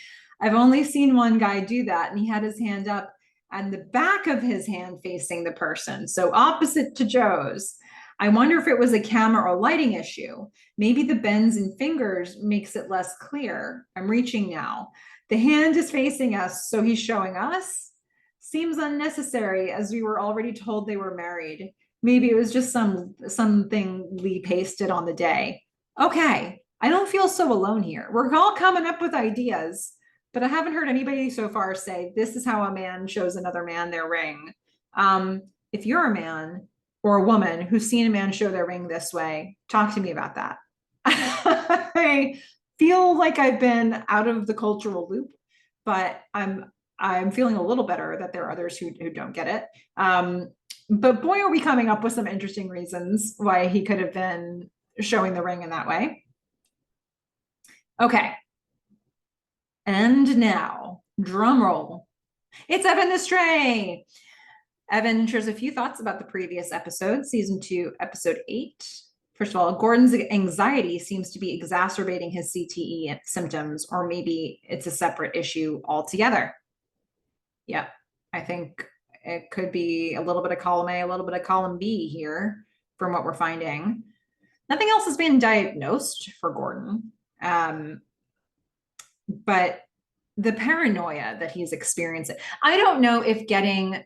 I've only seen one guy do that, and he had his hand up and the back of his hand facing the person, so opposite to Joe's. I wonder if it was a camera or lighting issue. Maybe the bends in fingers makes it less clear. I'm reaching now. The hand is facing us, so he's showing us. Seems unnecessary, as we were already told they were married. Maybe it was just something Lee pasted on the day. Okay, I don't feel so alone here. We're all coming up with ideas, but I haven't heard anybody so far say this is how a man shows another man their ring. If you're a man or a woman who's seen a man show their ring this way, talk to me about that. I feel like I've been out of the cultural loop, but I'm feeling a little better that there are others who don't get it. But boy, are we coming up with some interesting reasons why he could have been showing the ring in that way. Okay. And now, drum roll. It's Evan the Stray. Evan shares a few thoughts about the previous episode, season 2, episode 8. First of all, Gordon's anxiety seems to be exacerbating his CTE symptoms, or maybe it's a separate issue altogether. Yeah, I think it could be a little bit of column A, a little bit of column B here from what we're finding. Nothing else has been diagnosed for Gordon. But the paranoia that he's experiencing, I don't know if getting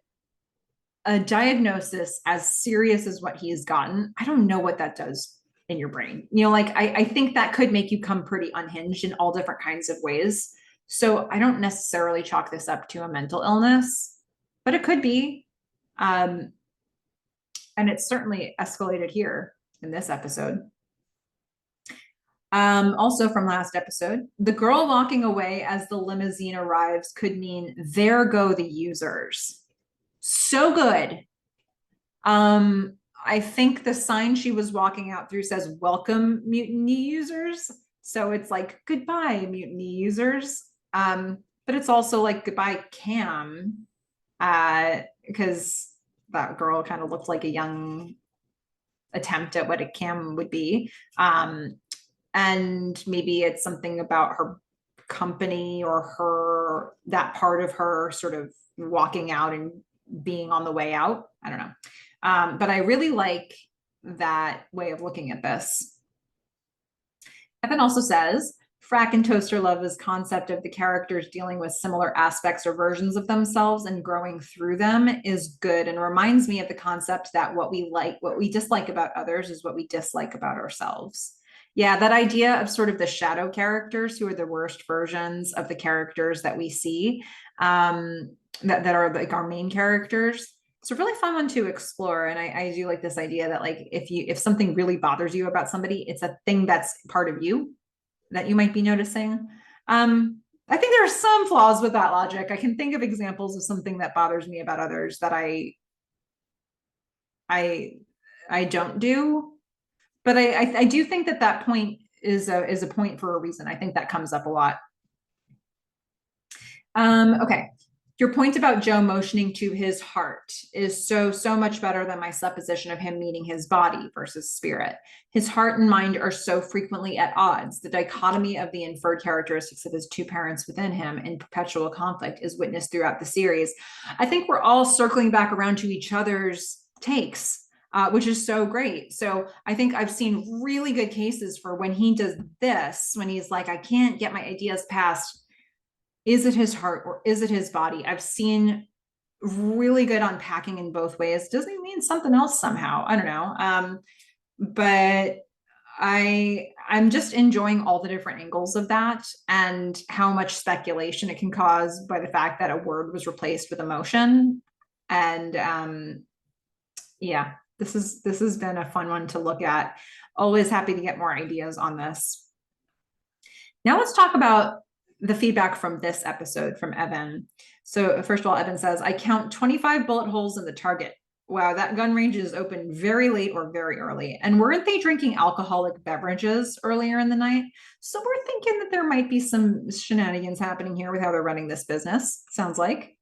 a diagnosis as serious as what he's gotten, I don't know what that does in your brain. Like I think that could make you come pretty unhinged in all different kinds of ways. So I don't necessarily chalk this up to a mental illness, but it could be. And it's certainly escalated here in this episode. Also from last episode, the girl walking away as the limousine arrives could mean there go the users. So good. I think the sign she was walking out through says welcome mutiny users. So it's like goodbye mutiny users. But it's also like goodbye Cam, because that girl kind of looked like a young attempt at what a Cam would be. And maybe it's something about her company or that part of her sort of walking out and being on the way out. I don't know. But I really like that way of looking at this. Evan also says, Frack and Toaster love this concept of the characters dealing with similar aspects or versions of themselves and growing through them is good, and reminds me of the concept that what we dislike about others is what we dislike about ourselves. Yeah, that idea of sort of the shadow characters who are the worst versions of the characters that we see, that are like our main characters. It's a really fun one to explore. And I do like this idea that like if something really bothers you about somebody, it's a thing that's part of you that you might be noticing. I think there are some flaws with that logic. I can think of examples of something that bothers me about others that I don't do. But I do think that point is a point for a reason. I think that comes up a lot. Okay. Your point about Joe motioning to his heart is so much better than my supposition of him meaning his body versus spirit. His heart and mind are so frequently at odds. The dichotomy of the inferred characteristics of his two parents within him in perpetual conflict is witnessed throughout the series. I think we're all circling back around to each other's takes, which is so great. So I think I've seen really good cases for when he does this, when he's like, I can't get my ideas past Is it his heart or is it his body? I've seen really good unpacking in both ways. Doesn't he mean something else somehow? I don't know. But I'm just enjoying all the different angles of that and how much speculation it can cause by the fact that a word was replaced with emotion. And yeah, this has been a fun one to look at. Always happy to get more ideas on this. Now let's talk about the feedback from this episode from Evan. So first of all, Evan says, I count 25 bullet holes in the target. Wow, that gun range is open very late or very early. And weren't they drinking alcoholic beverages earlier in the night? So we're thinking that there might be some shenanigans happening here with how they're running this business, sounds like.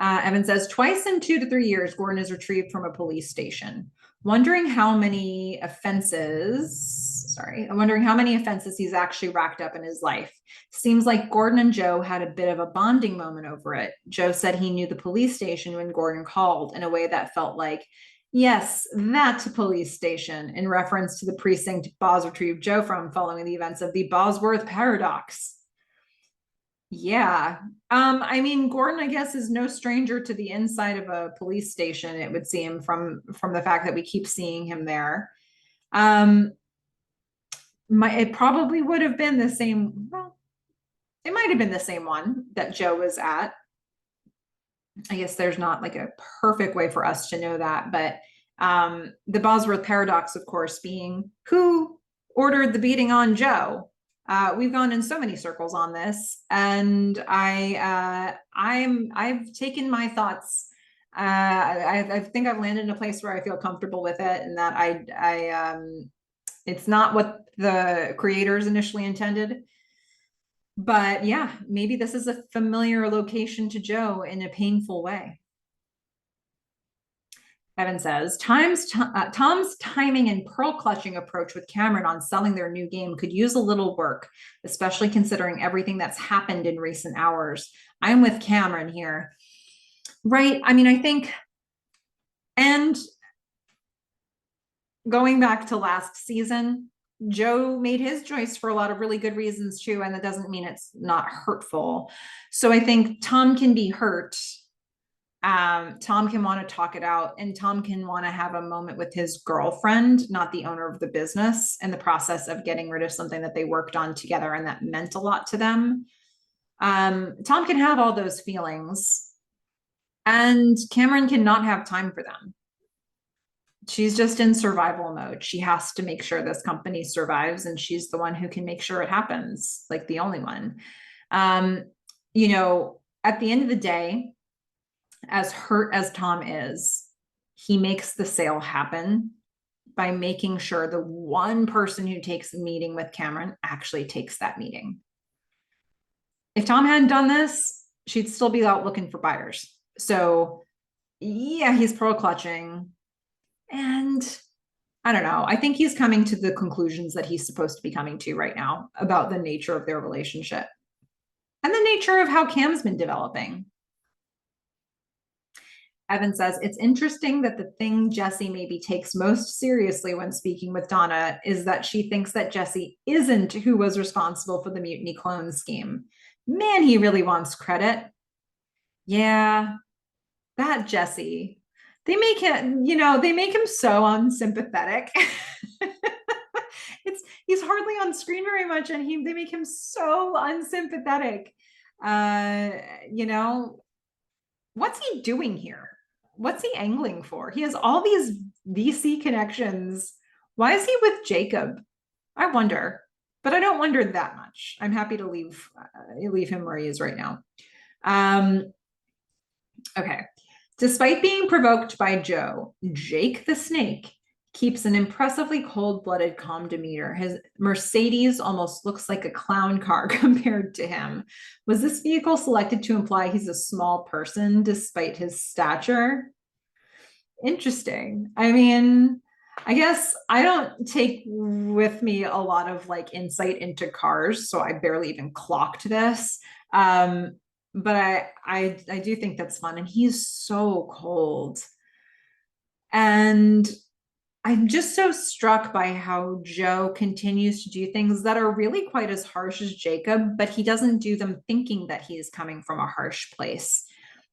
Evan says, twice in 2 to 3 years, Gordon is retrieved from a police station. Wondering how many offenses he's actually racked up in his life. Seems like Gordon and Joe had a bit of a bonding moment over it. Joe said he knew the police station when Gordon called in a way that felt like, yes, that's a police station, in reference to the precinct Boz retrieved Joe from following the events of the Bosworth paradox. Yeah. I mean, Gordon, I guess, is no stranger to the inside of a police station, it would seem from the fact that we keep seeing him there. It probably would have been the same, well, it might have been the same one that Joe was at. I guess there's not like a perfect way for us to know that, but the Bosworth paradox, of course, being who ordered the beating on Joe. We've gone in so many circles on this, and I've taken my thoughts. I think I've landed in a place where I feel comfortable with it, and that it's not what the creators initially intended. But yeah, maybe this is a familiar location to Joe in a painful way. Evan says, Tom's timing and pearl clutching approach with Cameron on selling their new game could use a little work, especially considering everything that's happened in recent hours. I'm with Cameron here. Right. I mean, I think, and going back to last season, Joe made his choice for a lot of really good reasons too, and that doesn't mean it's not hurtful. So I think Tom can be hurt. Tom can want to talk it out, and Tom can want to have a moment with his girlfriend, not the owner of the business, in the process of getting rid of something that they worked on together and that meant a lot to them. Tom can have all those feelings, and Cameron cannot have time for them. She's just in survival mode. She has to make sure this company survives, and she's the one who can make sure it happens, like the only one. You know, at the end of the day, as hurt as Tom is, he makes the sale happen by making sure the one person who takes the meeting with Cameron actually takes that meeting. If Tom hadn't done this, she'd still be out looking for buyers. So yeah, he's pearl clutching. And I don't know. I think he's coming to the conclusions that he's supposed to be coming to right now about the nature of their relationship and the nature of how Cam's been developing. Evan says, it's interesting that the thing Jesse maybe takes most seriously when speaking with Donna is that she thinks that Jesse isn't who was responsible for the mutiny clone scheme. Man, he really wants credit. Yeah, that Jesse. They make him, they make him so unsympathetic. He's hardly on screen very much, and they make him so unsympathetic. What's he doing here? What's he angling for? He has all these VC connections. Why is he with Jacob? I wonder, but I don't wonder that much. I'm happy to leave him where he is right now. Okay. Despite being provoked by Joe, Jake the Snake keeps an impressively cold-blooded, calm demeanor. His Mercedes almost looks like a clown car compared to him. Was this vehicle selected to imply he's a small person despite his stature? Interesting. I mean, I guess I don't take with me a lot of like insight into cars, so I barely even clocked this. But I do think that's fun, and he's so cold. And I'm just so struck by how Joe continues to do things that are really quite as harsh as Jacob, but he doesn't do them thinking that he is coming from a harsh place.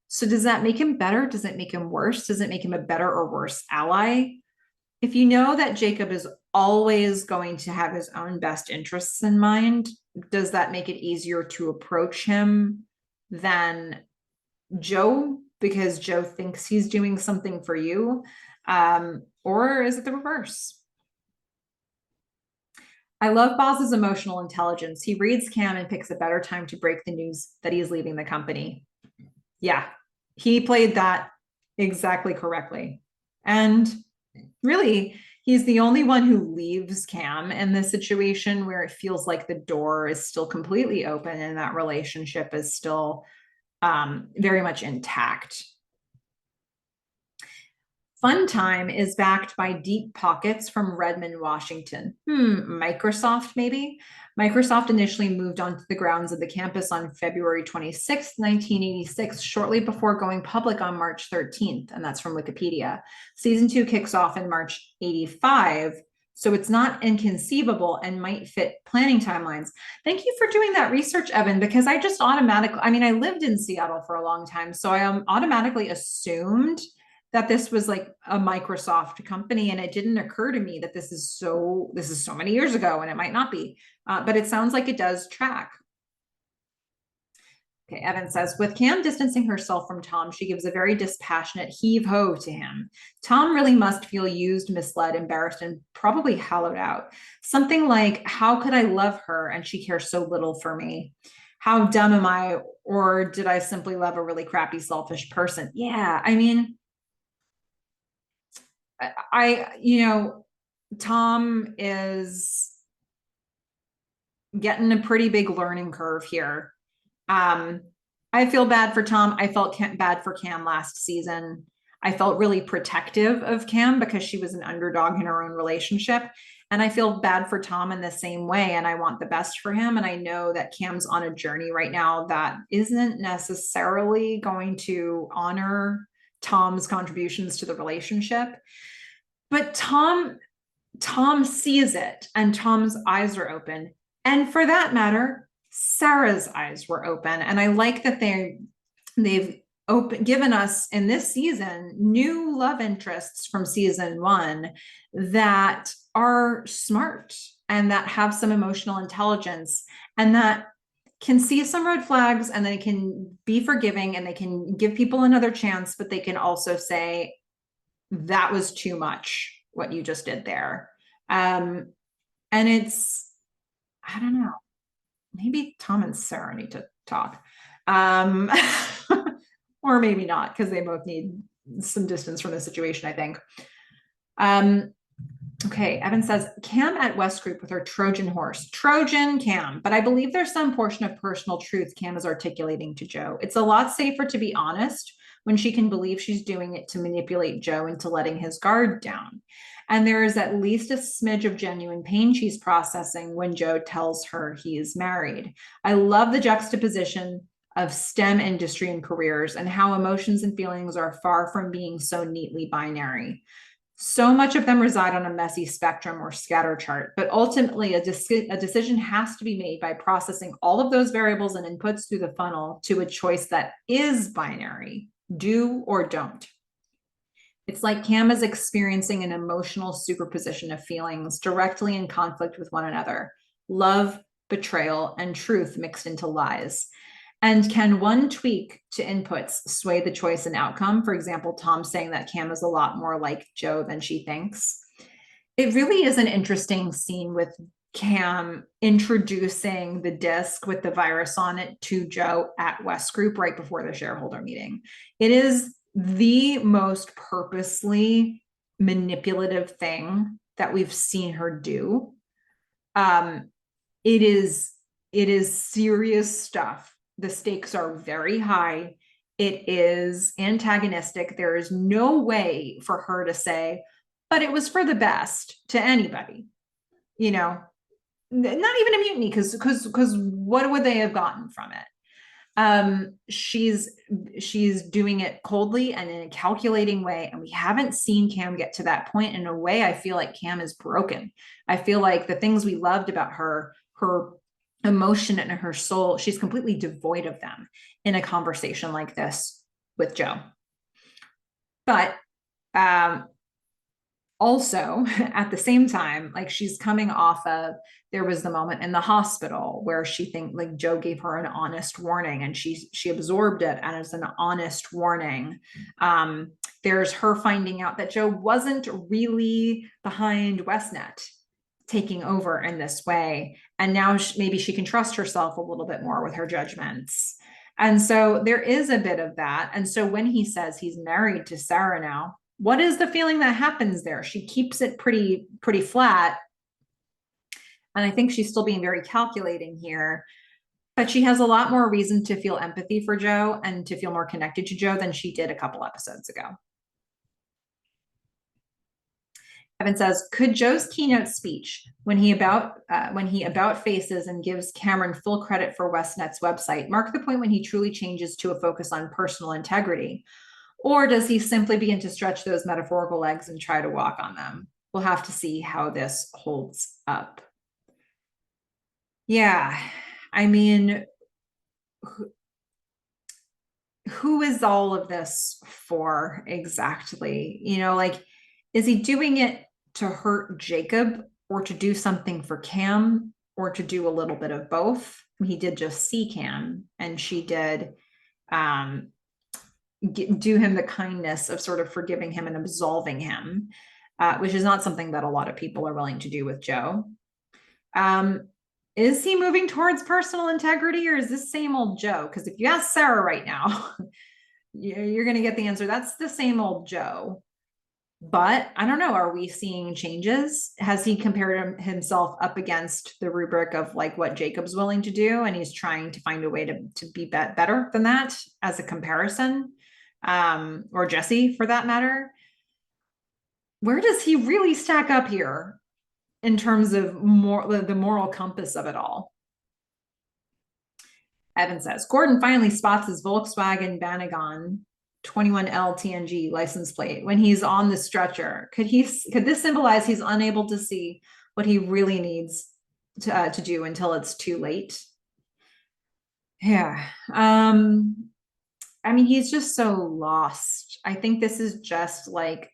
So does that make him better? Does it make him worse? Does it make him a better or worse ally? If you know that Jacob is always going to have his own best interests in mind, does that make it easier to approach him than Joe because Joe thinks he's doing something for you? Or is it the reverse? I love Boz's emotional intelligence. He reads Cam and picks a better time to break the news that he is leaving the company. Yeah, he played that exactly correctly. And really, he's the only one who leaves Cam in this situation where it feels like the door is still completely open and that relationship is still very much intact. Fun Time is backed by deep pockets from Redmond, Washington. Microsoft, maybe? Microsoft initially moved onto the grounds of the campus on February 26, 1986, shortly before going public on March 13th, and that's from Wikipedia. Season 2 kicks off in March 85, so it's not inconceivable and might fit planning timelines. Thank you for doing that research, Evan, because I just automatically, I mean, I lived in Seattle for a long time, so I automatically assumed that this was like a Microsoft company, and it didn't occur to me that this is so many years ago, and it might not be, but it sounds like it does track. Okay, Evan says, with Cam distancing herself from Tom, she gives a very dispassionate heave-ho to him. Tom really must feel used, misled, embarrassed, and probably hollowed out. Something like, how could I love her and she cares so little for me? How dumb am I? Or did I simply love a really crappy, selfish person? Yeah, I mean, Tom is getting a pretty big learning curve here. Um, I feel bad for Tom. I felt bad for Cam last season. I felt really protective of Cam because she was an underdog in her own relationship. And I feel bad for Tom in the same way. And I want the best for him. And I know that Cam's on a journey right now that isn't necessarily going to honor Tom's contributions to the relationship. But Tom sees it and Tom's eyes are open. And for that matter, Sarah's eyes were open. And I like that they've given us in this season new love interests from season 1 that are smart and that have some emotional intelligence and that can see some red flags, and they can be forgiving and they can give people another chance, but they can also say, that was too much what you just did there. And it's, I don't know, maybe Tom and Sarah need to talk. Or maybe not, because they both need some distance from the situation, I think. Okay, Evan says, Cam at West Group with her Trojan horse. Trojan Cam, but I believe there's some portion of personal truth Cam is articulating to Joe. It's a lot safer to be honest when she can believe she's doing it to manipulate Joe into letting his guard down. And there is at least a smidge of genuine pain she's processing when Joe tells her he is married. I love the juxtaposition of STEM industry and careers and how emotions and feelings are far from being so neatly binary. So much of them reside on a messy spectrum or scatter chart, but ultimately a decision has to be made by processing all of those variables and inputs through the funnel to a choice that is binary, do or don't. It's like Cam is experiencing an emotional superposition of feelings directly in conflict with one another: love, betrayal, and truth mixed into lies. And can one tweak to inputs sway the choice and outcome? For example, Tom saying that Cam is a lot more like Joe than she thinks. It really is an interesting scene with Cam introducing the disc with the virus on it to Joe at West Group right before the shareholder meeting. It is the most purposely manipulative thing that we've seen her do. It is serious stuff. The stakes are very high. It is antagonistic. There is no way for her to say, but it was for the best to anybody. You know, not even a mutiny, because what would they have gotten from it? She's doing it coldly and in a calculating way, and we haven't seen Cam get to that point. In a way, I feel like Cam is broken. I feel like the things we loved about her emotion and her soul, she's completely devoid of them in a conversation like this with Joe. But also at the same time, like, she's coming off of, there was the moment in the hospital where she think like Joe gave her an honest warning, and she absorbed it as an honest warning. There's her finding out that Joe wasn't really behind Westnet taking over in this way, and now maybe she can trust herself a little bit more with her judgments. And so there is a bit of that. And so when he says he's married to Sarah now, what is the feeling that happens there? She keeps it pretty flat. And I think she's still being very calculating here, but she has a lot more reason to feel empathy for Joe and to feel more connected to Joe than she did a couple episodes ago. Evan says, could Joe's keynote speech, when he about faces and gives Cameron full credit for Westnet's website, mark the point when he truly changes to a focus on personal integrity? Or does he simply begin to stretch those metaphorical legs and try to walk on them? We'll have to see how this holds up. Yeah, I mean, who is all of this for exactly? You know, like, is he doing it to hurt Jacob, or to do something for Cam, or to do a little bit of both? He did just see Cam, and she did do him the kindness of sort of forgiving him and absolving him, which is not something that a lot of people are willing to do with Joe. Is he moving towards personal integrity, or is this same old Joe? Because if you ask Sarah right now, you're going to get the answer. That's the same old Joe. But I don't know. Are we seeing changes? Has he compared himself up against the rubric of like what Jacob's willing to do, and he's trying to find a way to be better than that as a comparison, or Jesse for that matter? Where does he really stack up here in terms of the moral compass of it all? Evan says, Gordon finally spots his Volkswagen Banagon 21L TNG license plate when he's on the stretcher. Could this symbolize he's unable to see what he really needs to do until it's too late? Yeah. I mean, he's just so lost. I think this is just like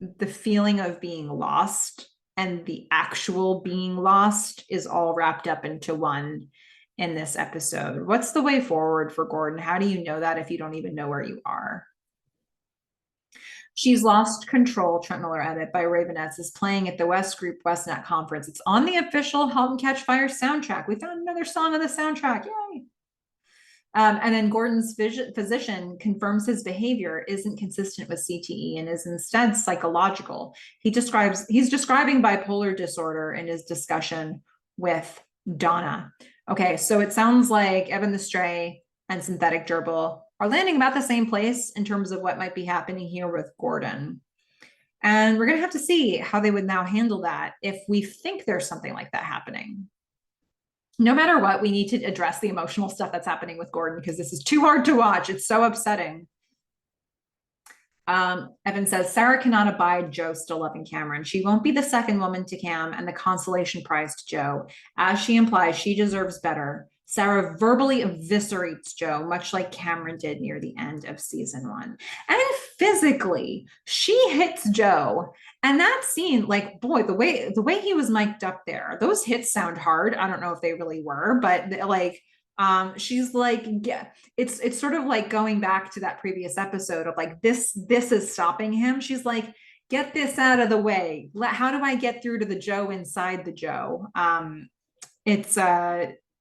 the feeling of being lost and the actual being lost is all wrapped up into one in this episode. What's the way forward for Gordon? How do you know that if you don't even know where you are? She's Lost Control, Trent Miller edit by Ravenets, is playing at the West Group Westnet conference. It's on the official Halt and Catch Fire soundtrack. We found another song on the soundtrack. Yay. And then Gordon's physician confirms his behavior isn't consistent with CTE and is instead psychological. He's describing bipolar disorder in his discussion with Donna. Okay, so it sounds like Evan the Stray and Synthetic Gerbil are landing about the same place in terms of what might be happening here with Gordon. And we're going to have to see how they would now handle that if we think there's something like that happening. No matter what, we need to address the emotional stuff that's happening with Gordon, because this is too hard to watch. It's so upsetting. Evan says, Sarah cannot abide Joe still loving Cameron. She won't be the second woman to Cam and the consolation prize to Joe. As she implies, she deserves better. Sarah verbally eviscerates Joe, much like Cameron did near the end of season 1. And physically, she hits Joe. And that scene, like, boy, the way he was mic'd up there, those hits sound hard. I don't know if they really were, but like, she's like, yeah, it's sort of like going back to that previous episode of like, this is stopping him. She's like, get this out of the way. How do I get through to the Joe inside the Joe?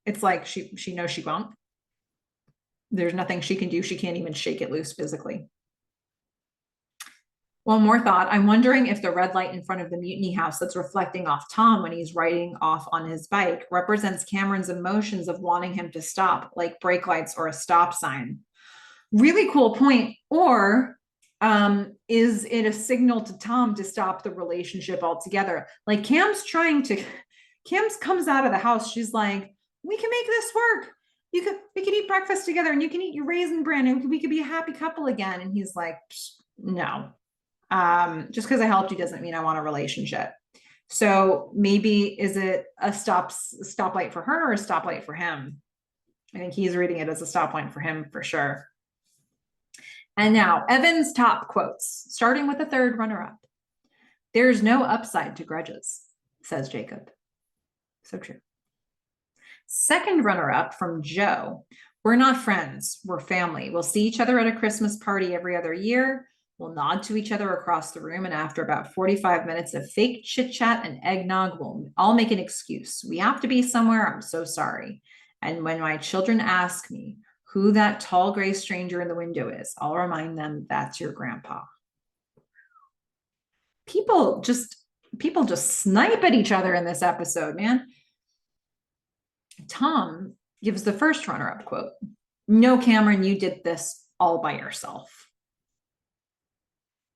It's like she knows she won't. There's nothing she can do. She can't even shake it loose physically. One more thought. I'm wondering if the red light in front of the mutiny house that's reflecting off Tom when he's riding off on his bike represents Cameron's emotions of wanting him to stop, like brake lights or a stop sign. Really cool point. Or is it a signal to Tom to stop the relationship altogether? Like Cam's comes out of the house. She's like, we can make this work. we could eat breakfast together and you can eat your raisin bran and we could be a happy couple again. And he's like, no, just because I helped you doesn't mean I want a relationship. So maybe is it a stoplight for her or a stoplight for him? I think he's reading it as a stoplight for him for sure. And now Evan's top quotes, starting with the third runner-up. There's no upside to grudges, says Jacob. So true. Second runner-up from Joe. We're not friends. We're family. We'll see each other at a Christmas party every other year. We'll nod to each other across the room. And after about 45 minutes of fake chit-chat and eggnog, we'll all make an excuse. We have to be somewhere. I'm so sorry. And when my children ask me who that tall gray stranger in the window is, I'll remind them that's your grandpa. People just snipe at each other in this episode, man. Tom gives the first runner-up quote. No, Cameron, you did this all by yourself.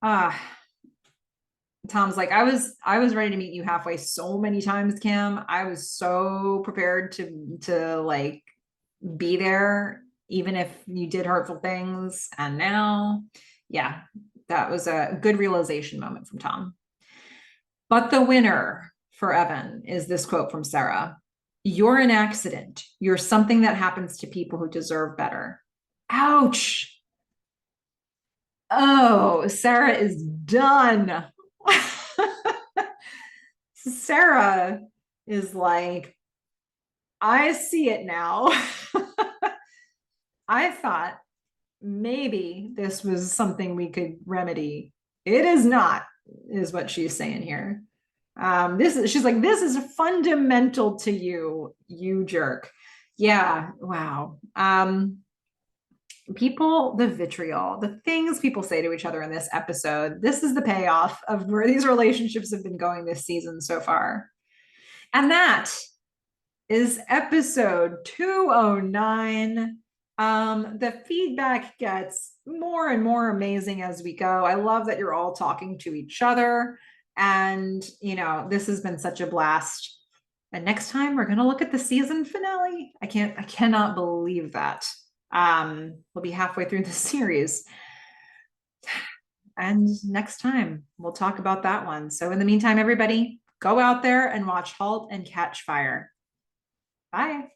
Tom's like, I was ready to meet you halfway so many times, Cam. I was so prepared to like be there, even if you did hurtful things. And now, yeah, that was a good realization moment from Tom. But the winner for Evan is this quote from Sarah. You're an accident. You're something that happens to people who deserve better. Ouch. Oh, Sarah is done. Sarah is like, I see it now. I thought maybe this was something we could remedy. It is not, is what she's saying here. She's like, this is fundamental to you, you jerk. Yeah, wow. The vitriol, the things people say to each other in this episode, this is the payoff of where these relationships have been going this season so far. And that is episode 209. The feedback gets more and more amazing as we go. I love that you're all talking to each other. And, this has been such a blast. And next time we're going to look at the season finale. I cannot believe that. We'll be halfway through the series. And next time we'll talk about that one. So in the meantime, everybody, go out there and watch Halt and Catch Fire. Bye.